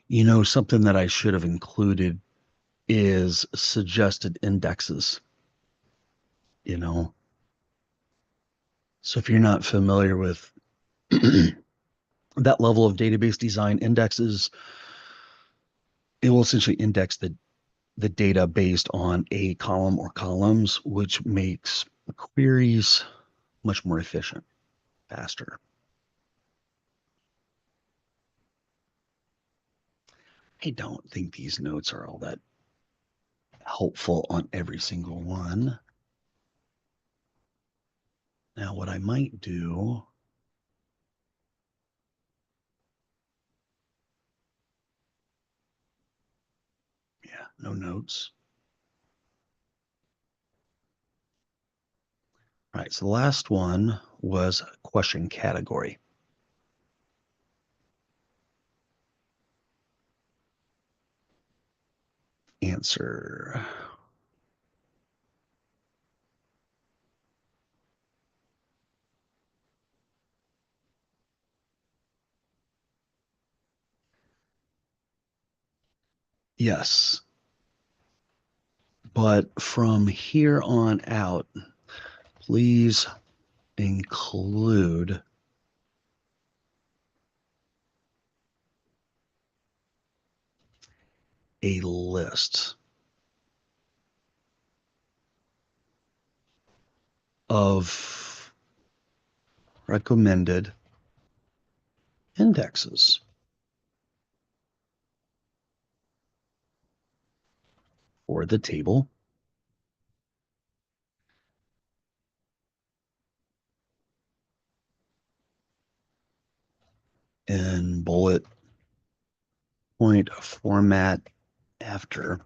You know, something that I should have included is suggested indexes, you know. So if you're not familiar with that level of database design, indexes, it will essentially index the data based on a column or columns, which makes queries much more efficient, faster. I don't think these notes are all that helpful on every single one. Now, what I might do, yeah, no notes. All right, so the last one was question category. Answer. Yes. But from here on out, please include a list of recommended indexes for the table in bullet point format after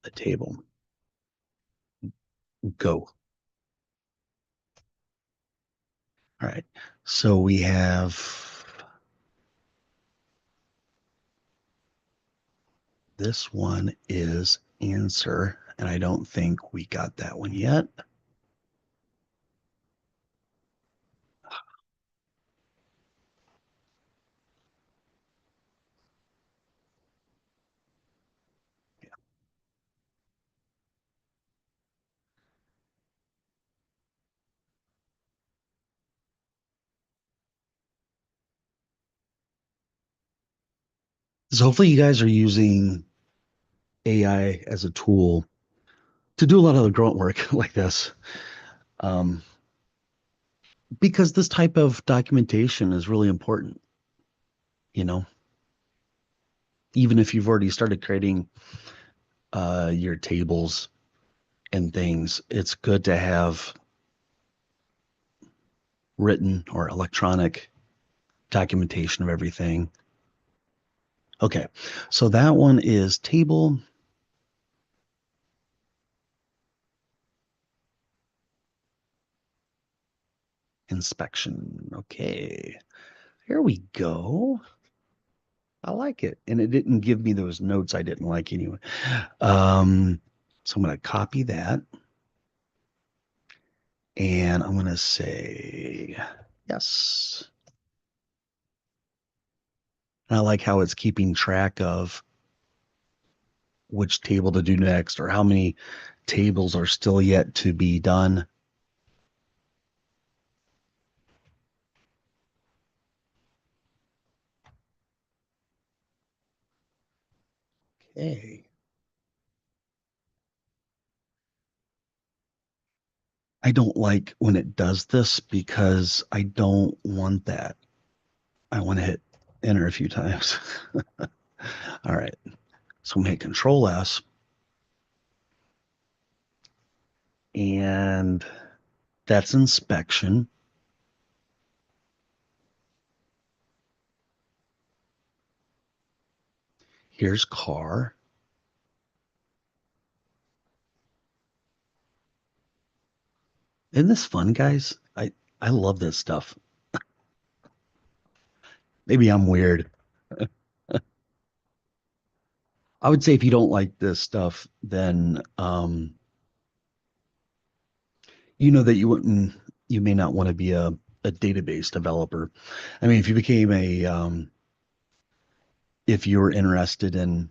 the table. Go. All right. So we have this one is answer, and I don't think we got that one yet. So hopefully you guys are using AI as a tool to do a lot of the grunt work like this. Um, because this type of documentation is really important, you know, even if you've already started creating your tables and things, it's good to have written or electronic documentation of everything. Okay, so that one is table inspection. Okay, here we go. I like it. And it didn't give me those notes I didn't like anyway. Um, so I'm going to copy that and I'm going to say yes. And I like how it's keeping track of which table to do next or how many tables are still yet to be done. Okay. I don't like when it does this because I don't want that. I want to hit enter a few times. All right. So I'm going to hit Control S and that's inspection. Here's car. Isn't this fun, guys? I love this stuff. Maybe I'm weird. I would say if you don't like this stuff, then you know that you may not want to be a database developer. I mean, if you became a if you were interested in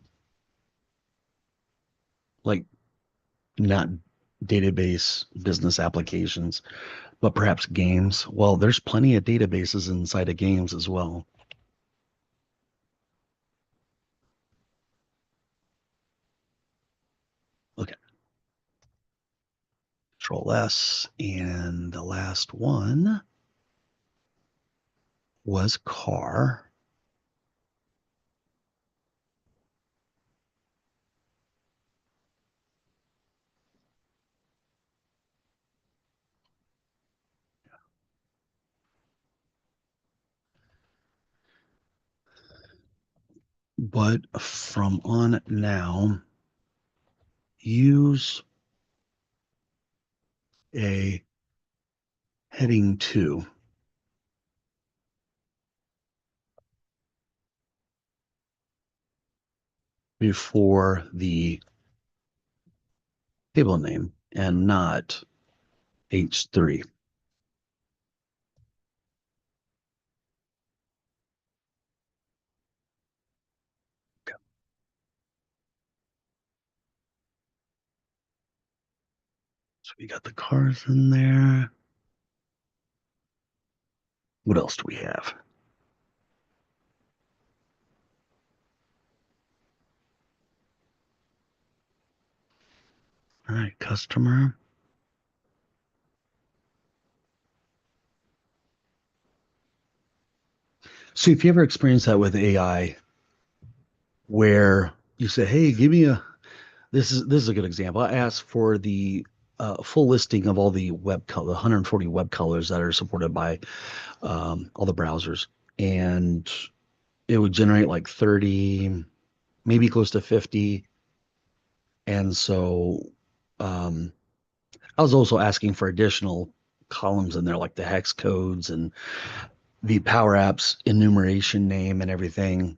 like not database business applications, but perhaps games, well, there's plenty of databases inside of games as well. Okay, Control S, and the last one was car. But from on now, use a heading 2 before the table name and not H3. Okay. So we got the cars in there. What else do we have? All right, customer. So if you ever experience that with AI, where you say, "Hey, give me a this is a good example." I asked for the full listing of all the web color, the 140 web colors that are supported by all the browsers, and it would generate like 30, maybe close to 50. And so um, I was also asking for additional columns in there, like the hex codes and the Power Apps enumeration name and everything.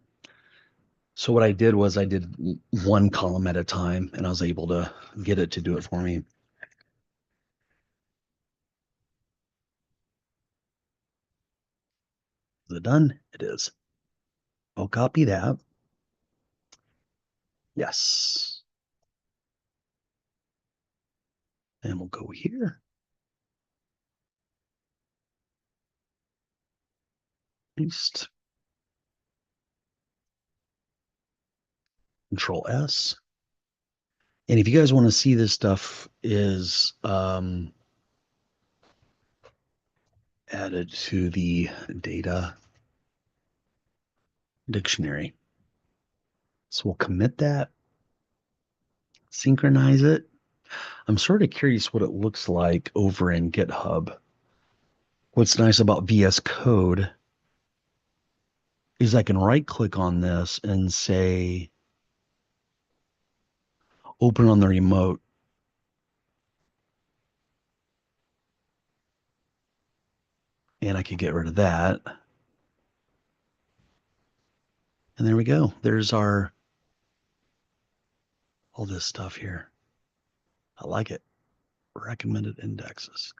So what I did was I did one column at a time, and I was able to get it to do it for me. Is it done? It is. I'll copy that. Yes. And we'll go here. Paste. Control S. And if you guys want to see this stuff is added to the data dictionary. So we'll commit that, synchronize it. I'm sort of curious what it looks like over in GitHub. What's nice about VS Code is I can right click on this and say open on the remote, and I could get rid of that. And there we go. There's our all this stuff here. I like it. Recommended indexes.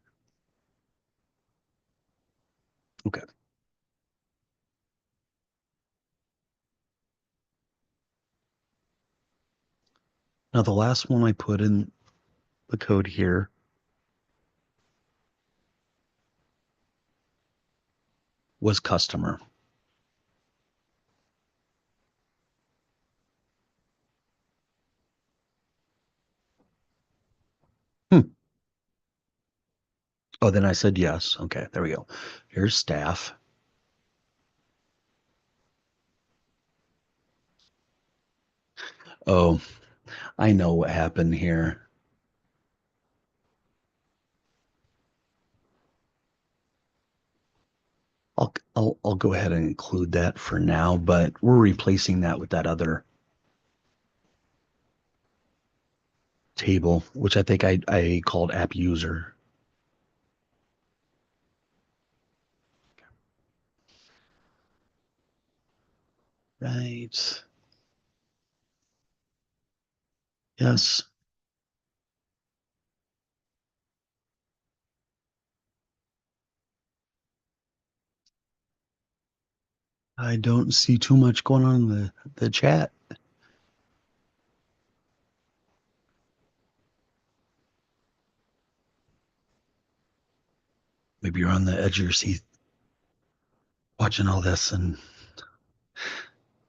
Okay. Now the last one I put in the code here was customer. Hmm. Oh, then I said yes. Okay, there we go. Here's staff. Oh, I know what happened here. I'll go ahead and include that for now, but we're replacing that with that other table, which I think I called app user. Right. Yes. I don't see too much going on in the chat. Maybe you're on the edge of your seat watching all this and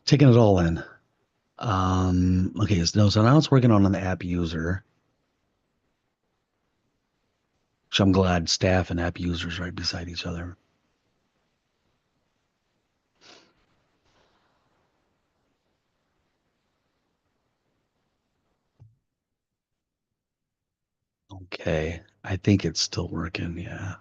taking it all in. Okay, so now it's working on an app user, which I'm glad staff and app users right beside each other. Okay, I think it's still working. Yeah.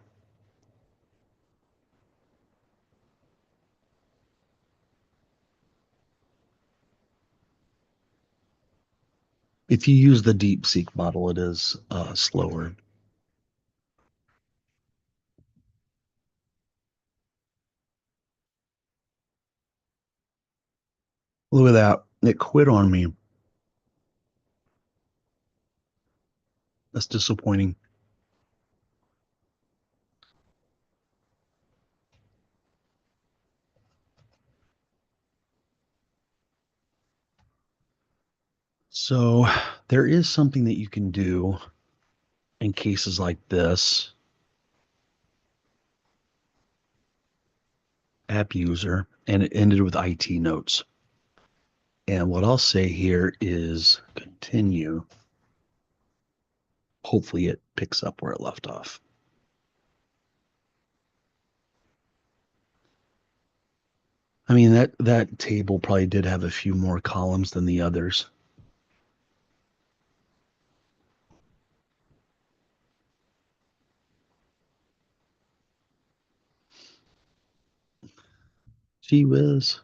If you use the DeepSeek model, it is slower. Look at that. It quit on me. That's disappointing. So there is something that you can do in cases like this. App user, and it ended with IT notes. And what I'll say here is continue. Hopefully it picks up where it left off. I mean, that table probably did have a few more columns than the others. Gee whiz.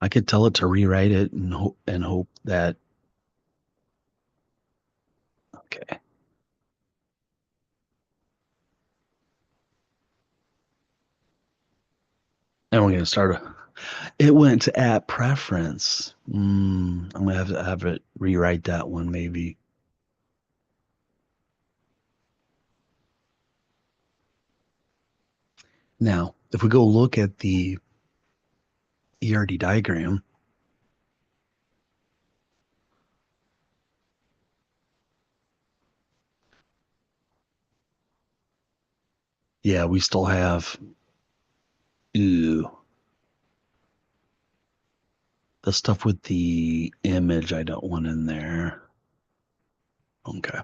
I could tell it to rewrite it and hope that okay. And we're gonna start. It went to app preference. I'm gonna have to have it rewrite that one maybe. Now, if we go look at the ERD diagram, yeah, we still have ew, The stuff with the image I don't want in there. Okay.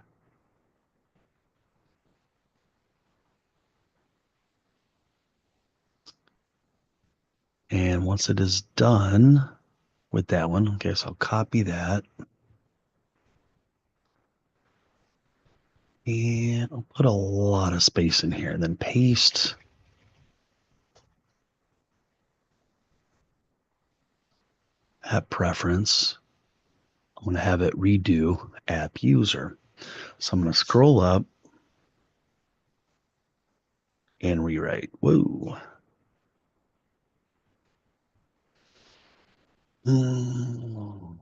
And once it is done with that one, okay, so I'll copy that and I'll put a lot of space in here and then paste app preference. I'm going to have it redo app user. So I'm going to scroll up and rewrite. Whoa. Mm.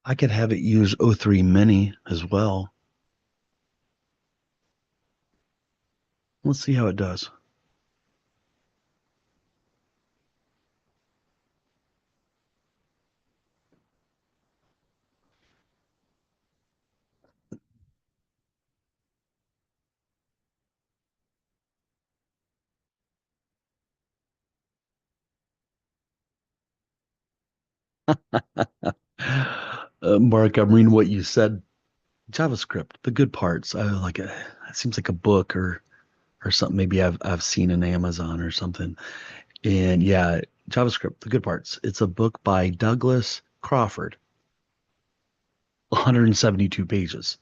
I could have it use O3 Mini as well. Let's see how it does. Mark, I'm reading what you said. JavaScript, the good parts. I like it. It seems like a book or something. Maybe I've seen in Amazon or something. And yeah, JavaScript, the good parts. It's a book by Douglas Crawford, 172 pages.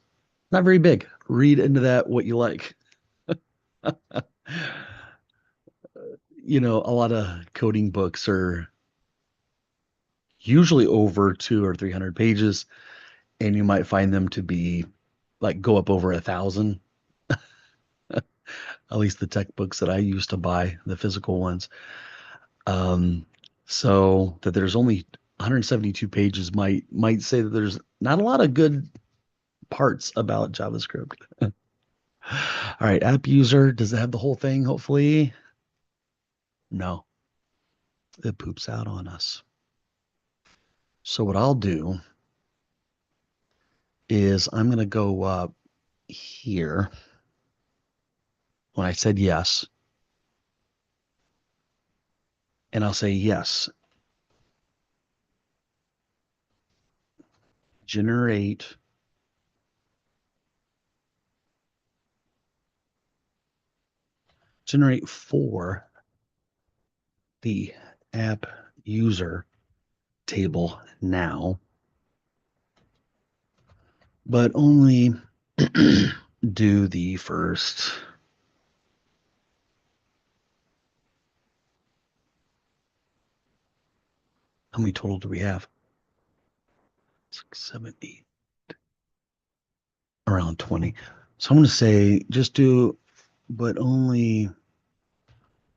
Not very big. Read into that what you like. A lot of coding books are usually over 200 or 300 pages, and you might find them to be like go up over 1,000. At least the tech books that I used to buy, the physical ones. Um, so that there's only 172 pages might say that there's not a lot of good parts about JavaScript. All right, app user, does it have the whole thing? Hopefully, no, it poops out on us. So what I'll do is I'm going to go up here when I said yes, and I'll say yes, generate for the app user table now, but only do the first. How many total do we have? 6, 7, 8, around 20. So I'm going to say just do, but only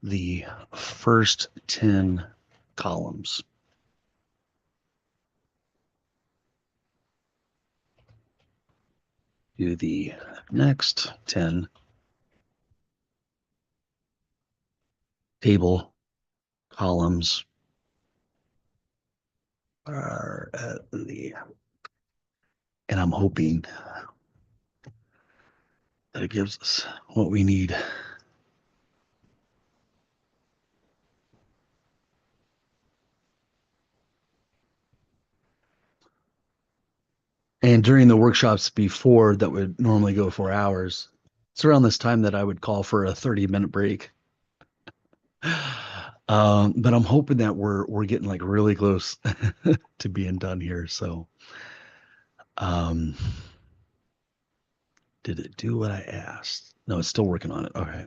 the first 10 columns. Do the next 10 table columns are at and I'm hoping that it gives us what we need. And during the workshops before that would normally go 4 hours, it's around this time that I would call for a 30-minute break. But I'm hoping that we're getting like really close to being done here. So, um, did it do what I asked? No, it's still working on it. Okay.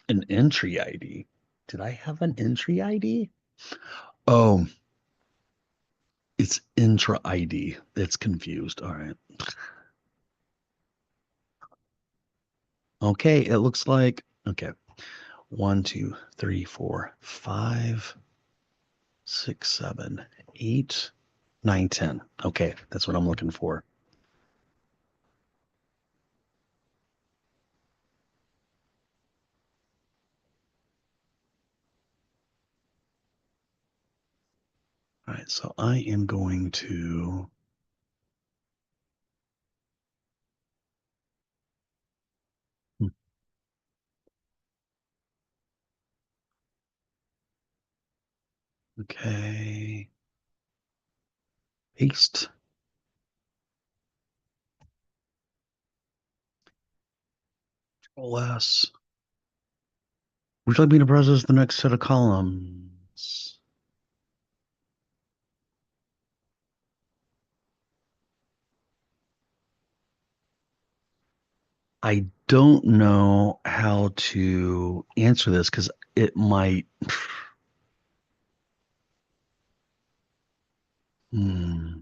An entry ID. Did I have an entry ID? Oh, it's intra ID. It's confused. All right. Okay. It looks like, okay. 1, 2, 3, 4, 5, 6, 7, 8, 9, 10. Okay. That's what I'm looking for. All right, so I am going to okay, paste. Control S. Would you like me to process the next set of columns? I don't know how to answer this because it might. Hmm.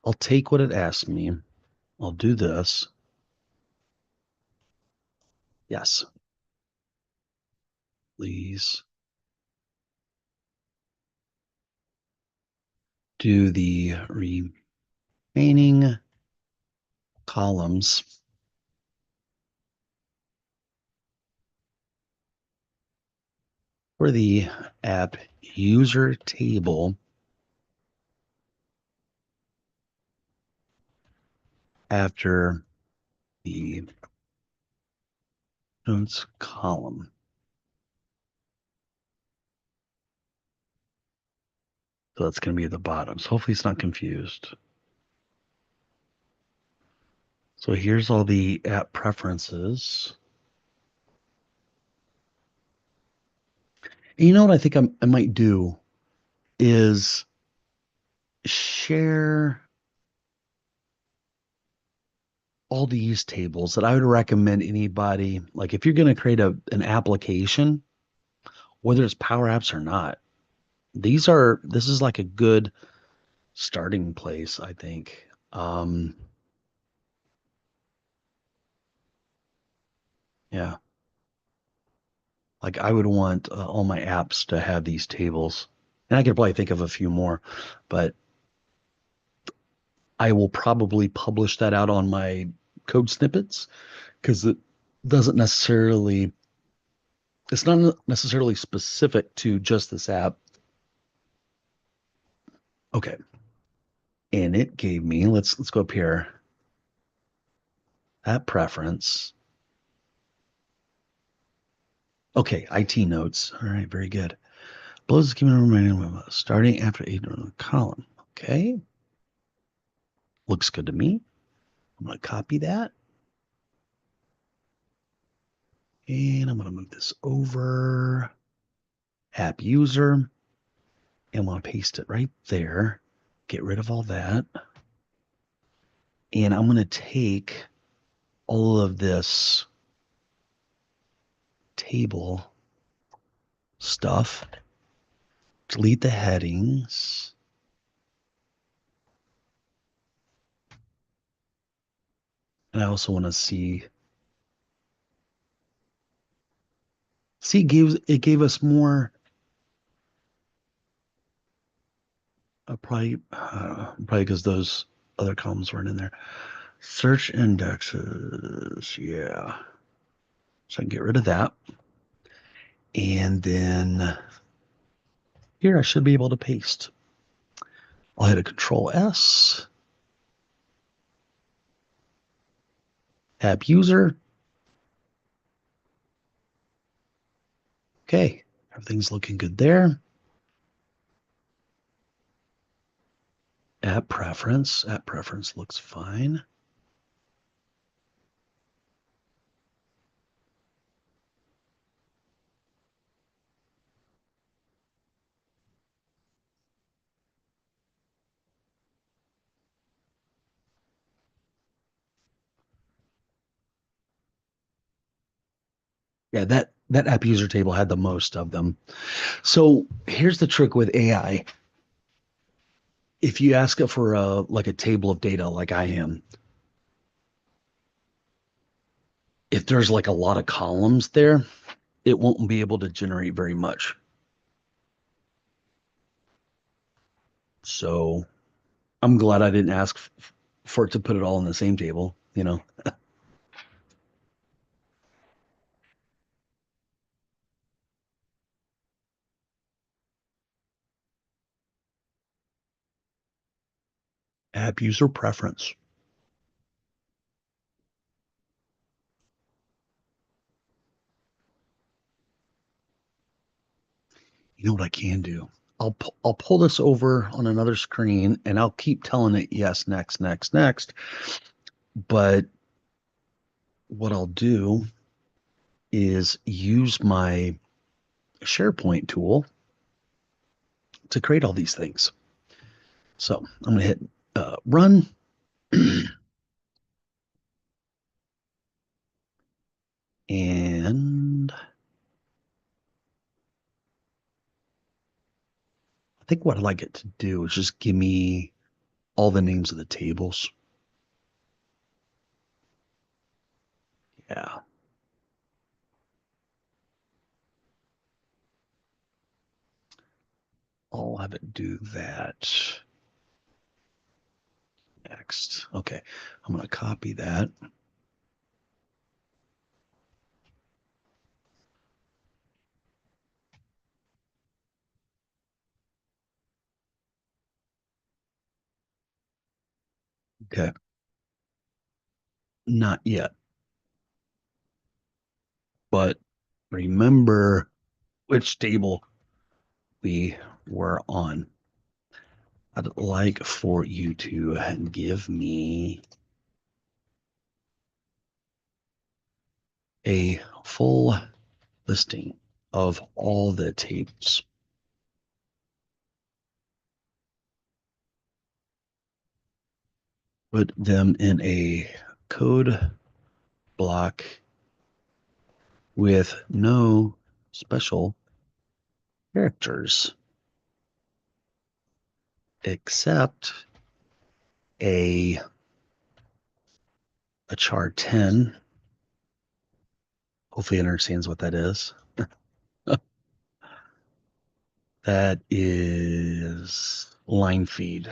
I'll take what it asks me. I'll do this. Yes, please do the remaining columns for the app user table after the notes column. So that's going to be at the bottom. So hopefully it's not confused. So here's all the app preferences. And you know what I think I might do is share all these tables that I would recommend anybody, like if you're going to create an application, whether it's Power Apps or not, this is like a good starting place, I think. Yeah, like I would want all my apps to have these tables, and I could probably think of a few more, but I will probably publish that out on my code snippets because doesn't necessarily, it's not necessarily specific to just this app. Okay. And it gave me, let's go up here, that preference. Okay, IT notes. All right, very good. Blows is giving a reminder starting after a column. Okay, looks good to me. I'm going to copy that and I'm going to move this over. App user, and I'm going to paste it right there. Get rid of all that. And I'm going to take all of this table stuff, delete the headings. And I also want to see it gave us more. Probably because those other columns weren't in there. Search indexes, yeah. So I can get rid of that. And then here I should be able to paste. I'll hit a Control S, app user. Okay, everything's looking good there. App preference looks fine. Yeah, that app user table had the most of them. So here's the trick with AI. If you ask it for a table of data like I am, if there's like a lot of columns there, it won't be able to generate very much. So I'm glad I didn't ask for it to put it all in the same table, you know. App user preference. You know what I can do? I'll pull this over on another screen and I'll keep telling it yes, next, next, next. But what I'll do is use my SharePoint tool to create all these things. So I'm going to hit run. And I think what I'd like it to do is just give me all the names of the tables. Yeah, I'll have it do that next. Okay, I'm going to copy that. Okay, not yet, but remember which table we were on. I'd like for you to give me a full listing of all the tables. Put them in a code block with no special characters except a char 10. Hopefully it understands what that is. That is line feed.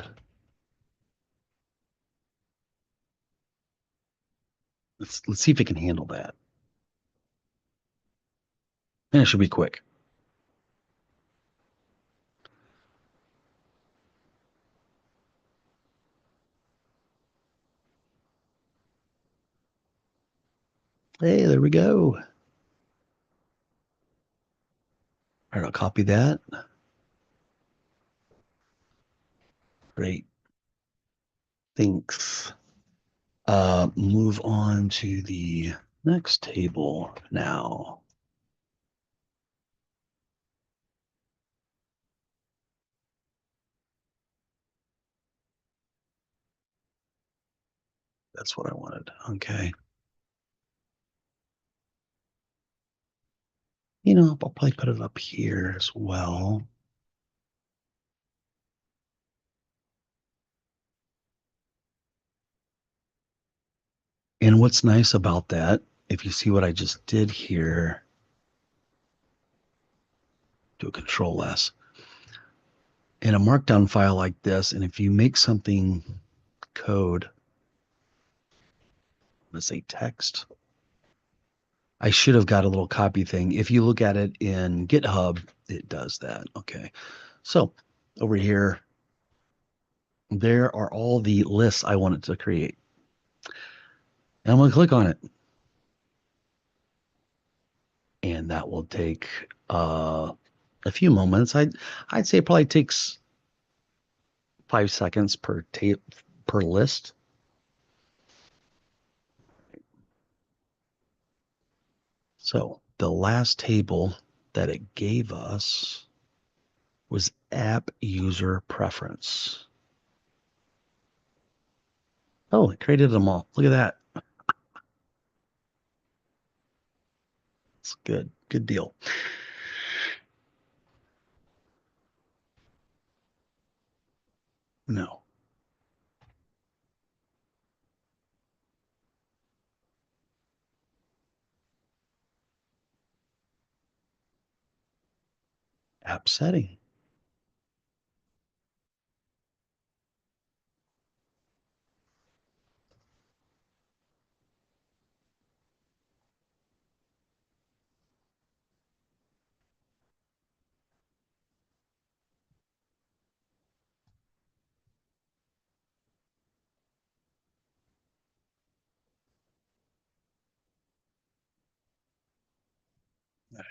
Let's see if it can handle that. And it should be quick. Hey, there we go. All right, I'll copy that. Great. Thanks. Move on to the next table now. That's what I wanted. Okay. I'll probably put it up here as well. And what's nice about that, if you see what I just did here, do a control S. In a markdown file like this, and if you make something code, let's say text, I should have got a little copy thing. If you look at it in GitHub, it does that. Okay. So over here, there are all the lists I wanted to create. And I'm going to click on it. And that will take a few moments. I'd say it probably takes 5 seconds per list. So the last table that it gave us was app user preference. Oh, it created them all. Look at that. It's good. Good deal. No. App setting.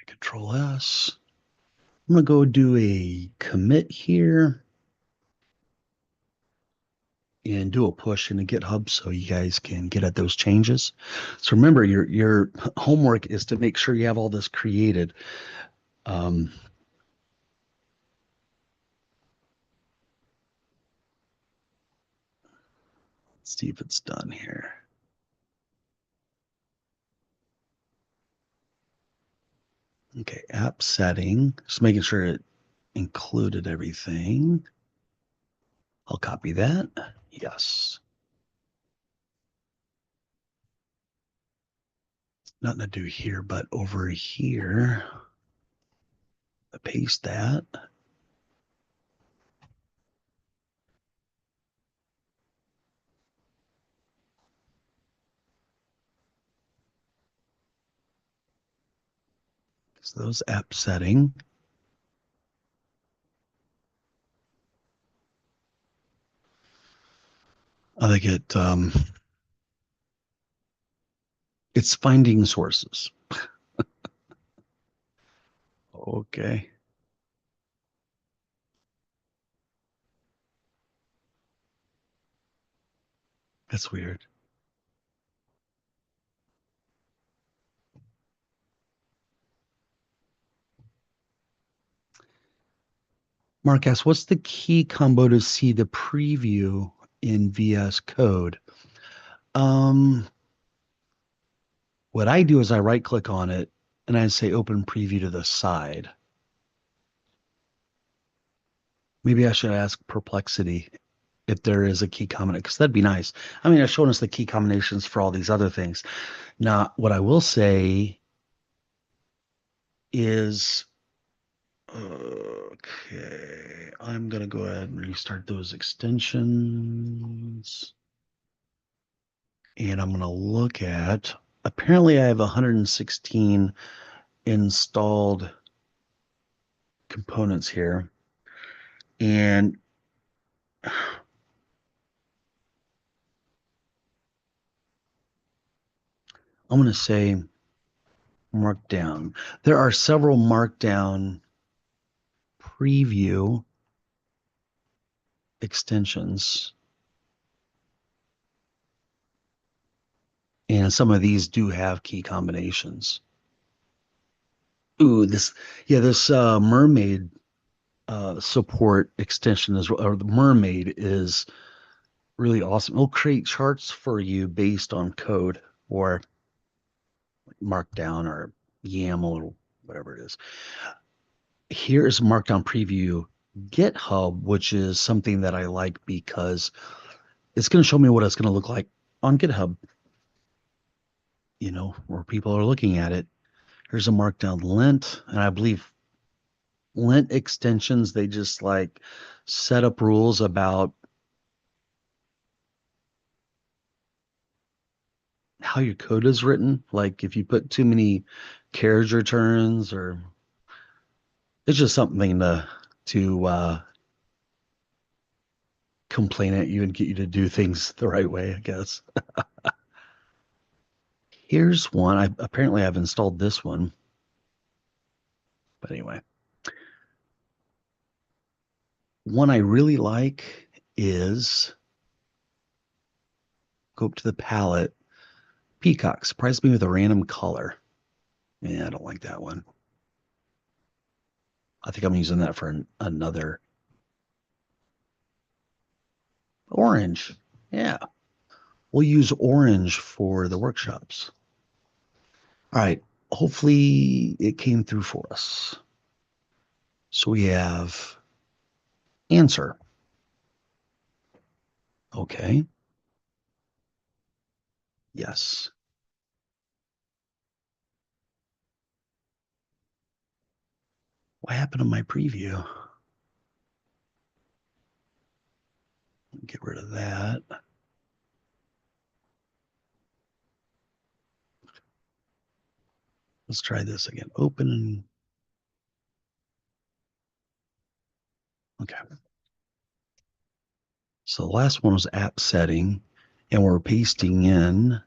Control S. I'm going to go do a commit here and do a push into GitHub so you guys can get at those changes. So remember, your homework is to make sure you have all this created. Um, let's see if it's done here. Okay, app setting. Just making sure it included everything. I'll copy that. Yes. Nothing to do here, but over here, I paste that. So those app setting. I think it's finding sources. Okay. That's weird. Mark asks, what's the key combo to see the preview in VS Code? Um, what I do is I right click on it and I say open preview to the side. Maybe I should ask Perplexity if there is a key combination, because that'd be nice. I mean, it's showing us the key combinations for all these other things. Now, what I will say is, okay, I'm going to go ahead and restart those extensions. And I'm going to look at, apparently I have 116 installed components here. And I'm going to say Markdown. There are several Markdown preview extensions. And some of these do have key combinations. Ooh, this mermaid support extension is, or the mermaid is really awesome. It'll create charts for you based on code or Markdown or YAML or whatever it is. Here's Markdown preview GitHub, which is something that I like because it's going to show me what it's going to look like on GitHub, where people are looking at it. Here's a Markdown lint, and I believe lint extensions, they just like set up rules about how your code is written. Like if you put too many carriage returns, or it's just something to complain at you and get you to do things the right way, I guess. Here's one. Apparently I've installed this one. But anyway, one I really like is go up to the palette. Peacock surprised me with a random color. Yeah, I don't like that one. I think I'm using that for another orange. Yeah, we'll use orange for the workshops. All right. Hopefully it came through for us. So we have answer. Okay. Yes. What happened to my preview? Get rid of that. Let's try this again. Open. Okay. So the last one was app setting, and we're pasting in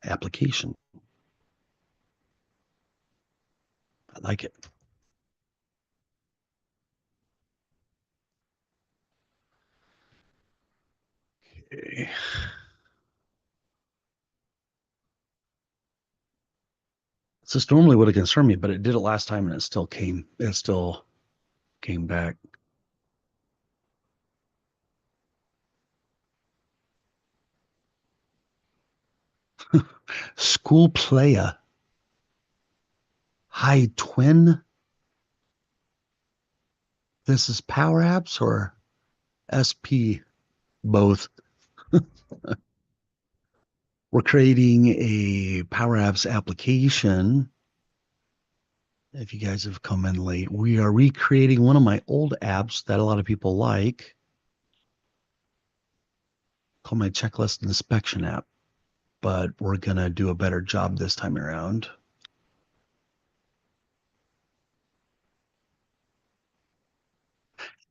application. I like it. Okay. This normally would have concerned me, but it did it last time and it still came back. School playa. Hi twin. This is Power Apps or SP? Both. We're creating a Power Apps application. If you guys have come in late, we are recreating one of my old apps that a lot of people like, called my checklist inspection app. But we're going to do a better job this time around.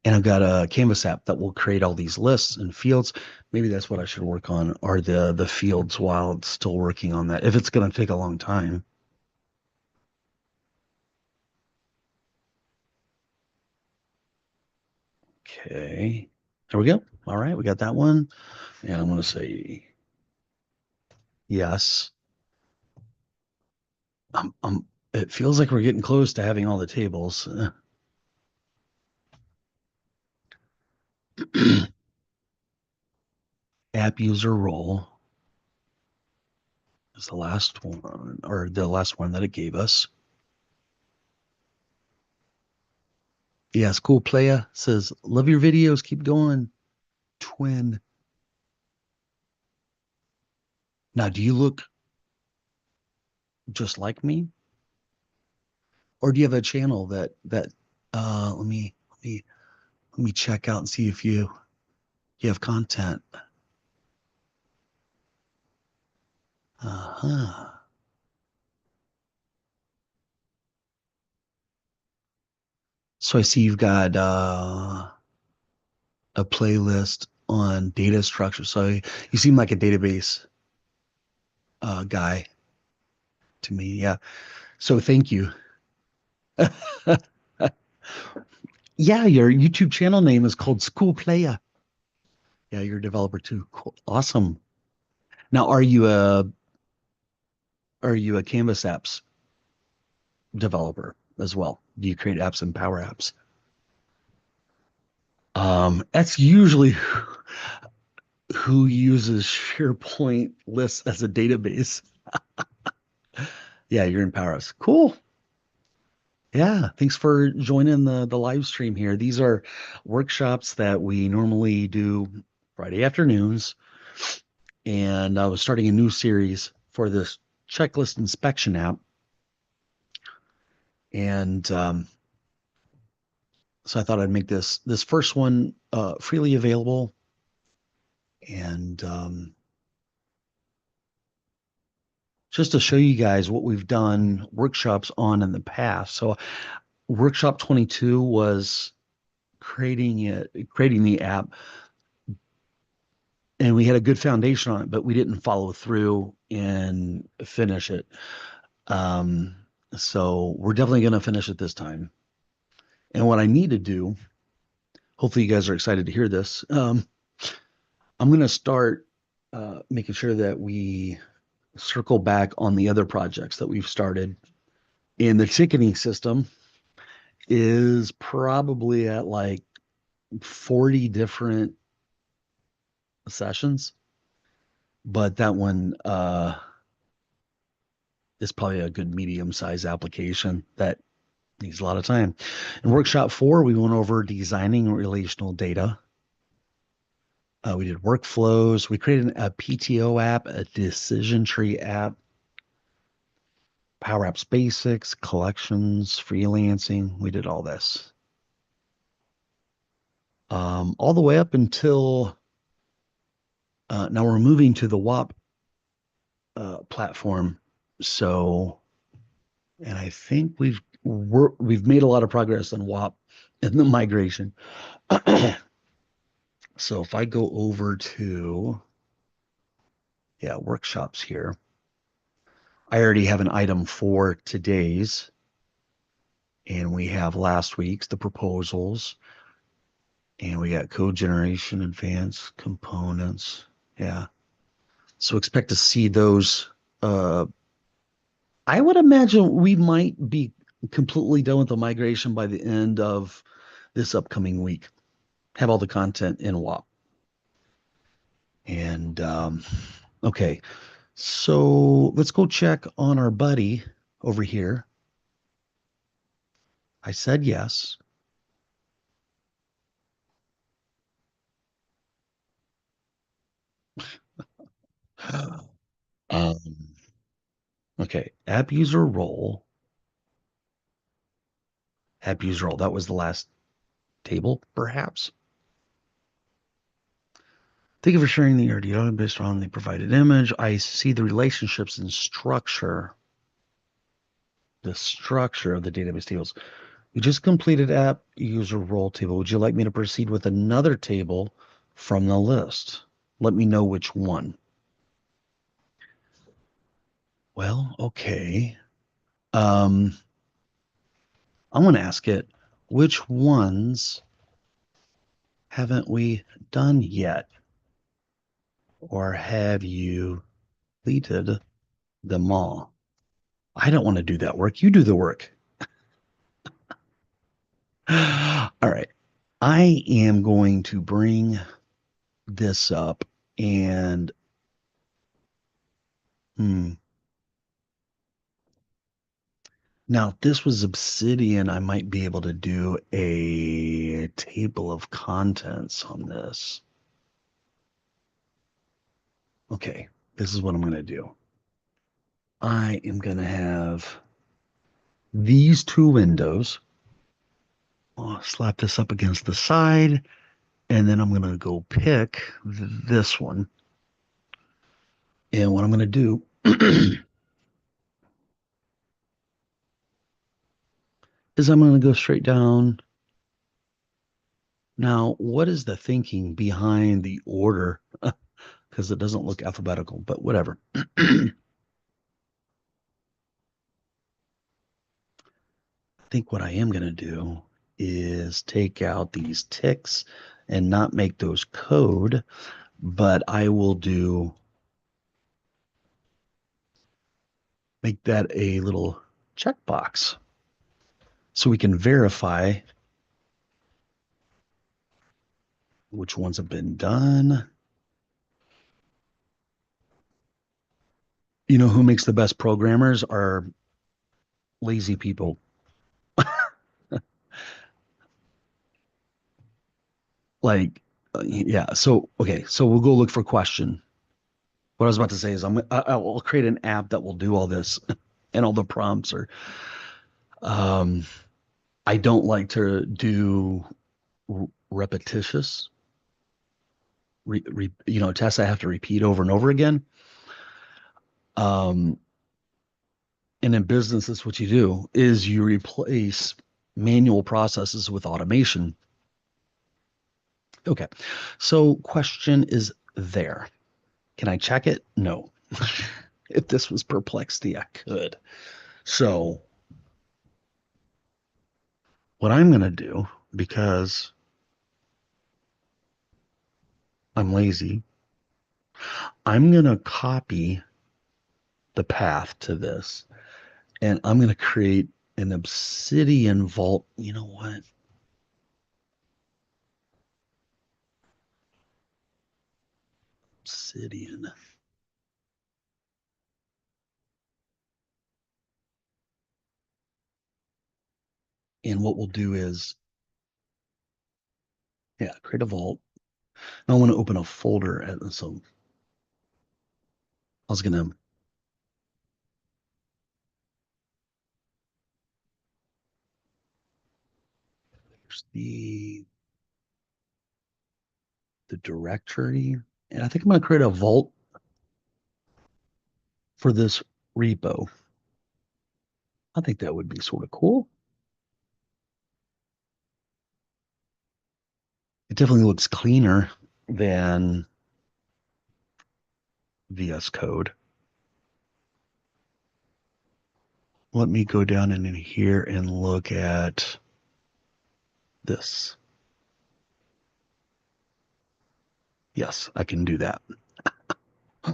And I've got a Canvas app that will create all these lists and fields. Maybe that's what I should work on, are the fields while it's still working on that, if it's going to take a long time. Okay. There we go. All right, we got that one. And I'm going to say yes. It feels like we're getting close to having all the tables. App user role is the last one, or the last one that it gave us. Yes, cool playa says, love your videos, keep going. Twin. Now, do you look just like me? Or do you have a channel that let me check out and see if you have content. Uh-huh. So I see you've got a playlist on data structure. So you seem like a database guy to me. Yeah. So thank you. Yeah, your YouTube channel name is called School Playa. Yeah, you're a developer too. Cool. Awesome. Now, are you a Canvas apps developer as well? Do you create apps and Power Apps? That's usually who uses SharePoint lists as a database. Yeah, you're in Power Apps. Cool. Yeah, thanks for joining the live stream here. These are workshops that we normally do Friday afternoons, and I was starting a new series for this checklist inspection app, and so I thought I'd make this first one freely available, and just to show you guys what we've done workshops on in the past. So workshop 22 was creating the app, and we had a good foundation on it, but we didn't follow through and finish it. Um, so we're definitely going to finish it this time. And what I need to do, hopefully you guys are excited to hear this. I'm going to start making sure that we circle back on the other projects that we've started. And the ticketing system is probably at like 40 different sessions, but that one is probably a good medium size application that needs a lot of time. In workshop 4, we went over designing relational data. We did workflows. We created a PTO app, a decision tree app, Power Apps basics, collections, freelancing. We did all this. All the way up until now we're moving to the WAP platform. So, and I think we've made a lot of progress on WAP in the migration. So if I go over to, yeah, workshops here, I already have an item for today's. And we have last week's, the proposals, and we got code generation, advanced components. Yeah. So expect to see those. I would imagine we might be completely done with the migration by the end of this upcoming week. Have all the content in WAP. And okay, so let's go check on our buddy over here. I said yes. Um, okay, app user role, app user role. That was the last table, perhaps. Thank you for sharing the RDO based on the provided image. I see the relationships and structure, the structure of the database tables. We just completed app user role table. Would you like me to proceed with another table from the list? Let me know which one. Well, okay. Um, I'm going to ask it, which ones haven't we done yet? Or have you completed them all? I don't want to do that work. You do the work. All right. I am going to bring this up and hmm, now if this was Obsidian, I might be able to do a table of contents on this. Okay, this is what I'm going to do. I am going to have these two windows. I'll slap this up against the side, and then I'm going to go pick this one. And what I'm going to do is I'm going to go straight down. Now, what is the thinking behind the order? Because it doesn't look alphabetical, but whatever. I think what I am going to do is take out these ticks and not make those code, but I will do make that a little checkbox so we can verify which ones have been done. You know who makes the best programmers are lazy people. Like, yeah. So, okay. So we'll go look for question. What I was about to say is I'll create an app that will do all this and all the prompts or, um, I don't like to do repetitious, tests I have to repeat over and over again. Um, and in business, that's what you do is you replace manual processes with automation. Okay. So question is there. Can I check it? No. If this was Perplexity, I could. So what I'm going to do, because I'm lazy, I'm going to copy the path to this and I'm going to create an Obsidian vault. You know what? Obsidian. And what we'll do is, yeah, create a vault. I want to open a folder. So I was going to, there's the directory. And I think I'm going to create a vault for this repo. I think that would be sort of cool. It definitely looks cleaner than VS Code. let me go down in here and look at this. Yes, I can do that. All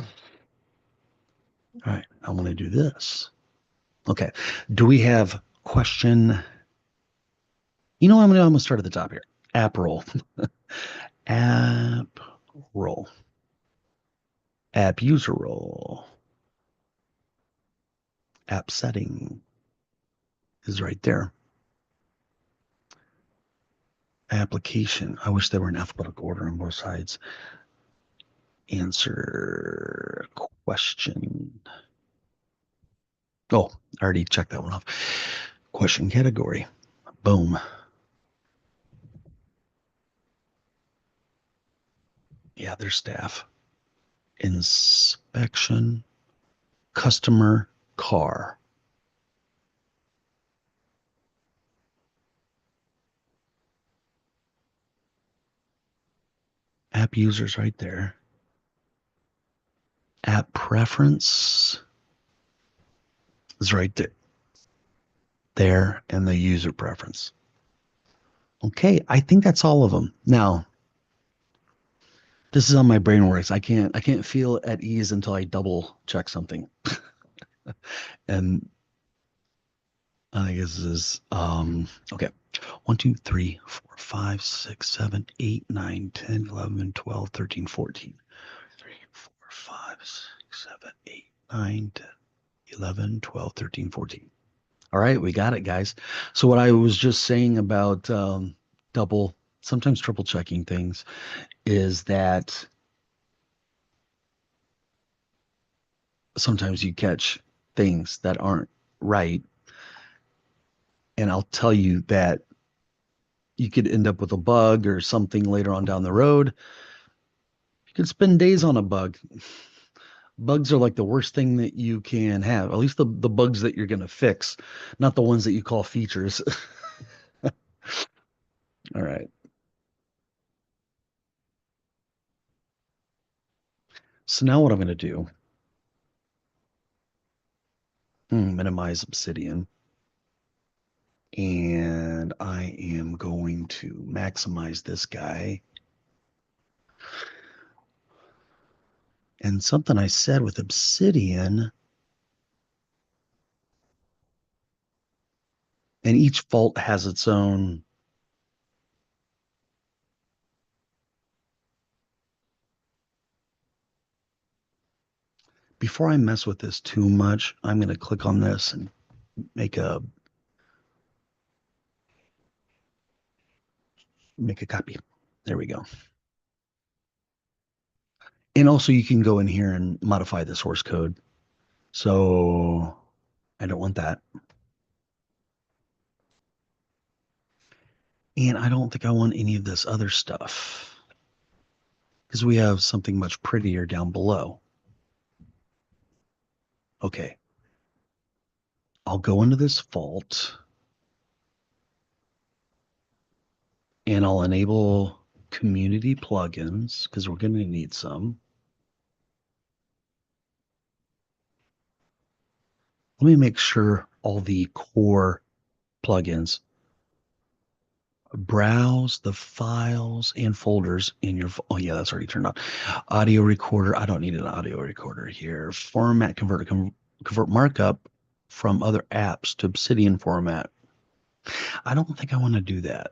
right, I want to do this. Okay. Do we have question? You know, I'm gonna start at the top here. App role. App role. App user role. App setting is right there. Application. I wish they were in alphabetical order on both sides. Answer question. Oh, I already checked that one off. Question category. Boom. Yeah, there's staff. Inspection. Customer car. App users right there. App preference is right there and the user preference. Okay, I think that's all of them. Now, this is how my brain works. I can't feel at ease until I double check something. And I guess this is okay. 1, 2, 3, 4, 5, 6, 7, 8, 9, 10, 11, 12, 13, 14. 3, 4, 5, 6, 7, 8, 9, 10, 11, 12, 13, 14. All right, we got it, guys. So what I was just saying about double, sometimes triple checking things is that sometimes you catch things that aren't right. And I'll tell you that you could end up with a bug or something later on down the road. You could spend days on a bug. Bugs are like the worst thing that you can have, at least the bugs that you're going to fix, not the ones that you call features. All right. So now what I'm going to do, minimize Obsidian. And I am going to maximize this guy. And something I said with Obsidian, and each fault has its own. Before I mess with this too much, I'm going to click on this and make a copy. There we go. And also you can go in here and modify the source code. So I don't want that. And I don't think I want any of this other stuff because we have something much prettier down below. Okay. I'll go into this vault and I'll enable community plugins because we're going to need some. Let me make sure all the core plugins browse the files and folders in your, oh yeah, that's already turned on. Audio recorder. I don't need an audio recorder here. Format convert markup from other apps to Obsidian format. I don't think I want to do that.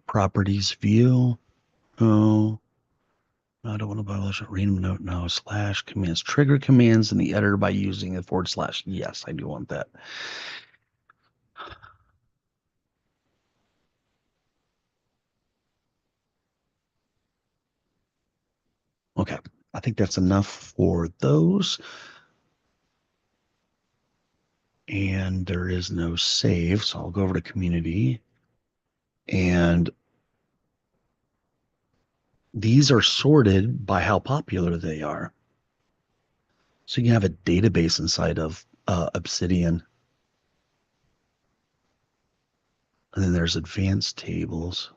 Properties view. Oh, I don't want to publish a random note. No, slash commands. Trigger commands in the editor by using a /. Yes, I do want that. Okay, I think that's enough for those. And there is no save, so I'll go over to community. And these are sorted by how popular they are. So you can have a database inside of Obsidian. And then there's advanced tables.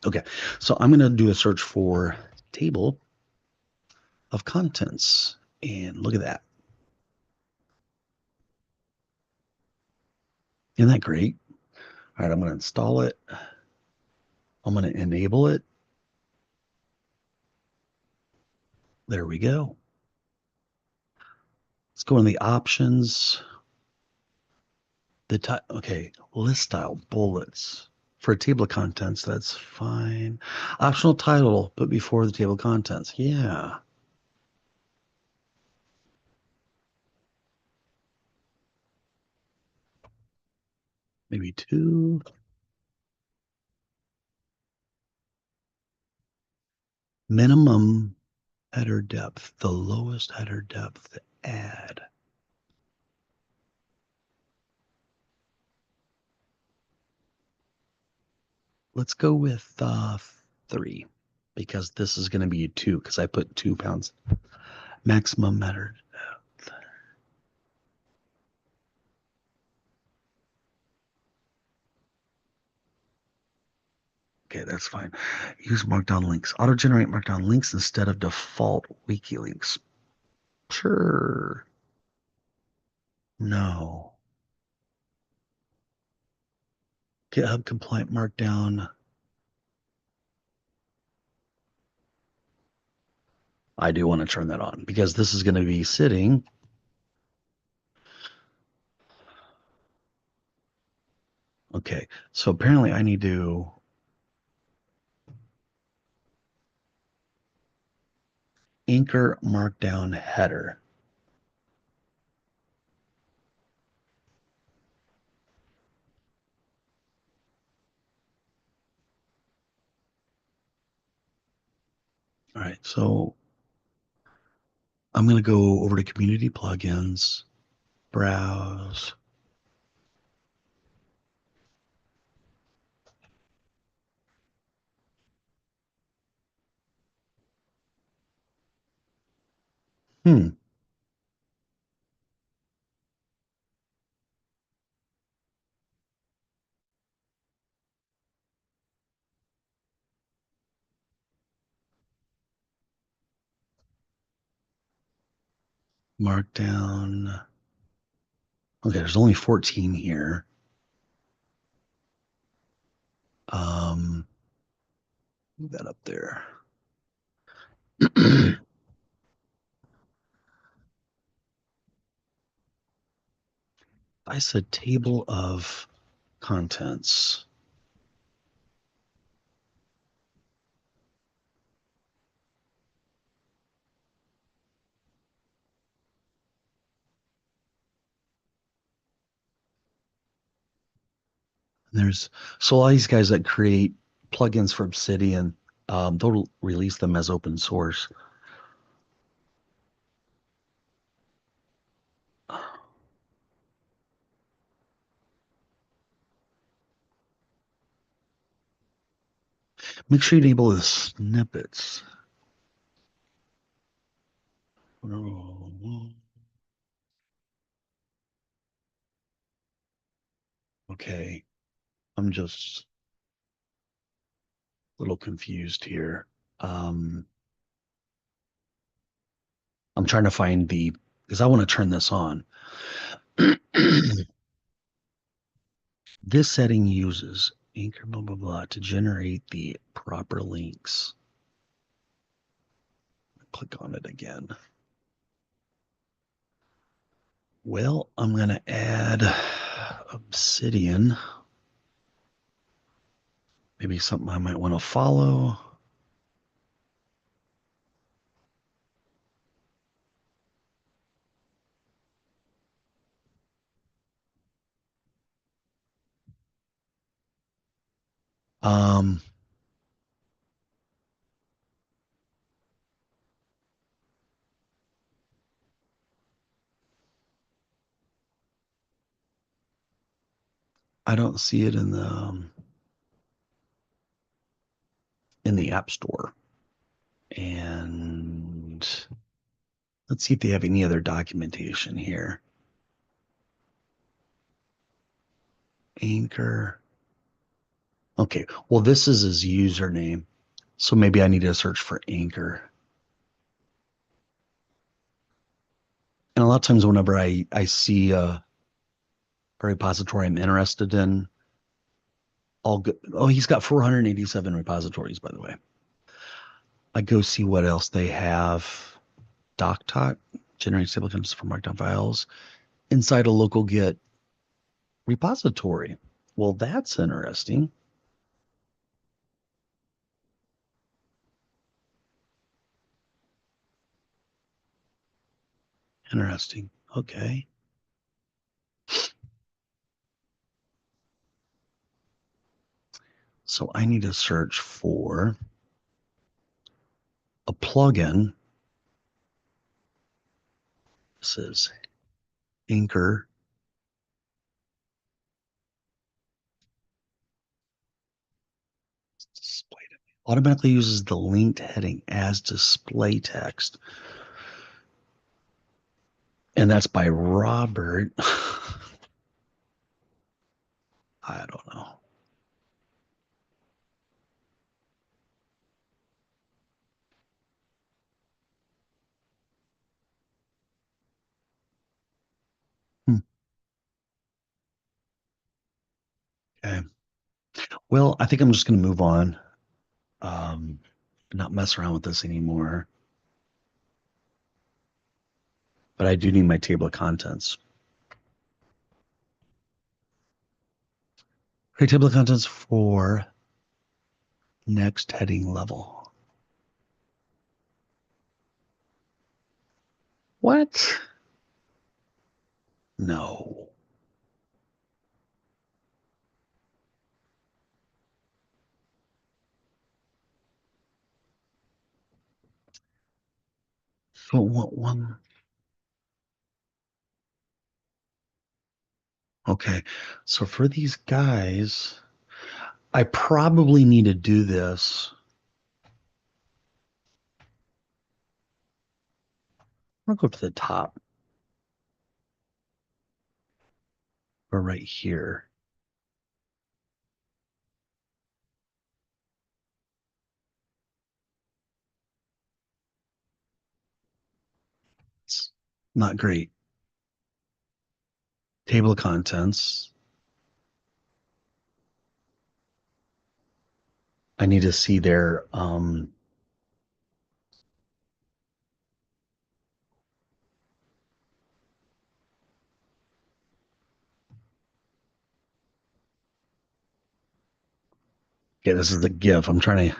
Okay, so I'm going to do a search for table of contents. And look at that. Isn't that great? All right, I'm going to install it. I'm going to enable it. There we go. Let's go in the options. Okay, list style bullets. For a table of contents, that's fine. Optional title, put before the table of contents. Yeah, maybe two. Minimum header depth, the lowest header depth, add. Let's go with 3 because this is going to be 2 because I put 2 pounds. Maximum header depth. Okay, that's fine. Use markdown links. Auto-generate markdown links instead of default wiki links. Sure. No. GitHub compliant markdown. I do want to turn that on because this is going to be sitting. Okay, so apparently I need to anchor markdown header. All right, so I'm going to go over to community plugins, browse. Hmm. Markdown. Okay, there's only 14 here. Move that up there. I said table of contents. There's so all these guys that create plugins for Obsidian, they'll release them as open source. Make sure you enable the snippets. Okay, I'm just a little confused here. I'm trying to find the because I want to turn this on. This setting uses anchor blah blah blah to generate the proper links. Click on it again. Well, I'm gonna add Obsidian. Maybe something I might want to follow. Um, I don't see it in the App Store. And let's see if they have any other documentation here. Anchor. Okay, well, this is his username. So maybe I need to search for Anchor. And a lot of times whenever I see a repository I'm interested in. All good. Oh, he's got 487 repositories, by the way. I go see what else they have. DocTalk generates table contents for markdown files inside a local Git repository. Well, that's interesting. Interesting. Okay. So I need to search for a plugin. This is Anchor. Display automatically uses the linked heading as display text. And that's by Robert. I don't know. Hmm. Okay. Well, I think I'm just going to move on. Um, not mess around with this anymore. But I do need my table of contents. Create table of contents for next heading level. What? No. So what one? Okay. So for these guys, I probably need to do this. I'll go to the top or right here. It's not great. Table of contents. I need to see their yeah, this is the GIF. I'm trying to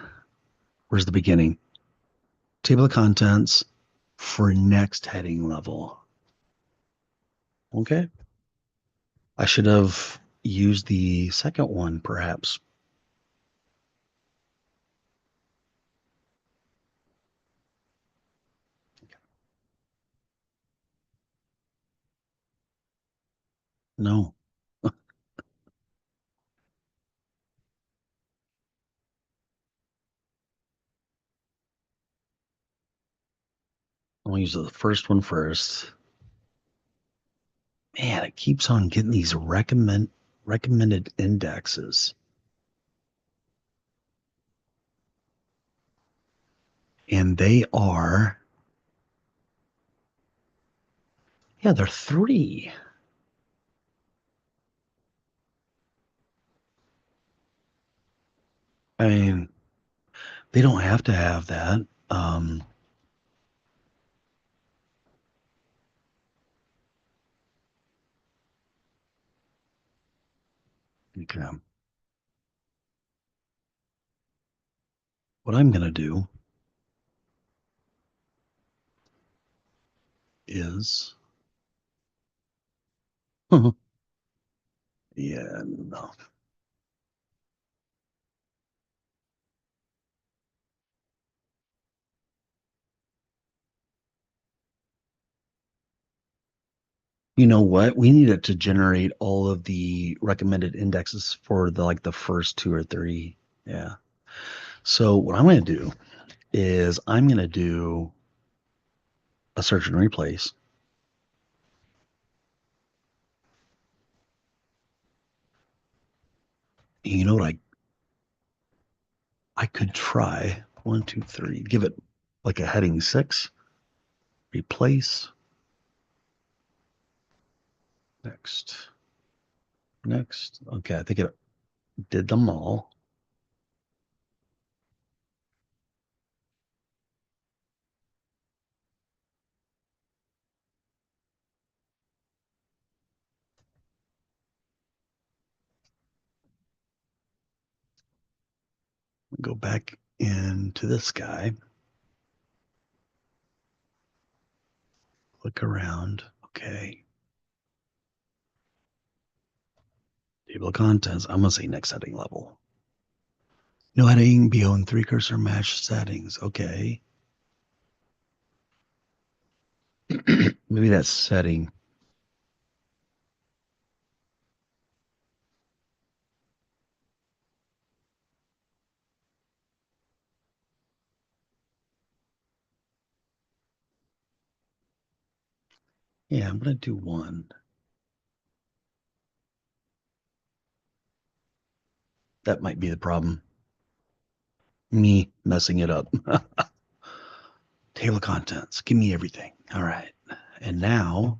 where's the beginning? Table of contents for next heading level. Okay. I should have used the second one, perhaps. No, I'll use the first one first. Man, it keeps on getting these recommended indexes. And they are, yeah, they're 3. I mean, they don't have to have that. Okay. What I'm going to do is, yeah, no. You know what? We need it to generate all of the recommended indexes for the like the first 2 or 3. Yeah. So what I'm going to do is I'm going to do a search and replace. And you know what I could try 1, 2, 3, give it like a heading 6, replace, next. Next. Okay, I think it did them all. Go back into this guy, look around. Okay. Table of contents. I'm gonna say next setting level. No heading beyond three cursor match settings. Okay. Maybe that's setting. Yeah, I'm gonna do one. That might be the problem. Me messing it up. Table of contents. Give me everything. All right. And now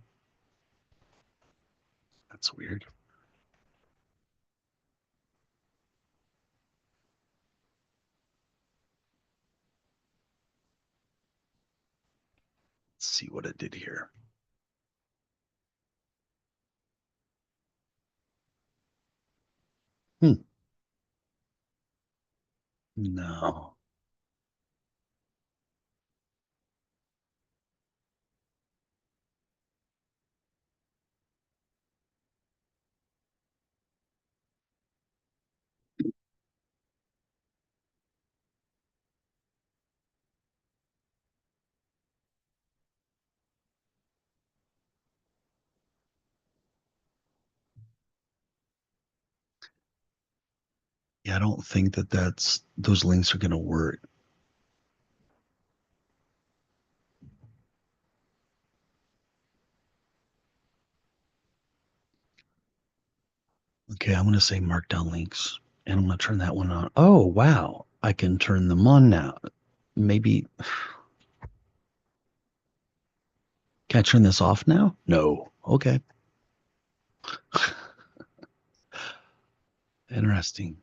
that's weird. Let's see what it did here. Hmm. No. Yeah, I don't think that those links are going to work. Okay, I'm going to say markdown links and I'm going to turn that one on. Oh, wow. I can turn them on now. Maybe can I turn this off now? No. Okay. Interesting.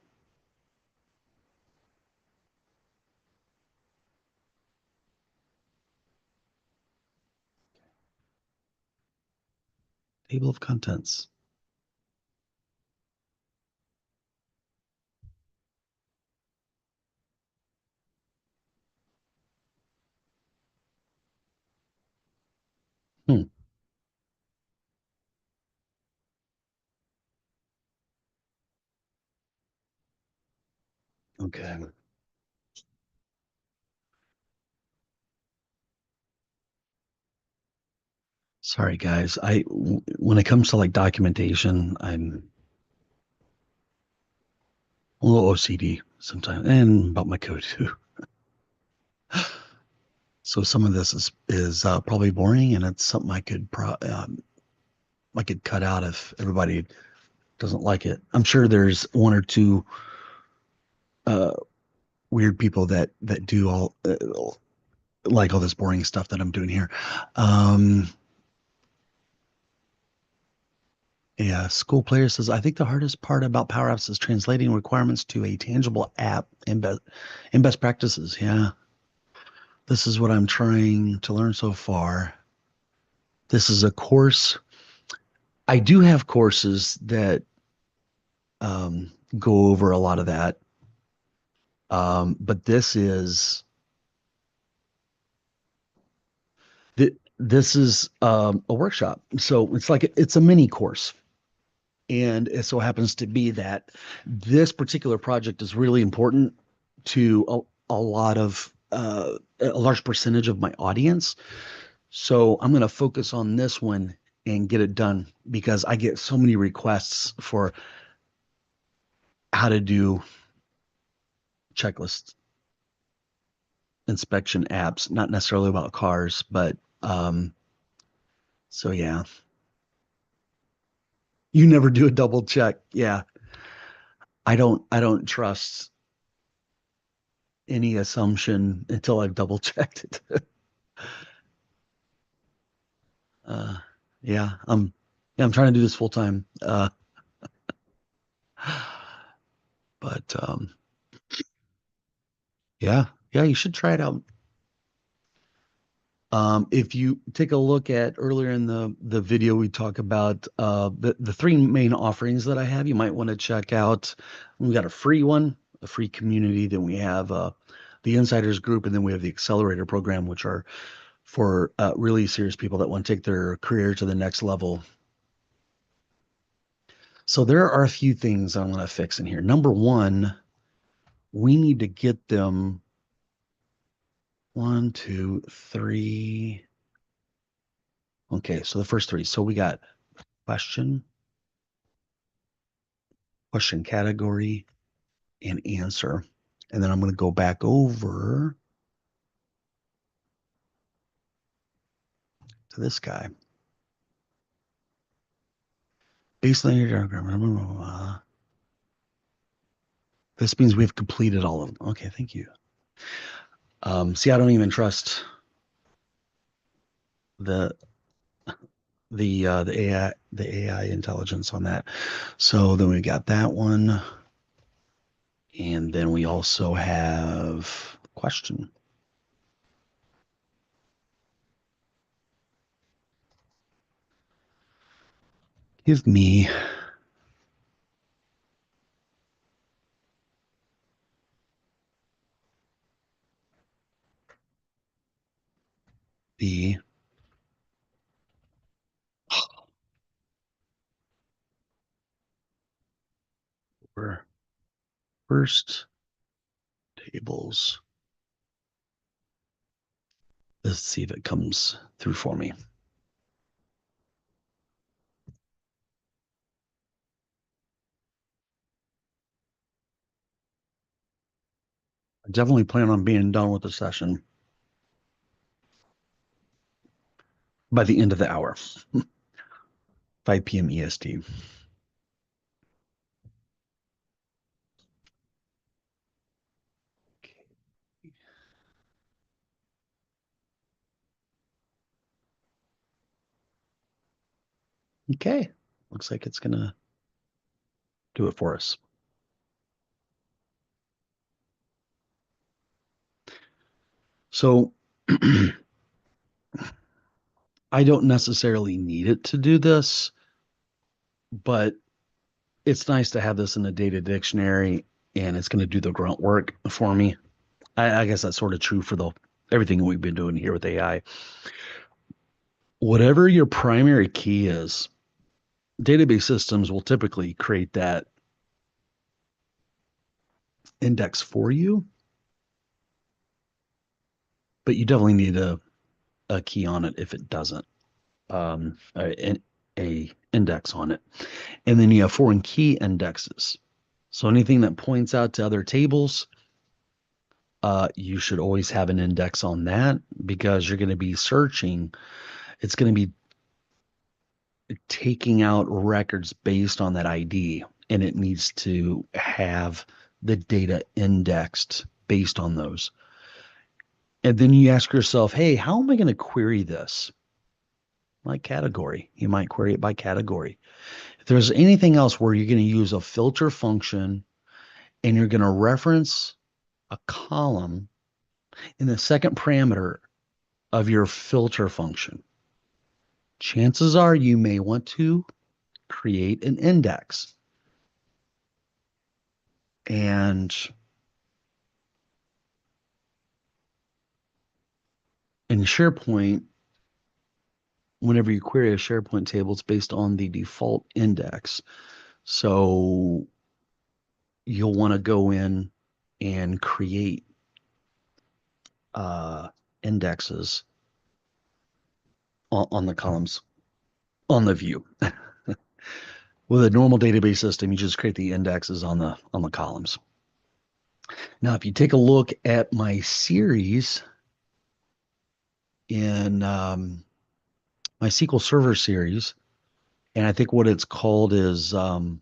Table of contents. Hmm. Okay. Sorry, guys. When it comes to like documentation, I'm a little OCD sometimes, and about my code too. So some of this is probably boring, and it's something I could cut out if everybody doesn't like it. I'm sure there's one or two uh, weird people that do all like all this boring stuff that I'm doing here. Um, yeah, school player says I think the hardest part about Power Apps is translating requirements to a tangible app in best practices. Yeah, this is what I'm trying to learn so far. This is a course. I do have courses that go over a lot of that, but this is a workshop. So it's like it's a mini course. And it so happens to be that this particular project is really important to a lot of a large percentage of my audience. So I'm going to focus on this one and get it done because I get so many requests for how to do checklist inspection apps, not necessarily about cars, but so yeah, you never do a double check. Yeah, I don't trust any assumption until I've double checked it. Uh, yeah, yeah, I'm trying to do this full time. But yeah, yeah, you should try it out. If you take a look at earlier in the video, we talk about the three main offerings that I have. You might want to check out. We got a free one, a free community. Then we have the Insiders group, and then we have the Accelerator program, which are for really serious people that want to take their career to the next level. So there are a few things I'm going to fix in here. Number one, we need to get them one, two, three. Okay, so the first three. So we got question, question category, and answer. And then I'm going to go back over to this guy. Baseline diagram. This means we've completed all of them. Okay, thank you. See, I don't even trust the the AI intelligence on that. So then we got that one, and then we also have question. Give me the first tables. Let's see if it comes through for me. I definitely plan on being done with the session by the end of the hour, 5 p.m. EST. Okay. Looks like it's going to do it for us. So I don't necessarily need it to do this, but it's nice to have this in a data dictionary and it's going to do the grunt work for me. I guess that's sort of true for the everything we've been doing here with AI. Whatever your primary key is, database systems will typically create that index for you, but you definitely need a key on it if it doesn't, a index on it. And then you have foreign key indexes. So anything that points out to other tables, you should always have an index on that because you're going to be searching. It's going to be taking out records based on that ID, and it needs to have the data indexed based on those. And then you ask yourself, hey, how am I going to query this? Like category. You might query it by category. If there's anything else where you're going to use a filter function and you're going to reference a column in the second parameter of your filter function, chances are you may want to create an index. And in SharePoint, whenever you query a SharePoint table, it's based on the default index. So you'll want to go in and create indexes on the columns on the view. With a normal database system, you just create the indexes on the columns. Now, if you take a look at my series in my SQL Server series, and I think what it's called is an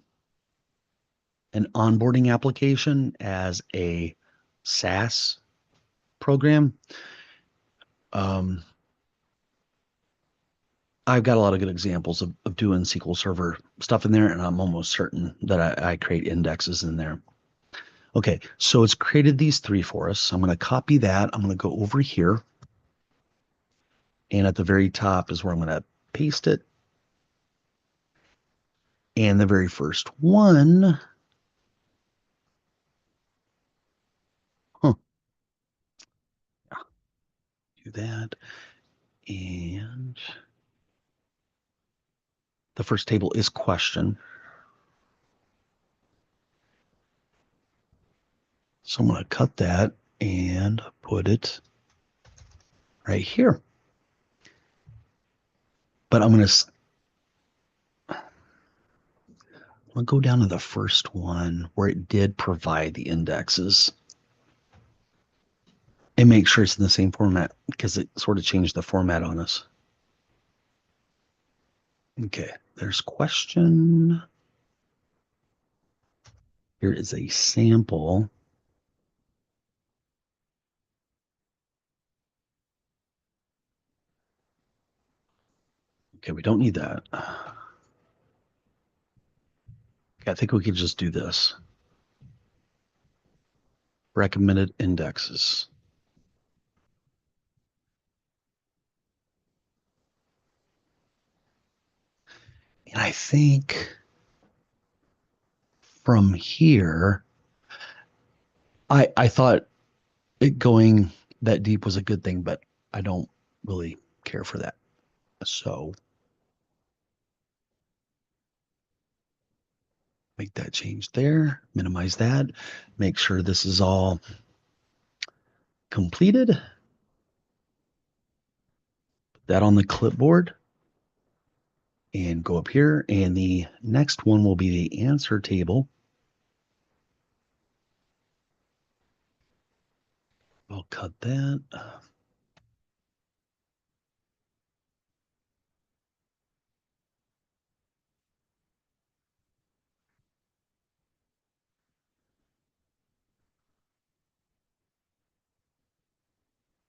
onboarding application as a SaaS program. Um, I've got a lot of good examples of doing SQL Server stuff in there, and I'm almost certain that I create indexes in there. Okay, so it's created these three for us. I'm going to copy that. I'm going to go over here, and at the very top is where I'm going to paste it. And the very first one, huh, do that. And the first table is question. So I'm going to cut that and put it right here. But I'm going to go down to the first one where it did provide the indexes and make sure it's in the same format because it sort of changed the format on us. Okay, there's question. Here is a sample. Okay, we don't need that. Okay, I think we could just do this. Recommended indexes. And I think from here, I thought it going that deep was a good thing, but I don't really care for that. So make that change there, minimize that, make sure this is all completed. Put that on the clipboard and go up here. And the next one will be the answer table. I'll cut that.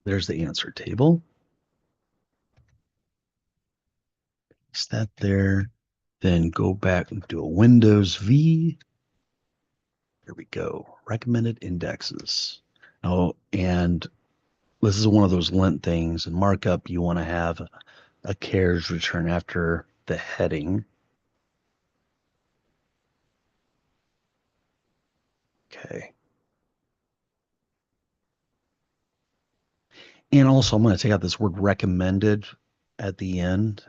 There's the answer table. Paste that there. Then go back and do a Windows V. Here we go. Recommended indexes. Oh, and this is one of those lint things. In markup, you want to have a carriage return after the heading. Okay. And also, I'm going to take out this word recommended at the end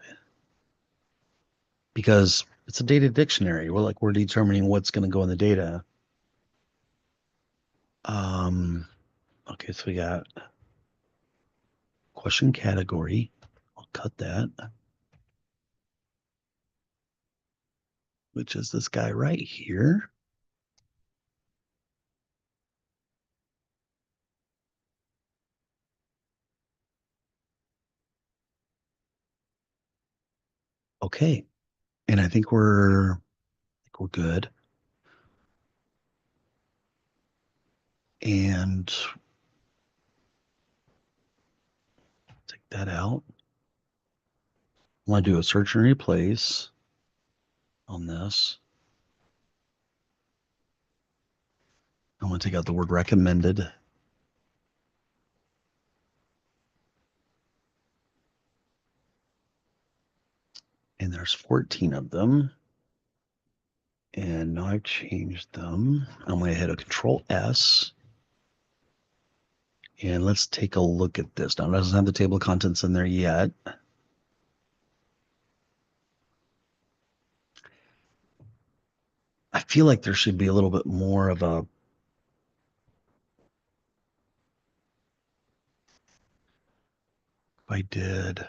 because it's a data dictionary. We're determining what's going to go in the data. Okay, so we got question category. I'll cut that, which is this guy right here. Okay. And I think we're good. And take that out. I want to do a search and replace on this. I want to take out the word recommended. And there's 14 of them. And now I've changed them. I'm going to hit a Control S. And let's take a look at this. Now, it doesn't have the table of contents in there yet. I feel like there should be a little bit more of a if I did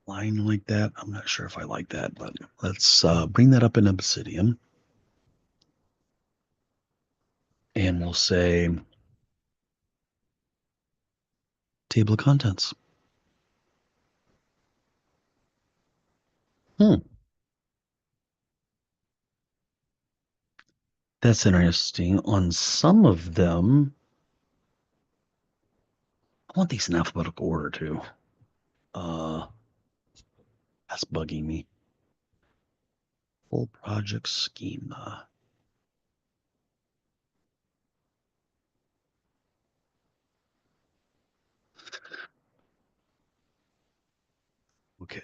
line like that. I'm not sure if I like that, but let's bring that up in Obsidian. And we'll say table of contents. Hmm. That's interesting. On some of them, I want these in alphabetical order too. Uh, that's bugging me. Full project schema. Okay.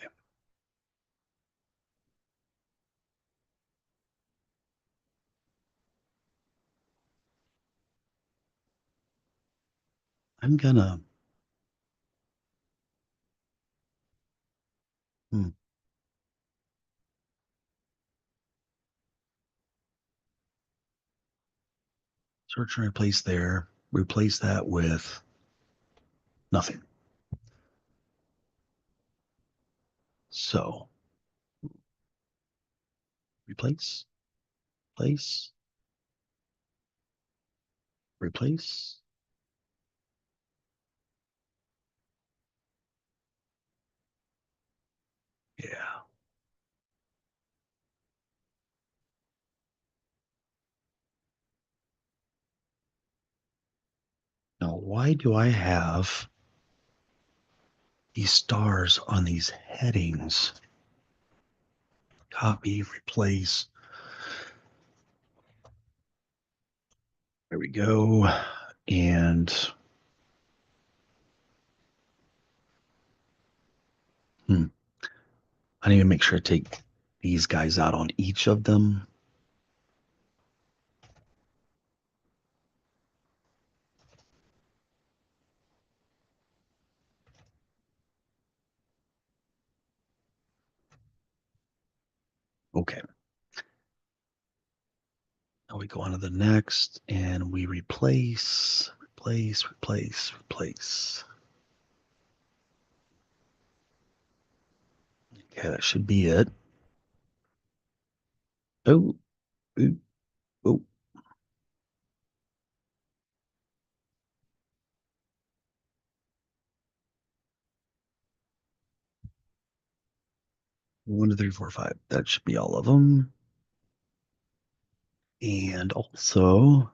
I'm gonna hmm, search and replace there. Replace that with nothing. So replace, place, replace. Yeah. Now, why do I have these stars on these headings? Copy, replace. There we go. And I need to make sure I take these guys out on each of them. Okay. Now we go on to the next and we replace, replace, replace, replace. Okay, that should be it. Oh, oh, oh. One, two, three, four, five. That should be all of them. And also,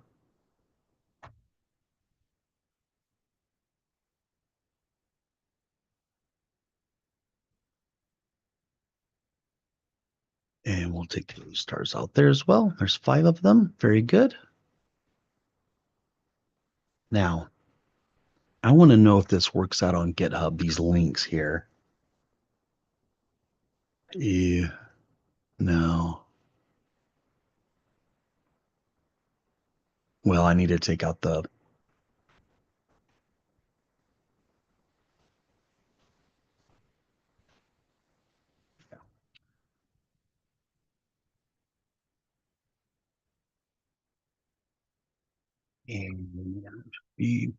and we'll take those stars out there as well. There's five of them. Very good. Now, I want to know if this works out on GitHub, these links here. Yeah, no. Well, I need to take out the. And be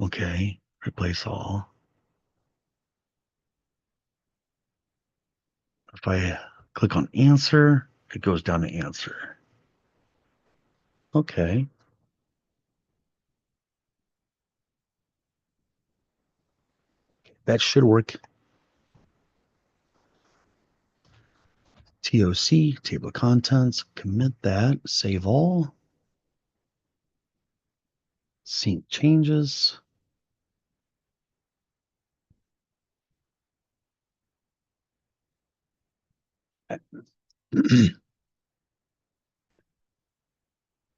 okay. Replace all. If I click on answer, it goes down to answer. Okay. That should work. TOC, table of contents, commit that, save all, sync changes.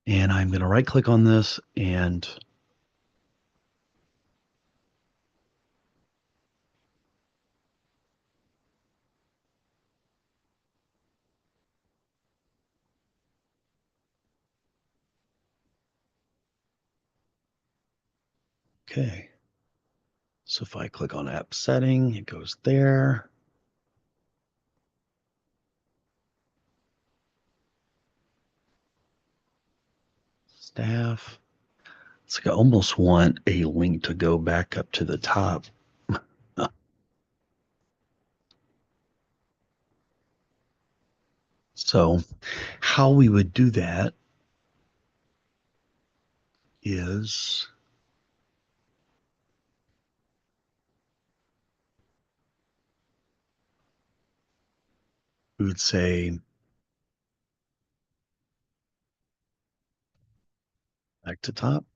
And I'm going to right click on this and okay. So if I click on app setting, it goes there. Staff. It's like I almost want a link to go back up to the top. So how we would do that is we would say Back to top.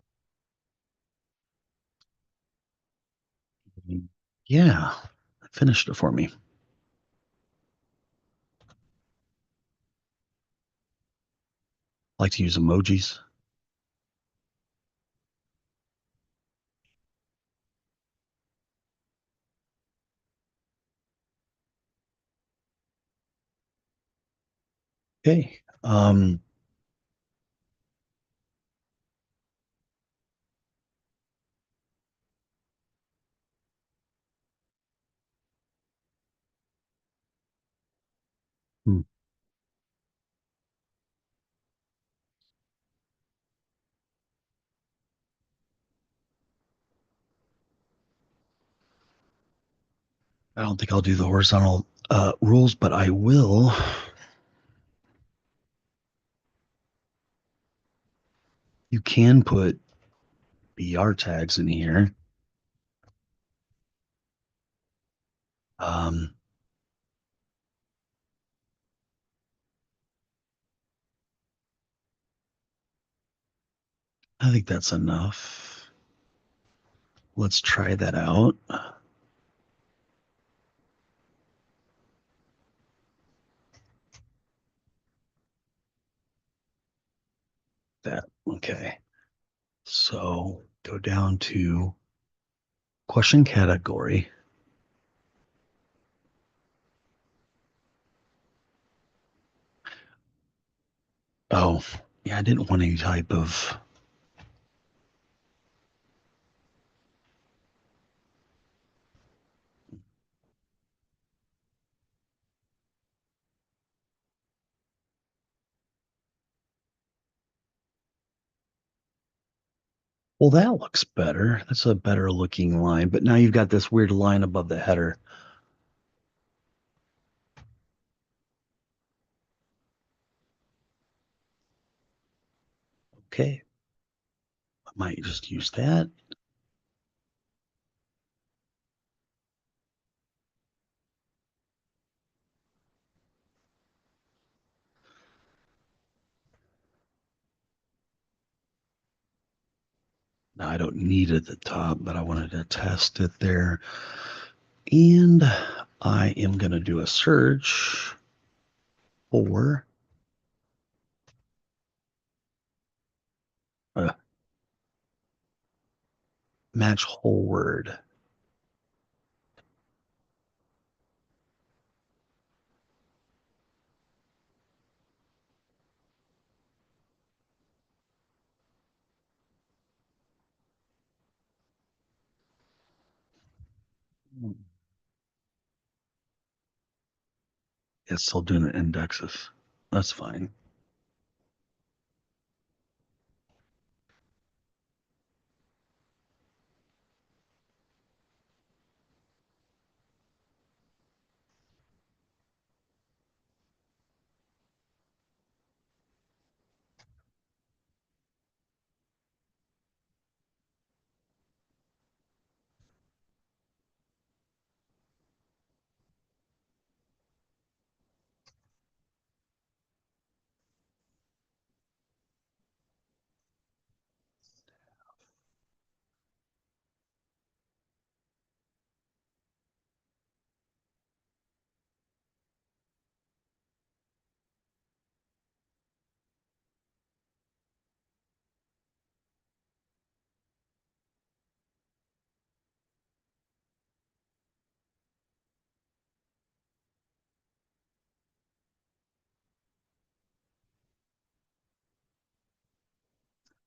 Yeah, finished it for me. I like to use emojis. Okay. Hmm, I don't think I'll do the horizontal rules, but I will. You can put BR tags in here. Um, I think that's enough. Let's try that out. That okay. So go down to question category. Oh, yeah, I didn't want any type of well, that looks better. That's a better looking line. But now you've got this weird line above the header. Okay. I might just use that. Now I don't need it at the top, but I wanted to test it there. And I am going to do a search for uh, match whole word. It's still doing the indexes. That's fine.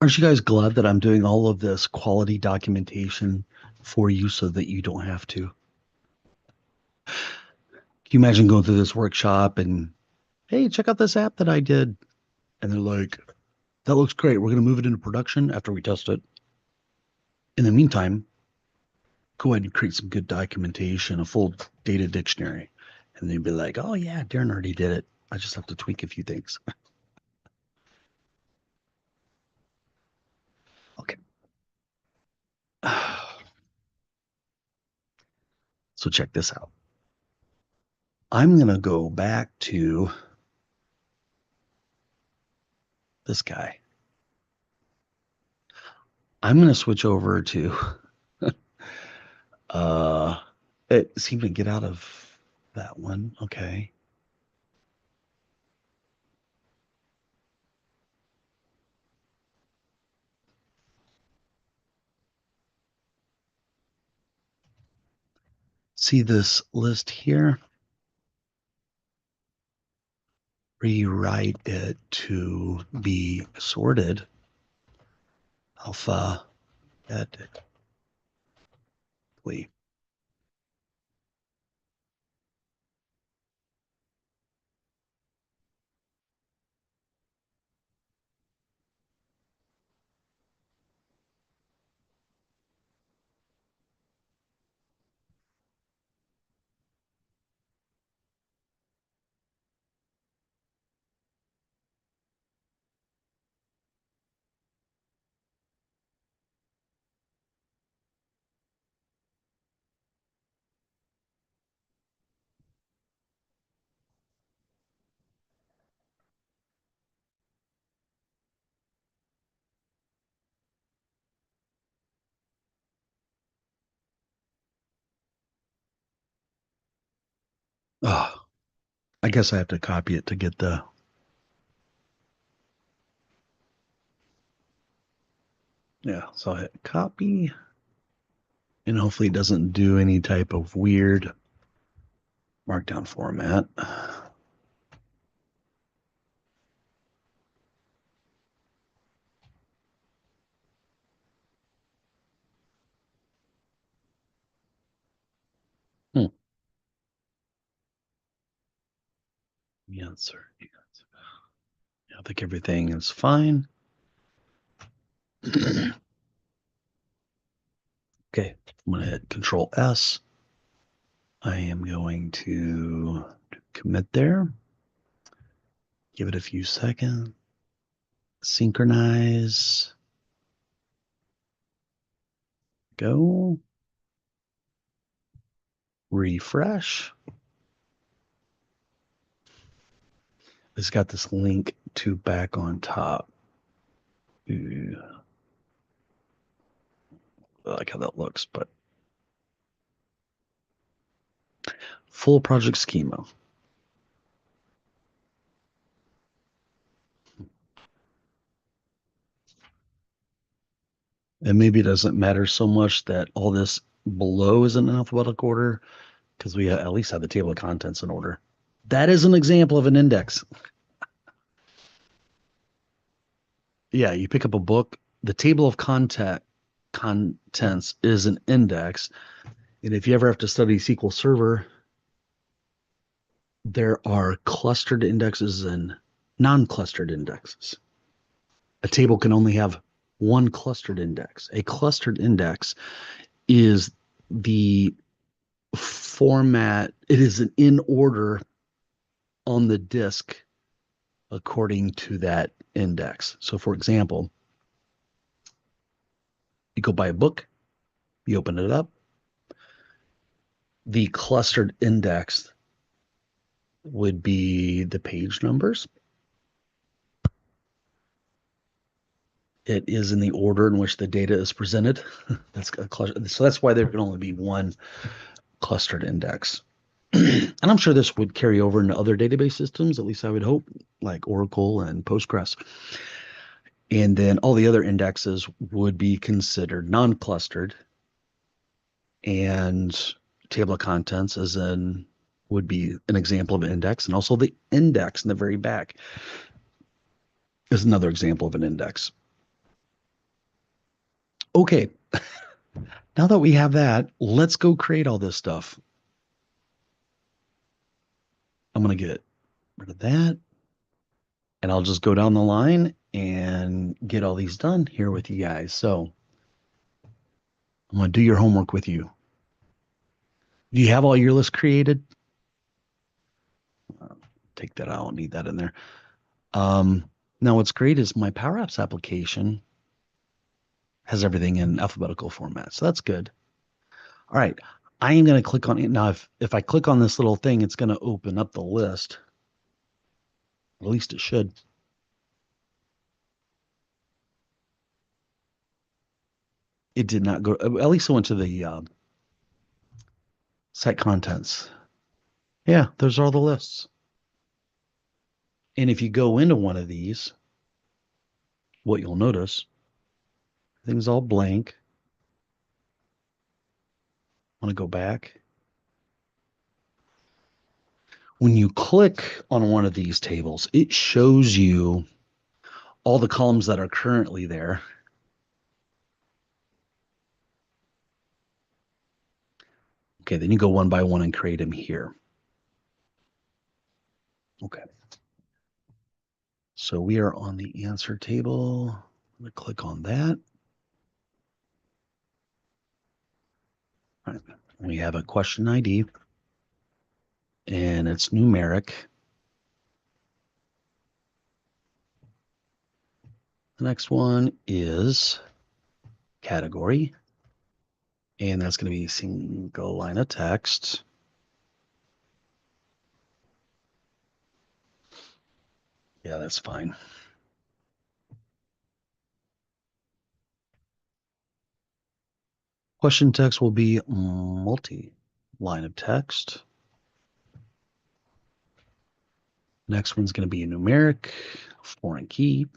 Aren't you guys glad that I'm doing all of this quality documentation for you so that you don't have to? Can you imagine going through this workshop and, hey, check out this app that I did? And they're like, that looks great. We're going to move it into production after we test it. In the meantime, go ahead and create some good documentation, a full data dictionary. And they'd be like, oh, yeah, Darren already did it. I just have to tweak a few things. Okay. So check this out. I'm going to go back to this guy. I'm going to switch over to uh it seemed to get out of that one. Okay. See this list here? Rewrite it to be sorted. Alphabetically. Oh, I guess I have to copy it to get the, yeah, so I hit copy and hopefully it doesn't do any type of weird markdown format. Hmm. Answer. I think everything is fine. Okay, I'm going to hit Control S. I am going to commit there. Give it a few seconds. Synchronize. Go. Refresh. It's got this link to back on top. Ooh, I like how that looks, but full project schema. And maybe it doesn't matter so much that all this below is in alphabetical order because we at least have the table of contents in order. That is an example of an index. Yeah, you pick up a book, the table of contents is an index. And if you ever have to study SQL Server, there are clustered indexes and non-clustered indexes. A table can only have one clustered index. A clustered index is the format, it is an in order on the disk according to that index. So, for example, you go buy a book, you open it up, the clustered index would be the page numbers. It is in the order in which the data is presented. That's a cluster. So that's why there can only be one clustered index. And I'm sure this would carry over into other database systems, at least I would hope, like Oracle and Postgres. And then all the other indexes would be considered non-clustered, and table of contents as in would be an example of an index, and also the index in the very back is another example of an index. Okay, now that we have that, let's go create all this stuff. I'm going to get rid of that, and I'll just go down the line and get all these done here with you guys. So I'm going to do your homework with you. Do you have all your lists created? Take that out. I don't need that in there. Now what's great is my Power Apps application has everything in alphabetical format. So that's good. All right. I am going to click on it. Now, if I click on this little thing, it's going to open up the list. At least it should. It did not go, at least it went to the site contents. Yeah, those are all the lists. And if you go into one of these, what you'll notice, things all blank. I want to go back. When you click on one of these tables, it shows you all the columns that are currently there. Okay, then you go one by one and create them here. Okay. So we are on the answer table. I'm going to click on that. All right. We have a question ID and it's numeric. The next one is category, and that's going to be single line of text. Yeah, that's fine. Question text will be multi-line of text. Next one's going to be a numeric, foreign key.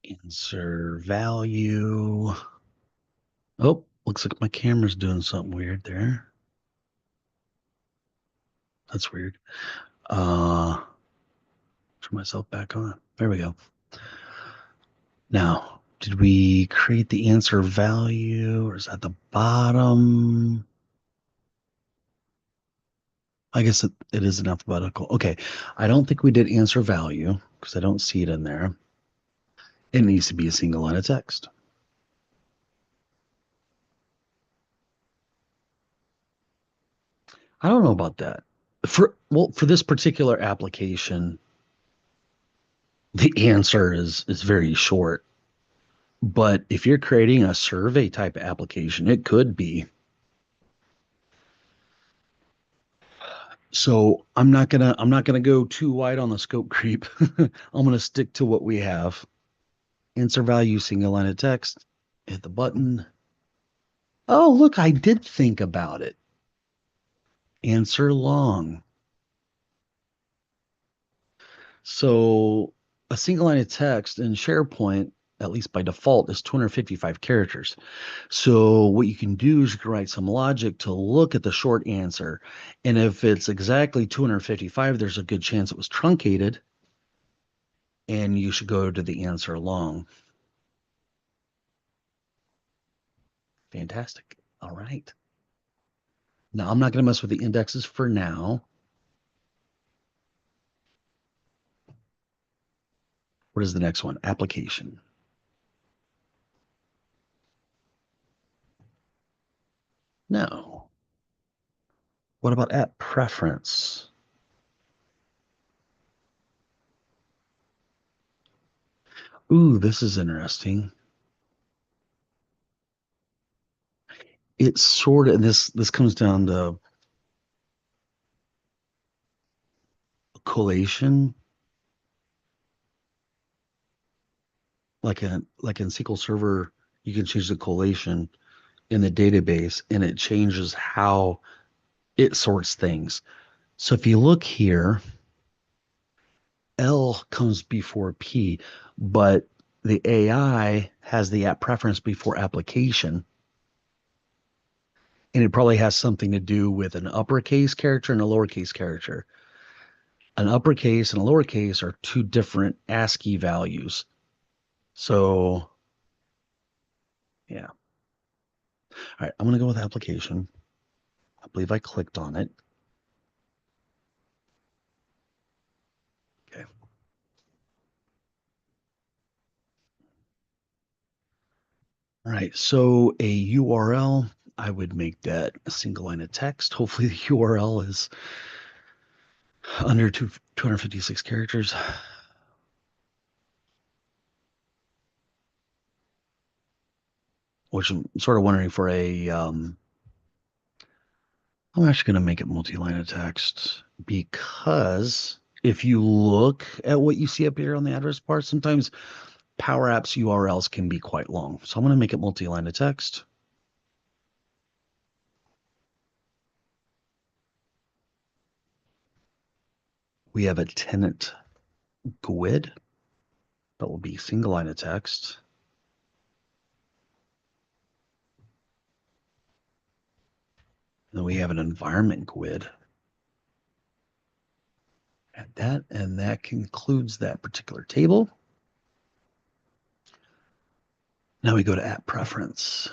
Insert value. Oh, looks like my camera's doing something weird there. That's weird. Turn myself back on. There we go. Now, did we create the answer value or is that the bottom? I guess it is an alphabetical. Okay. I don't think we did answer value because I don't see it in there. It needs to be a single line of text. I don't know about that. For this particular application, the answer is very short. But if you're creating a survey type application, it could be. So I'm not gonna go too wide on the scope creep. I'm gonna stick to what we have. Answer value, single line of text. Hit the button. Oh, look, I did think about it. Answer long. So a single line of text in SharePoint, at least by default, is 255 characters. So what you can do is you can write some logic to look at the short answer. And if it's exactly 255, there's a good chance it was truncated. And you should go to the answer long. Fantastic. All right. Now I'm not going to mess with the indexes for now. What is the next one? Application. No. What about app preference? Ooh, this is interesting. It's sort of, and this comes down to collation, like in SQL Server, you can change the collation in the database, and it changes how it sorts things. So if you look here, L comes before P, but the AI has the app preference before application. And it probably has something to do with an uppercase character and a lowercase character. An uppercase and a lowercase are two different ASCII values. So, yeah. All right, I'm going to go with application. I believe I clicked on it. Okay. All right, so a URL, I would make that a single line of text. Hopefully the URL is under 256 characters. Which I'm sort of wondering for I'm actually going to make it multi-line of text because if you look at what you see up here on the address bar, sometimes Power Apps URLs can be quite long. So I'm going to make it multi-line of text. We have a tenant GUID that will be single line of text. Then we have an environment GUID. And that concludes that particular table. Now we go to app preference.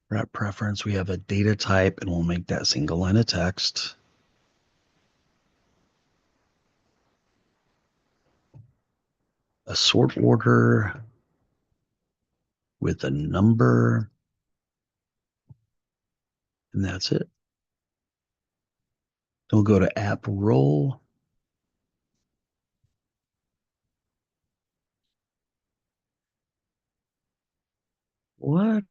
For app preference, we have a data type, and we'll make that single line of text. A sort order with a number, and that's it. Then we'll go to app role. What?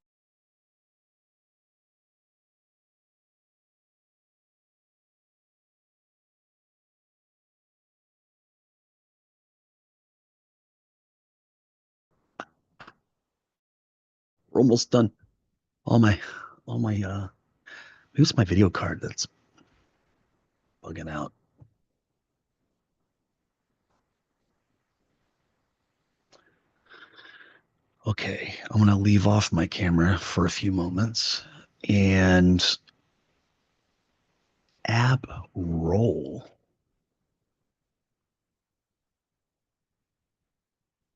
We're almost done. All my who's my video card that's bugging out? Okay, I'm gonna leave off my camera for a few moments and app role.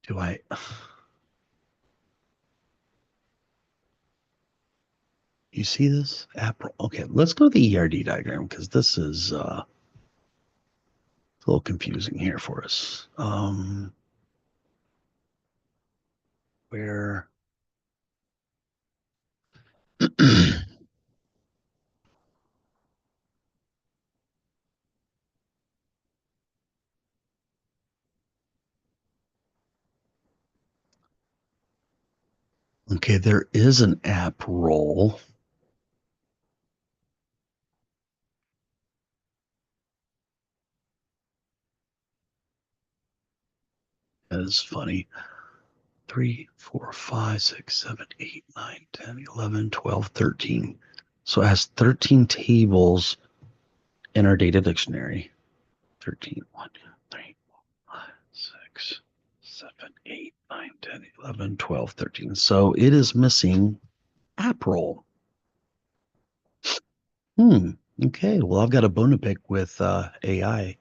Do I? You see this app? Okay, let's go to the ERD diagram because this is a little confusing here for us. Where? Okay, there is an app role. That is funny. 3, 4, 5, 6, 7, 8, 9, 10, 11, 12, 13. So it has 13 tables in our data dictionary. 13, 1, 2, 3, 4, 5, 6, 7, 8, 9, 10, 11, 12, 13. So it is missing app role. Okay. Well, I've got a bone to pick with AI.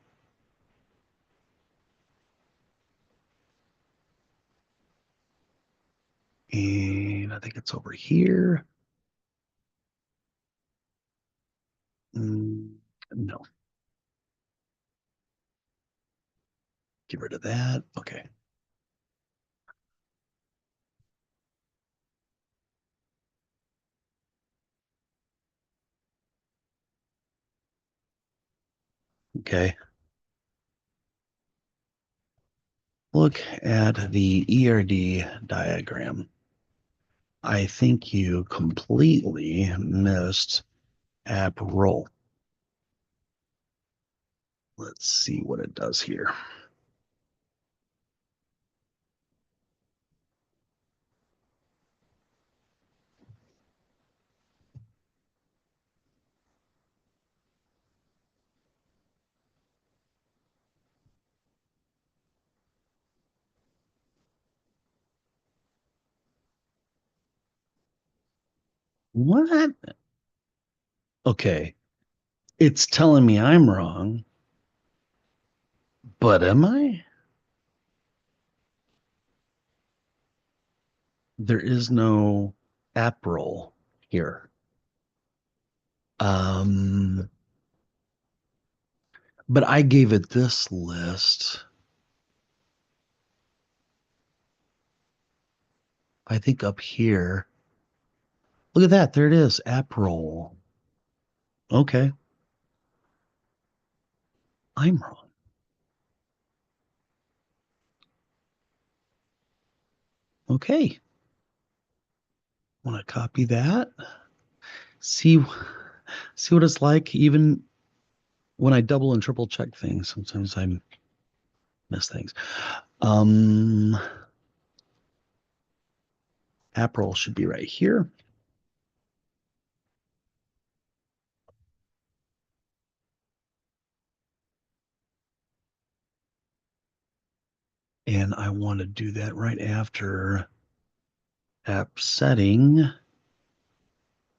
And I think it's over here. No. Get rid of that. Okay. Okay. Look at the ERD diagram. I think you completely missed app role. Let's see what it does here. What? Okay. It's telling me I'm wrong, but am I? There is no app role here. Um, but I gave it this list. I think up here. Look at that. There it is. App role. Okay. I'm wrong. Okay. Want to copy that? See, see what it's like. Even when I double and triple check things, sometimes I miss things. Um, April should be right here. And I want to do that right after app setting.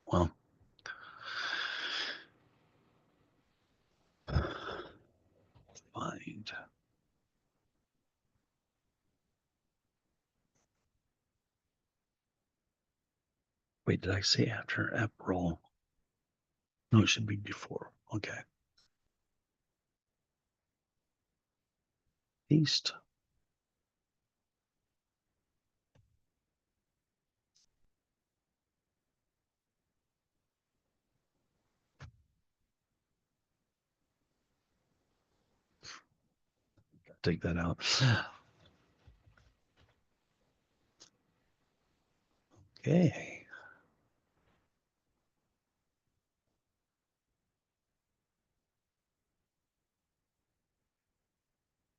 Well, find. Wait, did I say after app roll? No, it should be before. Okay. Paste. Take that out. Okay.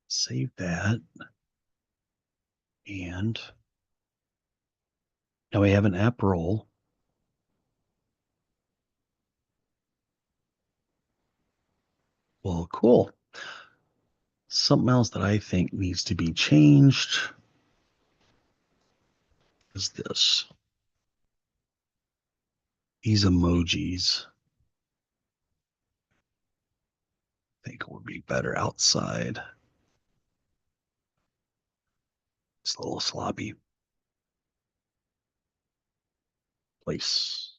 Save that. And now we have an app roll. Well, cool. Something else that I think needs to be changed is this. These emojis, I think would be better outside. It's a little sloppy. Place.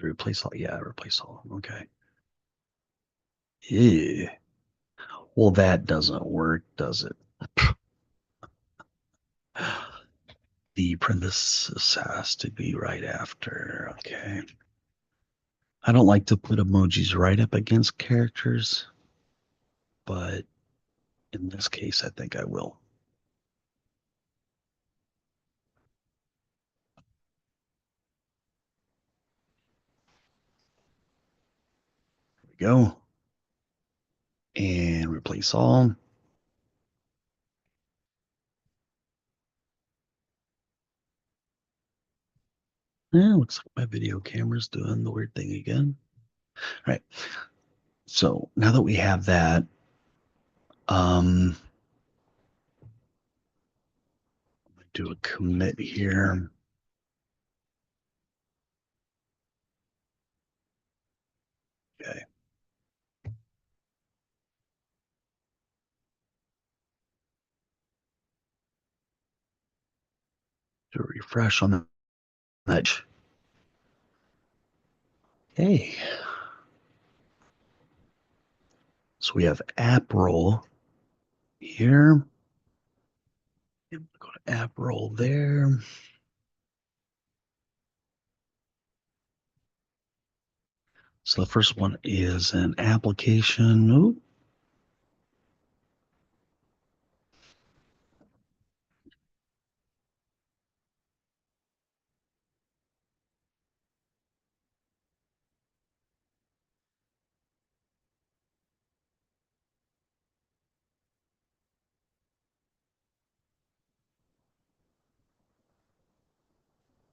Replace all. Yeah, replace all. Okay. Yeah. Well, that doesn't work, does it? The parenthesis has to be right after. Okay. I don't like to put emojis right up against characters, but in this case, I think I will. There we go. And replace all. Yeah, looks like my video camera's doing the weird thing again. All right. So now that we have that, do a commit here. Okay. Do a refresh on that. Okay. So we have app roll here. Go to app roll there. So the first one is an application. Ooh.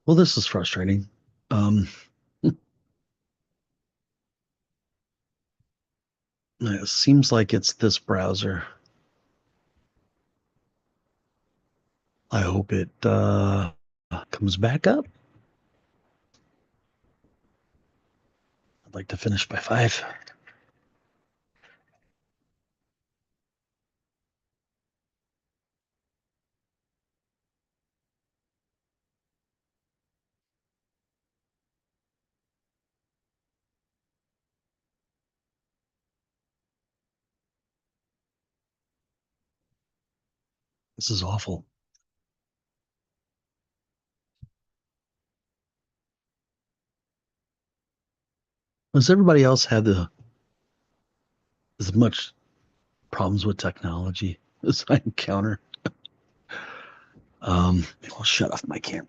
Well, this is frustrating. It seems like it's this browser. I hope it comes back up. I'd like to finish by 5. This is awful. Does everybody else have as much problems with technology as I encounter? Maybe I'll shut off my camera.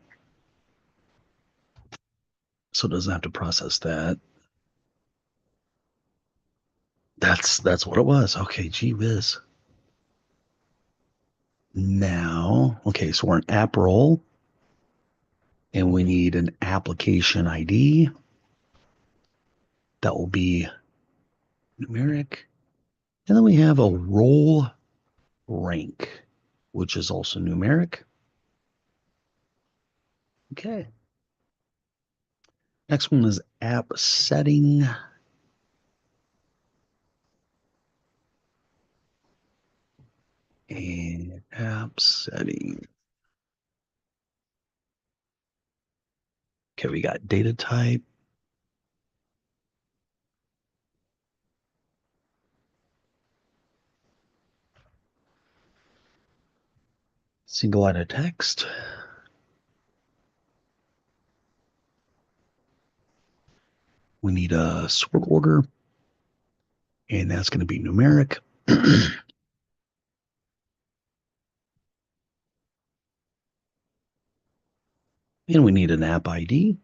so it doesn't have to process that. That's what it was. Okay, gee whiz. Now, okay, so we're an app role and we need an application ID that will be numeric. And then we have a role rank, which is also numeric. Okay. Next one is app setting. And app setting. Okay, we got data type. Single line of text. We need a sort order, and that's going to be numeric. And we need an app ID,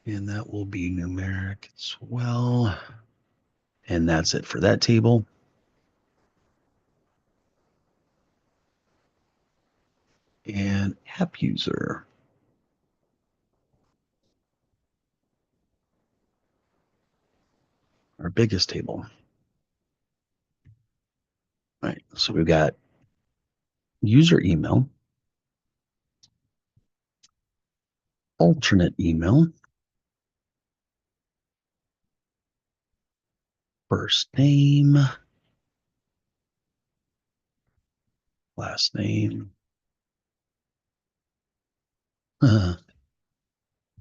and that will be numeric as well. And that's it for that table. And app user, our biggest table. All right, so we've got user email, alternate email, first name, last name.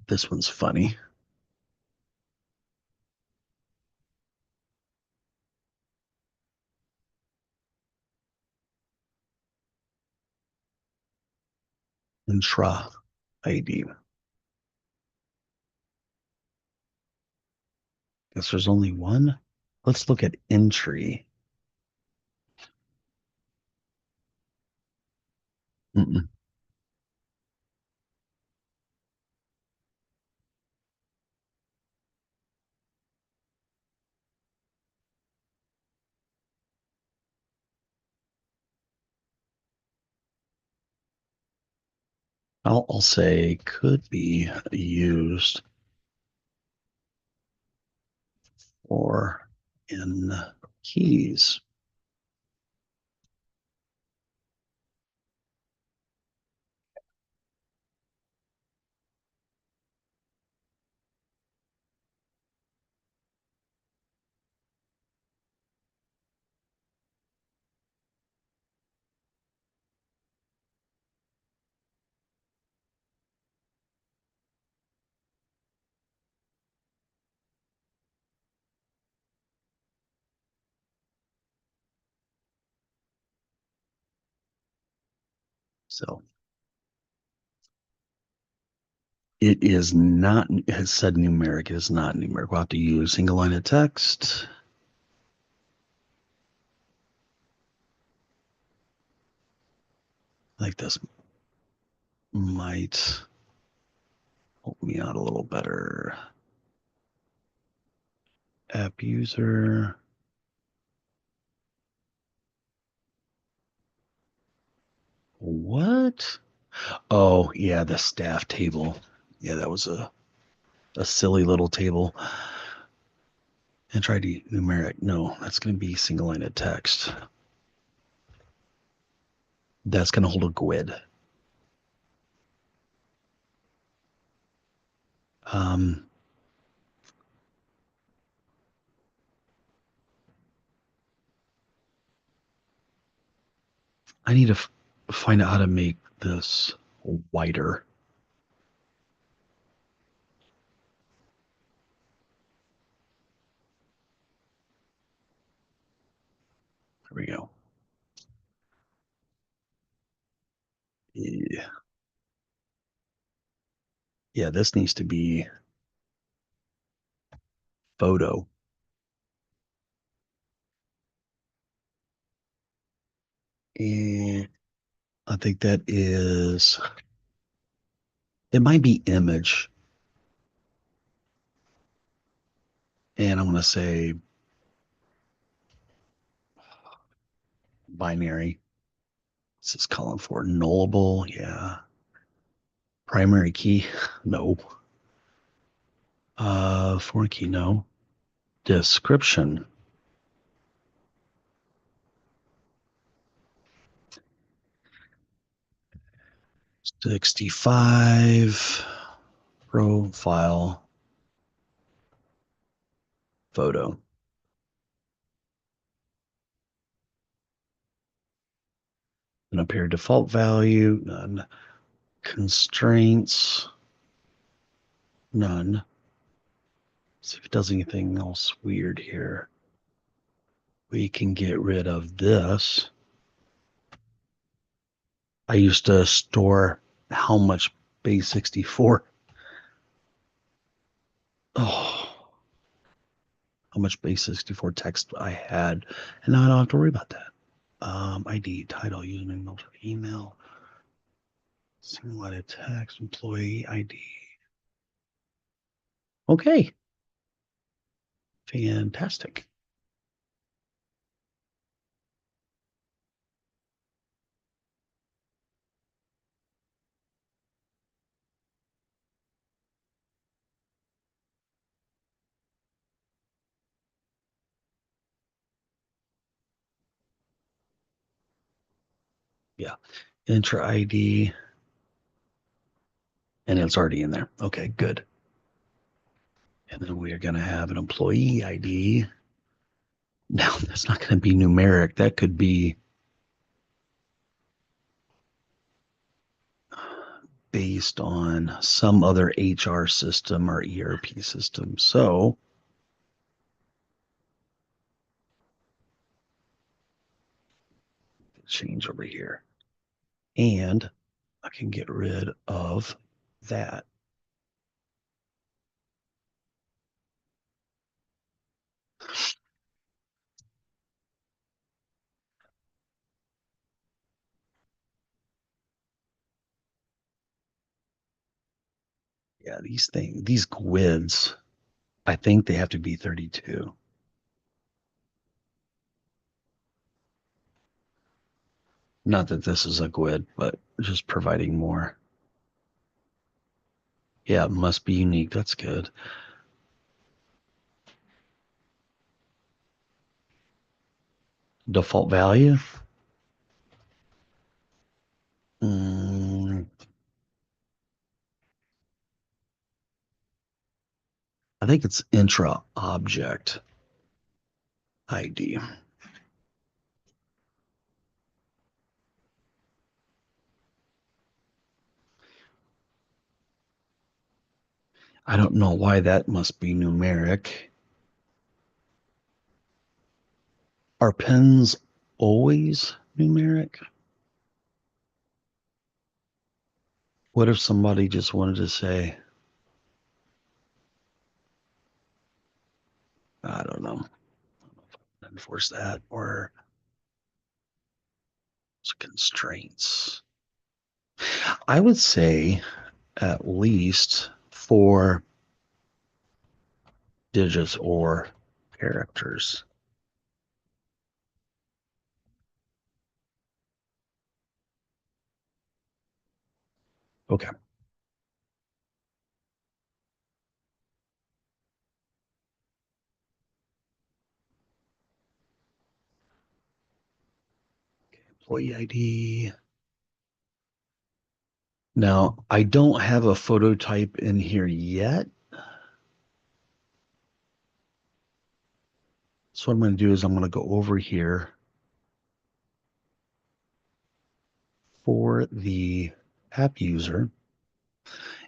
This one's funny. Intra ID. Guess there's only one. Let's look at entry. Mm-mm. I'll say could be used for in keys. So it is not, it has said numeric. It is not numeric. We'll have to use single line of text. I think this might help me out a little better. App user. What? Oh, yeah, the staff table. Yeah, that was a silly little table. And try to numeric. No, that's going to be single line of text. That's going to hold a GUID. Um, I need to find out how to make this wider. There we go. Yeah, yeah, this needs to be photo. And I think that is It might be image. And I'm going to say binary. This is calling for nullable. Yeah. Primary key. No. Foreign key. No. Description. 65. Profile photo. And up here, default value, none. Constraints, none. See if it does anything else weird here. We can get rid of this. I used to store how much base 64. Oh, how much base 64 text I had. And now I don't have to worry about that. ID, title, username, email, single edit text, employee ID. Okay. Fantastic. Yeah. Enter ID. And it's already in there. Okay, good. And then we are going to have an employee ID. Now, that's not going to be numeric. That could be based on some other HR system or ERP system. So change over here. And I can get rid of that. Yeah, these GUIDs, I think they have to be 32. Not that this is a GUID, but just providing more. Yeah, it must be unique. That's good. Default value. Mm, I think it's intra object ID. I don't know why that must be numeric. Are pins always numeric? What if somebody just wanted to say, I don't know, enforce that or constraints? I would say at least 4 digits or characters. Okay. Employee ID. Now, I don't have a photo type in here yet. So what I'm going to do is I'm going to go over here for the app user,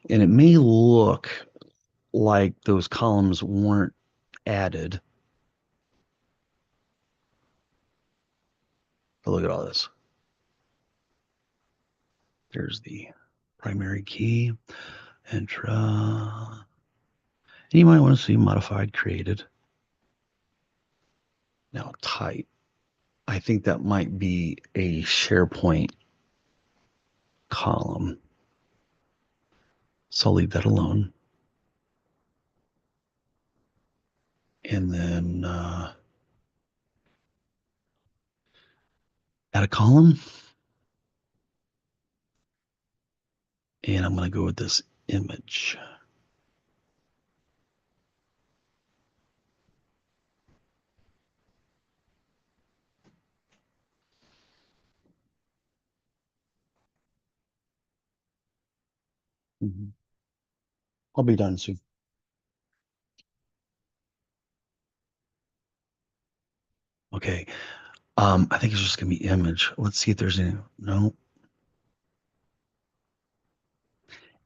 and it may look like those columns weren't added. But look at all this. There's the primary key, intra. And you might want to see modified, created. Now type. I think that might be a SharePoint column. So I'll leave that alone. And then add a column. And I'm going to go with this image. Mhm. I'll be done soon. Okay. I think it's just going to be image. Let's see if there's any. No.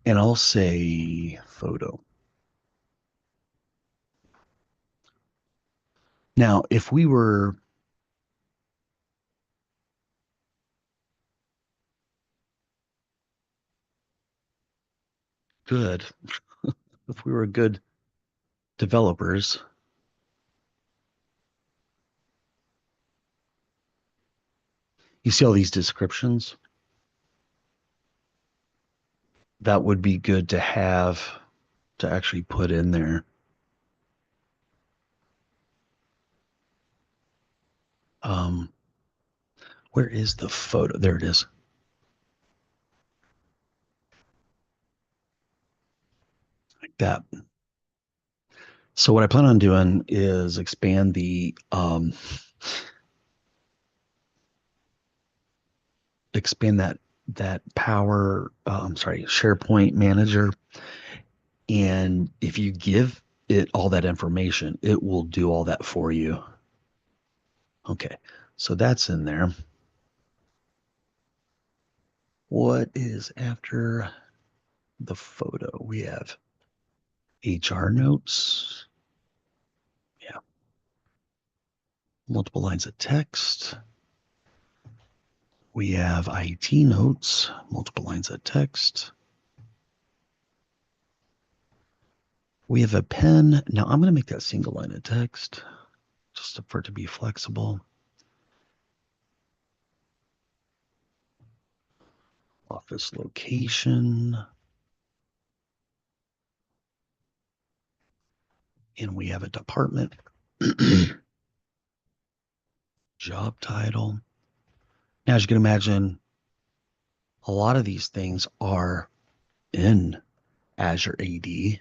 And I'll say photo. Now, if we were good, if we were good developers, you see all these descriptions? That would be good to have to actually put in there. Um, where is the photo? There it is. Like that. So what I plan on doing is expand that power I'm sorry, SharePoint manager. And if you give it all that information, it will do all that for you. Okay. So that's in there. What is after the photo? We have HR notes. Yeah. Multiple lines of text. We have IT notes, multiple lines of text. We have a pen. Now I'm going to make that single line of text just for it to be flexible. Office location. And we have a department. Job title. Now, as you can imagine, a lot of these things are in Azure AD,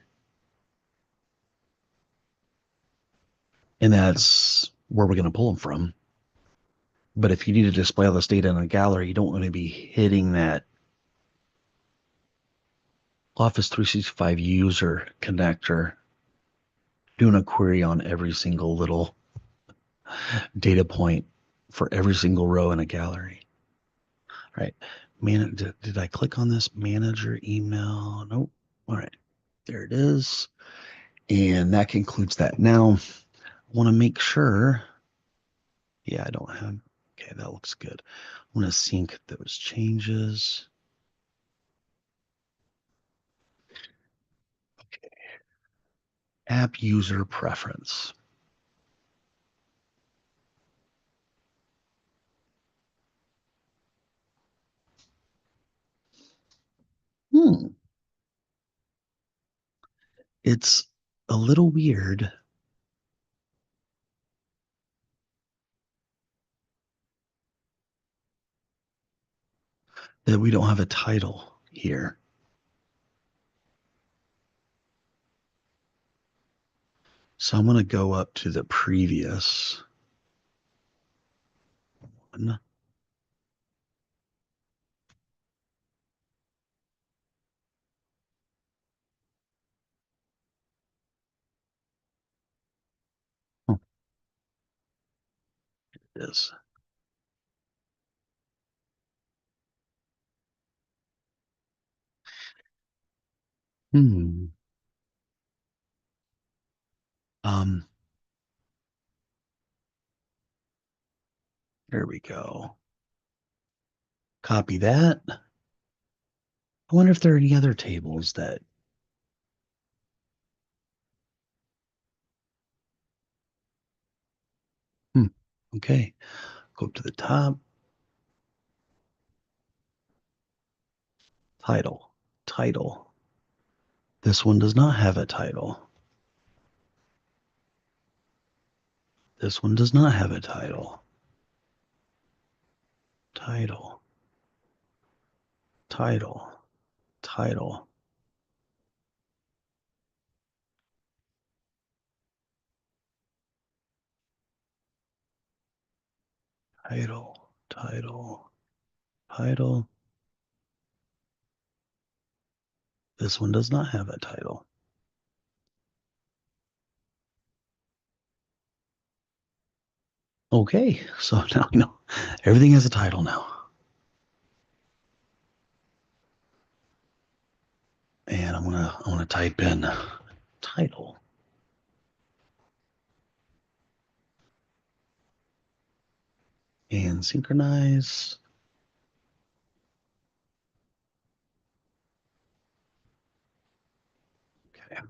and that's where we're going to pull them from. But if you need to display all this data in a gallery, you don't want to be hitting that Office 365 user connector, doing a query on every single little data point for every single row in a gallery. All right. Did I click on this manager email? Nope. All right. There it is. And that concludes that. Now, I want to make sure. Yeah, I don't have. Okay, that looks good. I want to sync those changes. Okay. App user preference. Hmm. It's a little weird that we don't have a title here. So I'm going to go up to the previous one. Oh, it is. Hmm. Um, there we go. Copy that. I wonder if there are any other tables that. Hmm. Okay. Go up to the top. Title. Title. This one does not have a title. This one does not have a title. Title. Title. Title. Title. Title. Title. This one does not have a title. Okay, so now we know everything has a title now. And I wanna type in title. And synchronize. Okay.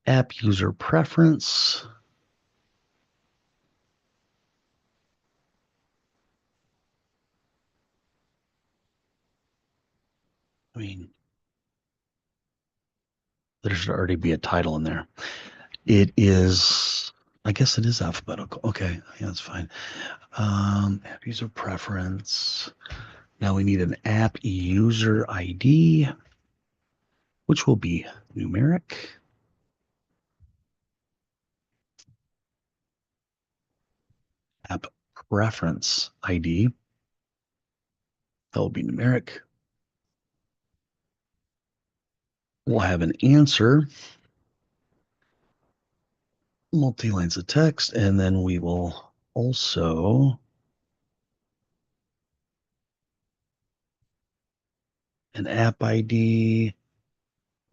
App user preference. I mean, there should already be a title in there. It is, I guess it is alphabetical. Okay, yeah, that's fine. App user preference. Now we need an app user ID, which will be numeric. App preference ID. That will be numeric. We'll have an answer, multi-lines of text, and then we will also an app ID,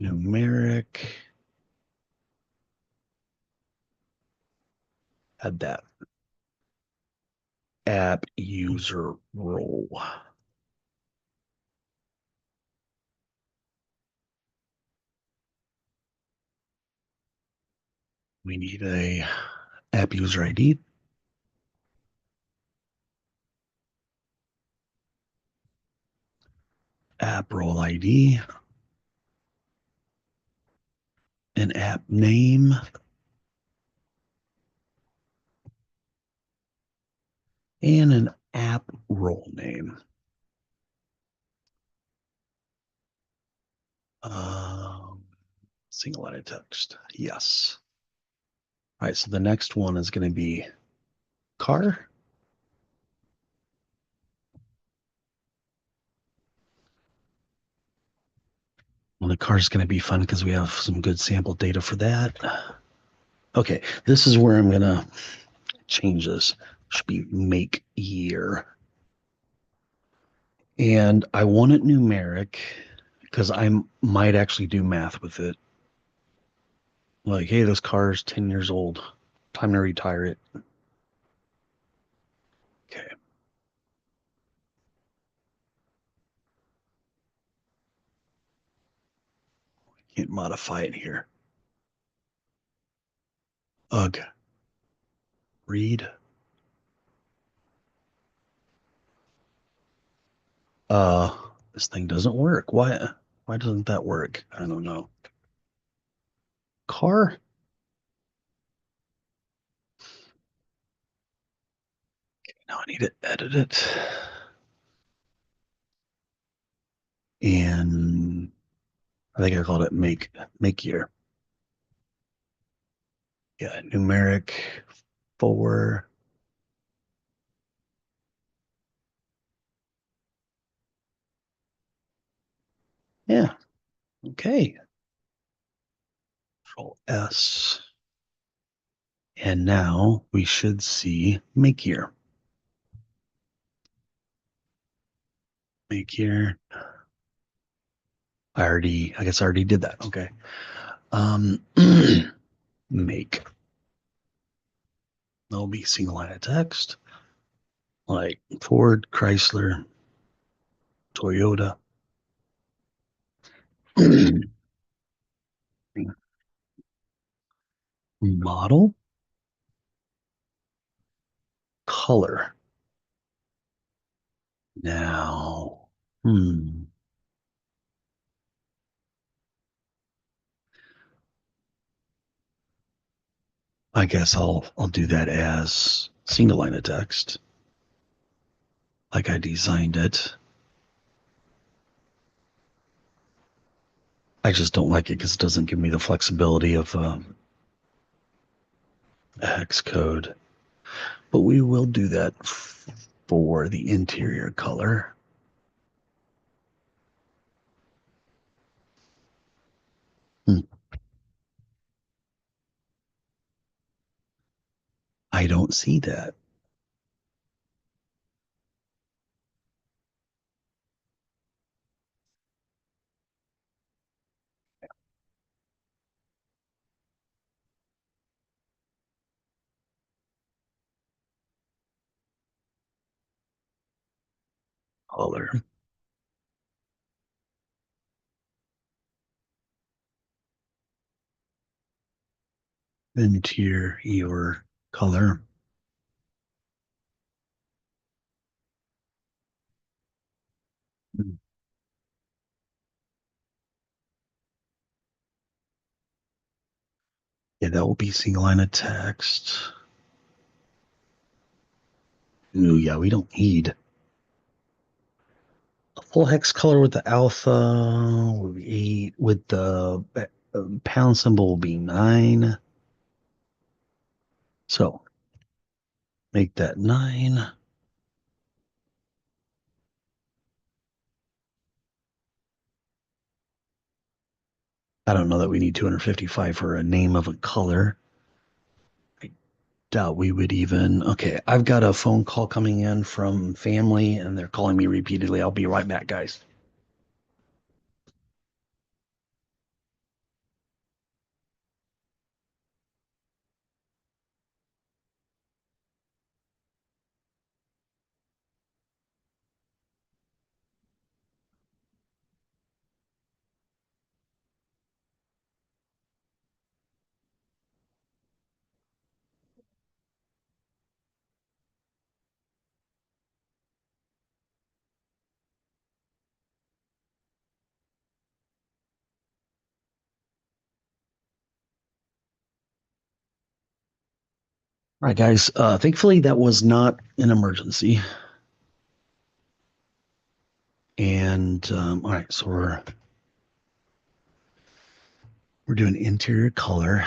numeric, add that app user role. We need a app user ID, app role ID, an app name, and an app role name. Single line of text. Yes. All right. So the next one is going to be car. Well, the car is going to be fun because we have some good sample data for that. Okay. This is where I'm going to change this. Should be make year. And I want it numeric because I might actually do math with it. Like, hey, this car is 10 years old. Time to retire it. Okay. Can't modify it here. Ugh. Read. Uh, this thing doesn't work. Why doesn't that work? I don't know. Car? Now I need to edit it. And I think I called it make year. Yeah, numeric for yeah. Okay. Control S. And now we should see make year. Make year. I guess I already did that. Okay. Um make. There'll be single line of text like Ford, Chrysler, Toyota. Model, color. Now, I guess I'll do that as single line of text, like I designed it. I just don't like it because it doesn't give me the flexibility of a hex code. But we will do that for the interior color. Hmm. I don't see that color. Interior color. Hmm. Yeah, that will be single line of text. Ooh, yeah, we don't need a full hex color with the alpha would be 8, with the pound symbol will be 9. So make that 9. I don't know that we need 255 for a name of a color. I doubt we would even. Okay, I've got a phone call coming in from family and they're calling me repeatedly. I'll be right back, guys. All right, guys. Thankfully, that was not an emergency. And all right, so we're doing interior color,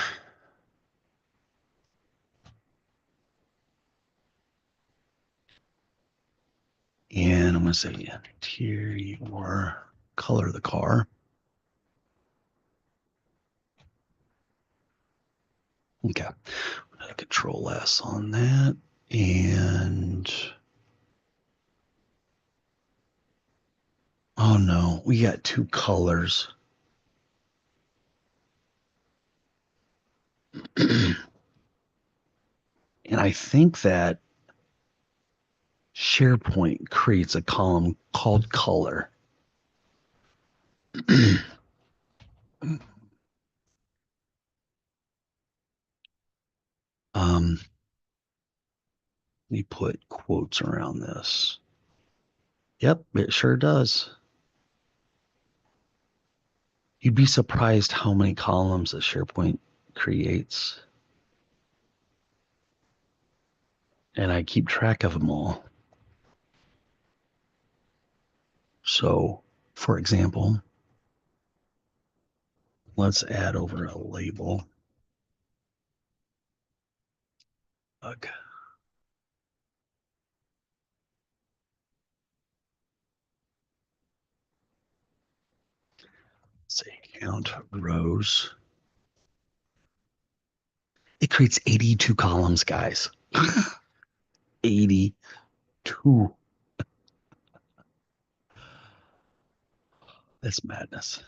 and I'm gonna say interior color of the car. Okay, Control S on that, and oh no, we got two colors. And I think that SharePoint creates a column called color. um, Let me put quotes around this. Yep, it sure does. You'd be surprised how many columns that SharePoint creates. And I keep track of them all. So, for example, let's add over a label. Okay. Say count rows. It creates 82 columns, guys. 82. That's madness.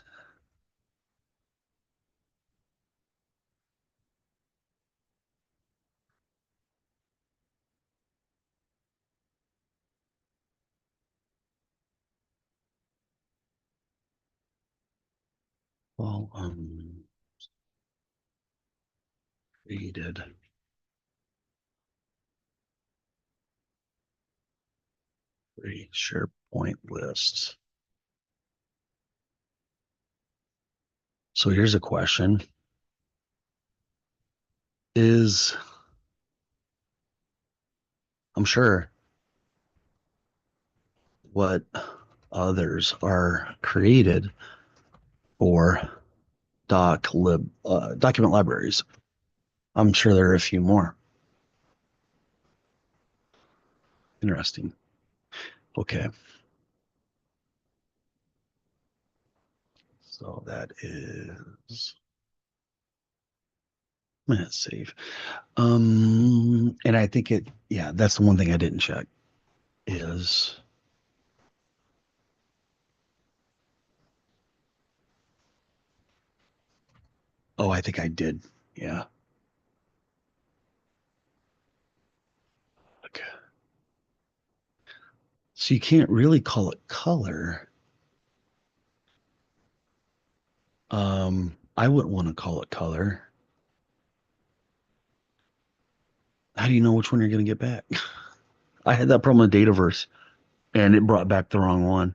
Well, created a SharePoint list. So here's a question. is, I'm sure, what others are created for document libraries. I'm sure there are a few more. Interesting. Okay. So that is, I'm gonna save. And I think yeah, that's the one thing I didn't check is, oh, I think I did. Yeah. Okay. So you can't really call it color. I wouldn't want to call it color. How do you know which one you're going to get back? I had that problem with Dataverse and it brought back the wrong one.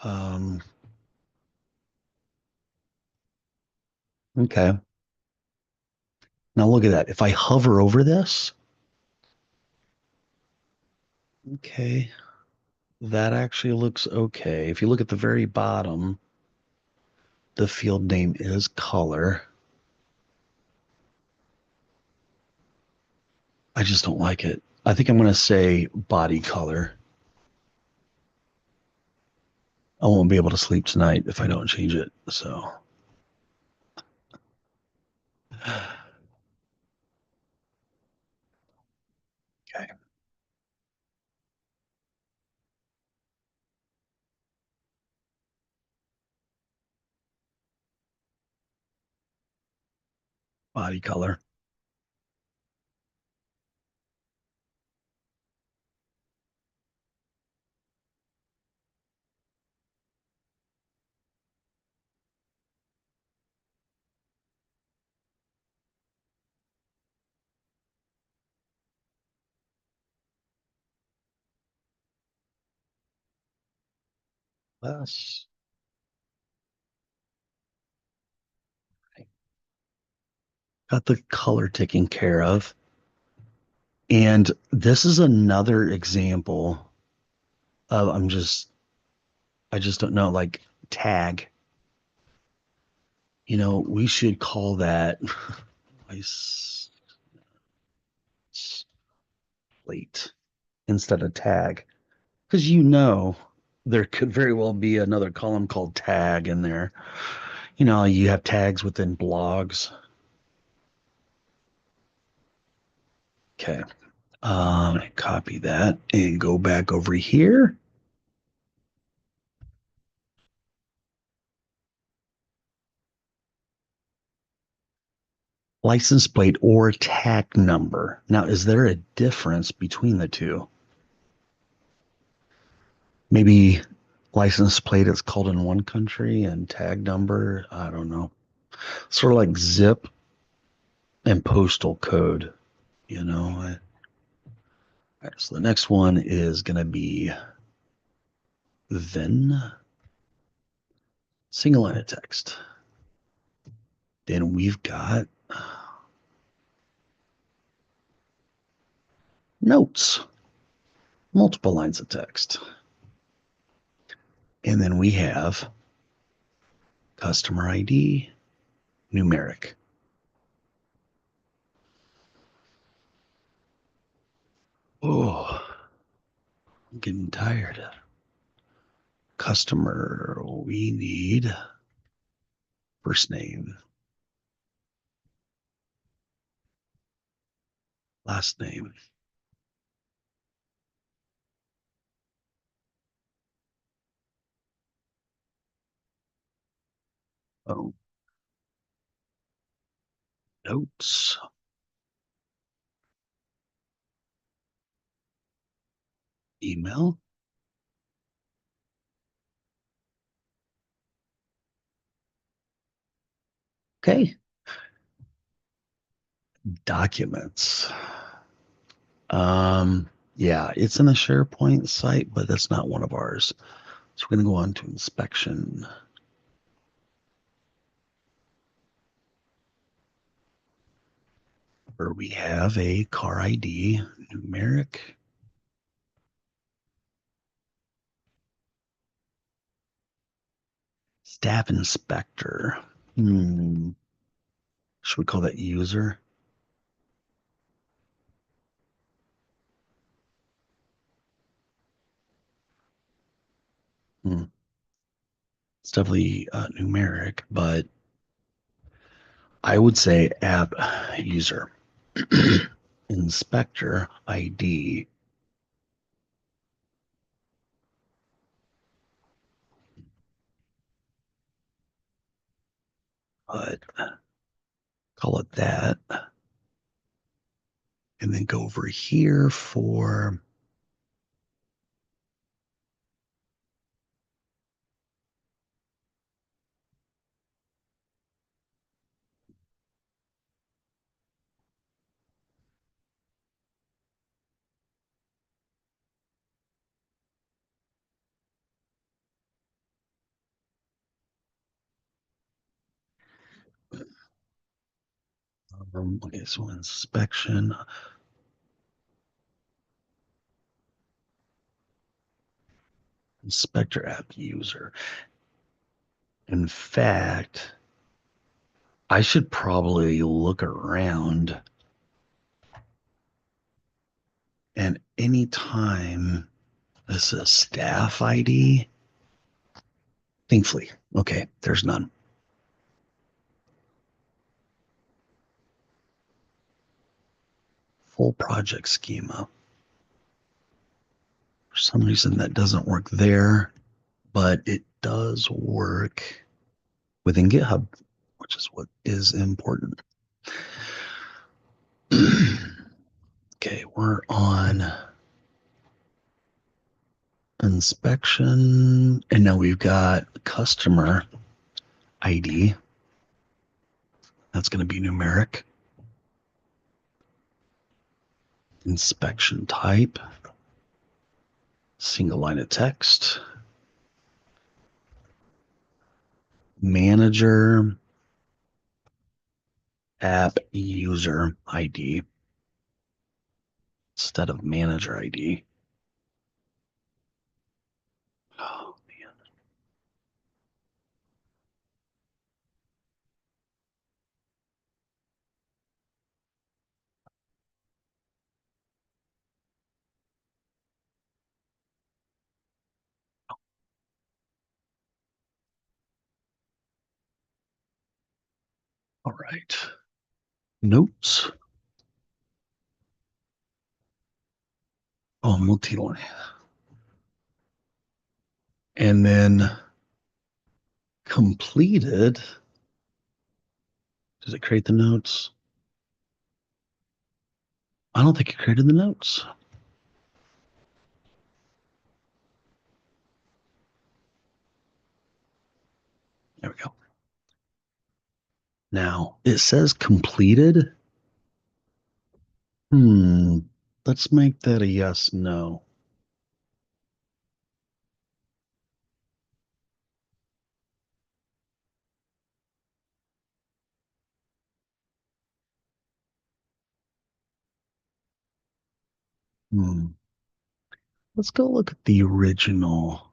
Um, okay. Now look at that. If I hover over this, okay, that actually looks okay. If you look at the very bottom, the field name is color. I just don't like it. I think I'm going to say body color. I won't be able to sleep tonight if I don't change it. So, okay, body color. Less. Got the color taken care of. And this is another example of I just don't know, like tag. We should call that license plate instead of tag. Because there could very well be another column called tag in there. You have tags within blogs. Okay. Copy that and go back over here. License plate or tag number. Now, is there a difference between the two? Maybe license plate is called in one country and tag number, I don't know. Sort of like zip and postal code, you know. All right, so the next one is going to be then single line of text. Then we've got notes, multiple lines of text. And then we have customer ID, numeric. Oh, I'm getting tired. Customer, we need first name, last name. Oh, notes, email. Okay, documents. Yeah, it's in a SharePoint site, but that's not one of ours. So we're going to go on to inspection. where we have a car ID, numeric. Staff inspector. Hmm. Should we call that user? Hmm. It's definitely numeric, but I would say app user. Inspector ID. But call it that. And then go over here for okay, so inspection, inspector app user. In fact, I should probably look around and anytime this is staff ID, thankfully, okay, there's none. Full project schema. For some reason that doesn't work there, but it does work within GitHub, which is what is important. Okay, we're on inspection, and now we've got customer ID. That's going to be numeric. Inspection type, single line of text. Manager, app user ID instead of manager ID. Oh, man. All right. Notes. Oh, multi-line. And then completed. Does it create the notes? I don't think it created the notes. There we go. Now it says completed. Hmm. Let's make that a yes, no. Hmm. Let's go look at the original.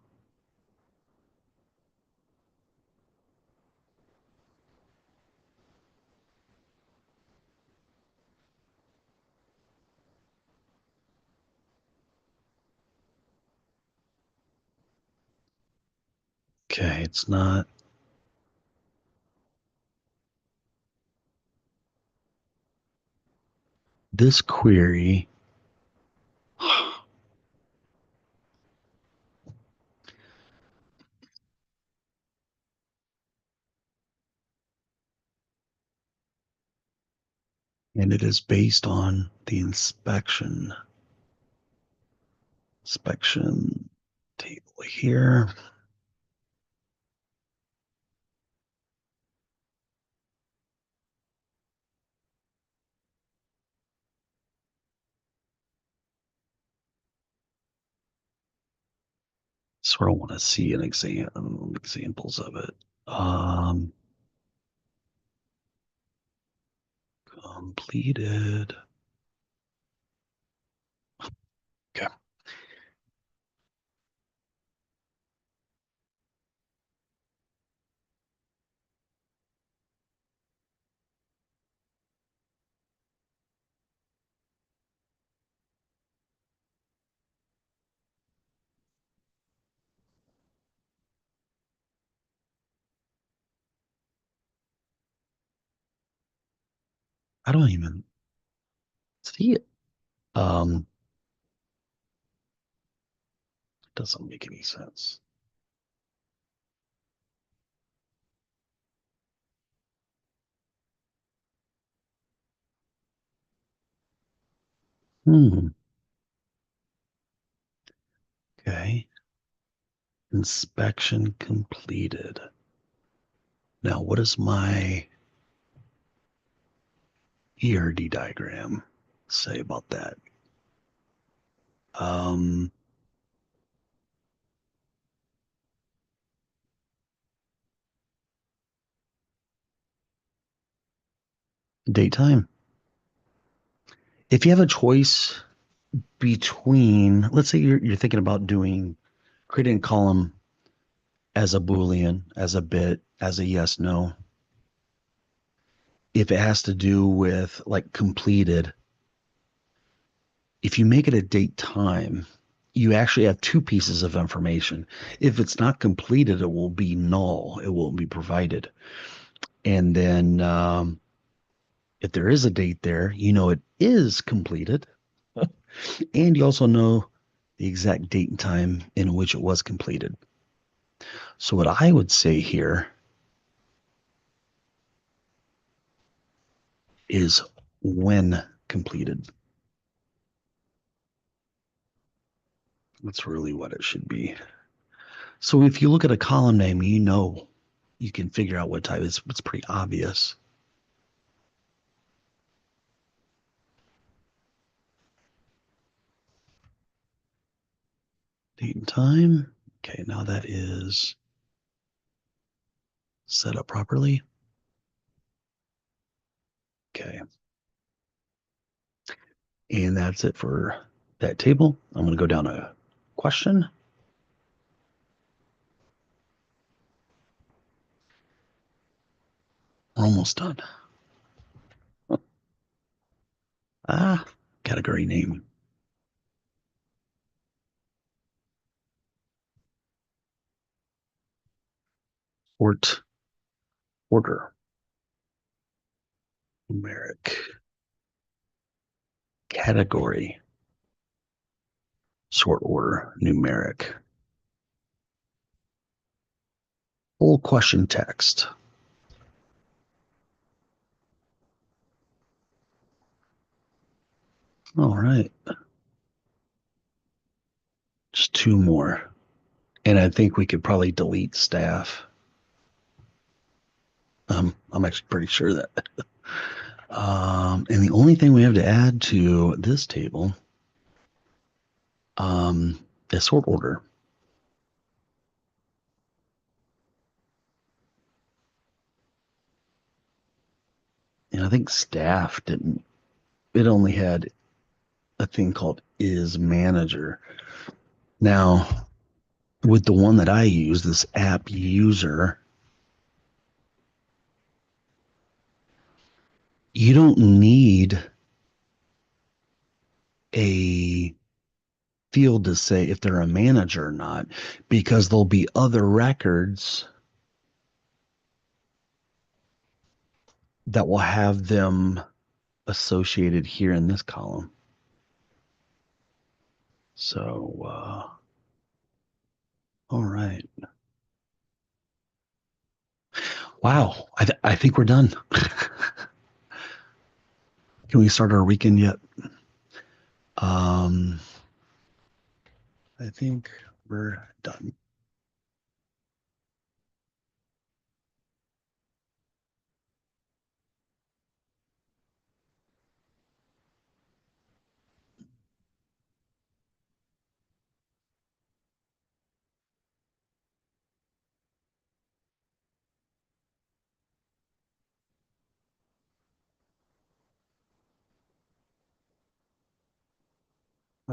Okay, it's not. This query. And it is based on the inspection table here. Sort of want to see an examples of it. Completed. Okay. I don't even see it. Um, doesn't make any sense. Hmm. Okay. Inspection completed. Now, what is my ERD diagram say about that? Um, date time. If you have a choice between, let's say you're thinking about doing creating a column as a Boolean, as a bit, as a yes, no. If it has to do with like completed, if you make it a date time, you actually have two pieces of information. If it's not completed, it will be null. It won't be provided. And then if there is a date there, you know it is completed. And you also know the exact date and time in which it was completed. So what I would say here is when completed. That's really what it should be. So if you look at a column name, you know you can figure out what type. It's pretty obvious. Date and time. Okay, now that is set up properly. Okay, and that's it for that table. I'm going to go down a question. We're almost done. Ah, category name. Sort order. Numeric. Category. Sort order. Numeric. Full question text. All right. Just two more. And I think we could probably delete staff. I'm actually pretty sure that. And the only thing we have to add to this table is sort order. And I think staff didn't, it only had a thing called is manager. Now, with the one that I use, this app user, you don't need a field to say if they're a manager or not, because there'll be other records that will have them associated here in this column. So, all right. Wow. I think we're done. Can we start our weekend yet? Um, I think we're done.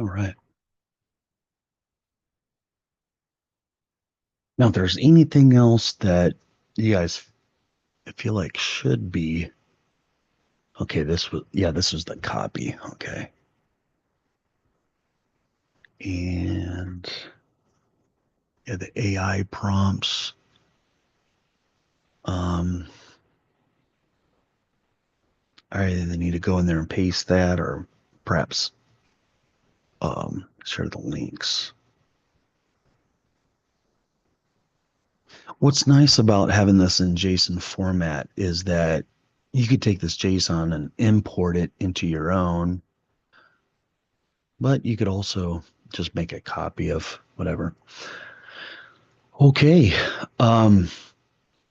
All right. Now, if there's anything else that you guys feel like should be, okay, this was the copy. Okay. And yeah, the AI prompts. Um, I either need to go in there and paste that or perhaps share the links. What's nice about having this in JSON format is that you could take this JSON and import it into your own, but you could also just make a copy of whatever. Okay. Um,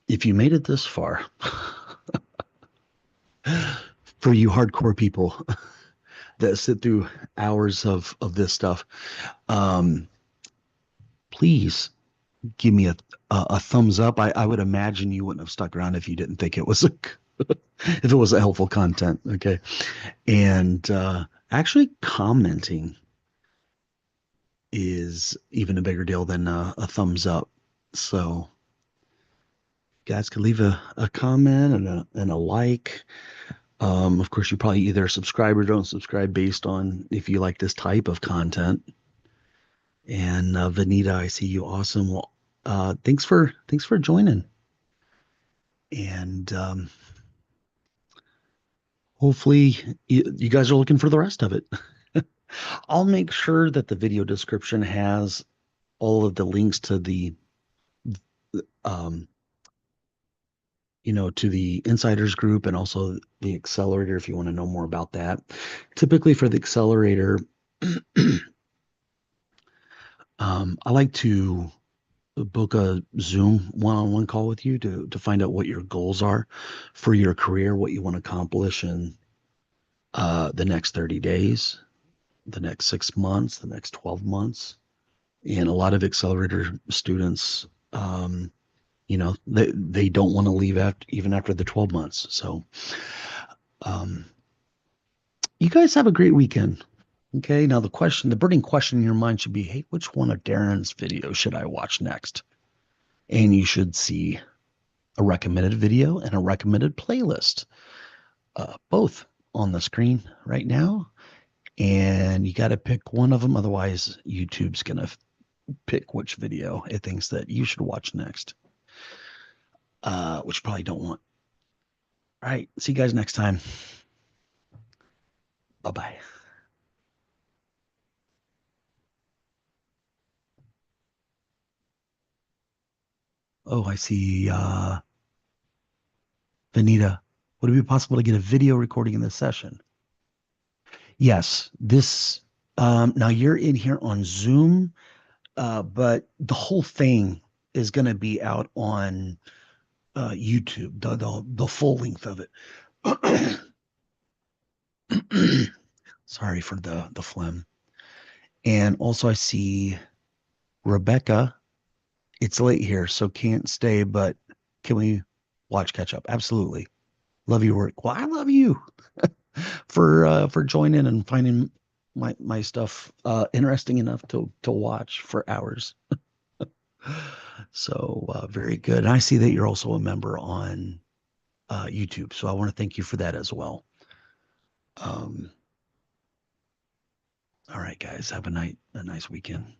if you made it this far, for you hardcore people that sit through hours of this stuff, um, please give me a thumbs up. I would imagine you wouldn't have stuck around if you didn't think it was if it was a helpful content. Okay. And actually commenting is even a bigger deal than a thumbs up. So guys could leave a comment and a like. Of course, you probably either subscribe or don't subscribe based on if you like this type of content. And Vanita, I see you. Awesome. Well, thanks for joining. And hopefully you guys are looking for the rest of it. I'll make sure that the video description has all of the links to the um, to the insiders group and also the accelerator if you want to know more about that. Typically for the accelerator, I like to book a Zoom one-on-one call with you to find out what your goals are for your career, what you want to accomplish in the next 30 days, the next 6 months, the next 12 months. And a lot of accelerator students, they don't want to leave after even after the 12 months. So um, you guys have a great weekend. Okay. Now the burning question in your mind should be, hey, which one of Darren's videos should I watch next? And you should see a recommended video and a recommended playlist, both on the screen right now. And you got to pick one of them. Otherwise, YouTube's going to pick which video it thinks that you should watch next, which you probably don't want. All right. See you guys next time. Bye bye. Oh, I see. Vanita, would it be possible to get a video recording in this session? Yes. Now you're in here on Zoom, but the whole thing is going to be out on YouTube, the full length of it. Sorry for the phlegm. And also, I see Rebecca. It's late here, so can't stay, but can we watch catch up? Absolutely. Love your work. Well, I love you for joining and finding my stuff interesting enough to watch for hours. So very good. And I see that you're also a member on YouTube, so I want to thank you for that as well. Um, all right, guys, have a nice weekend.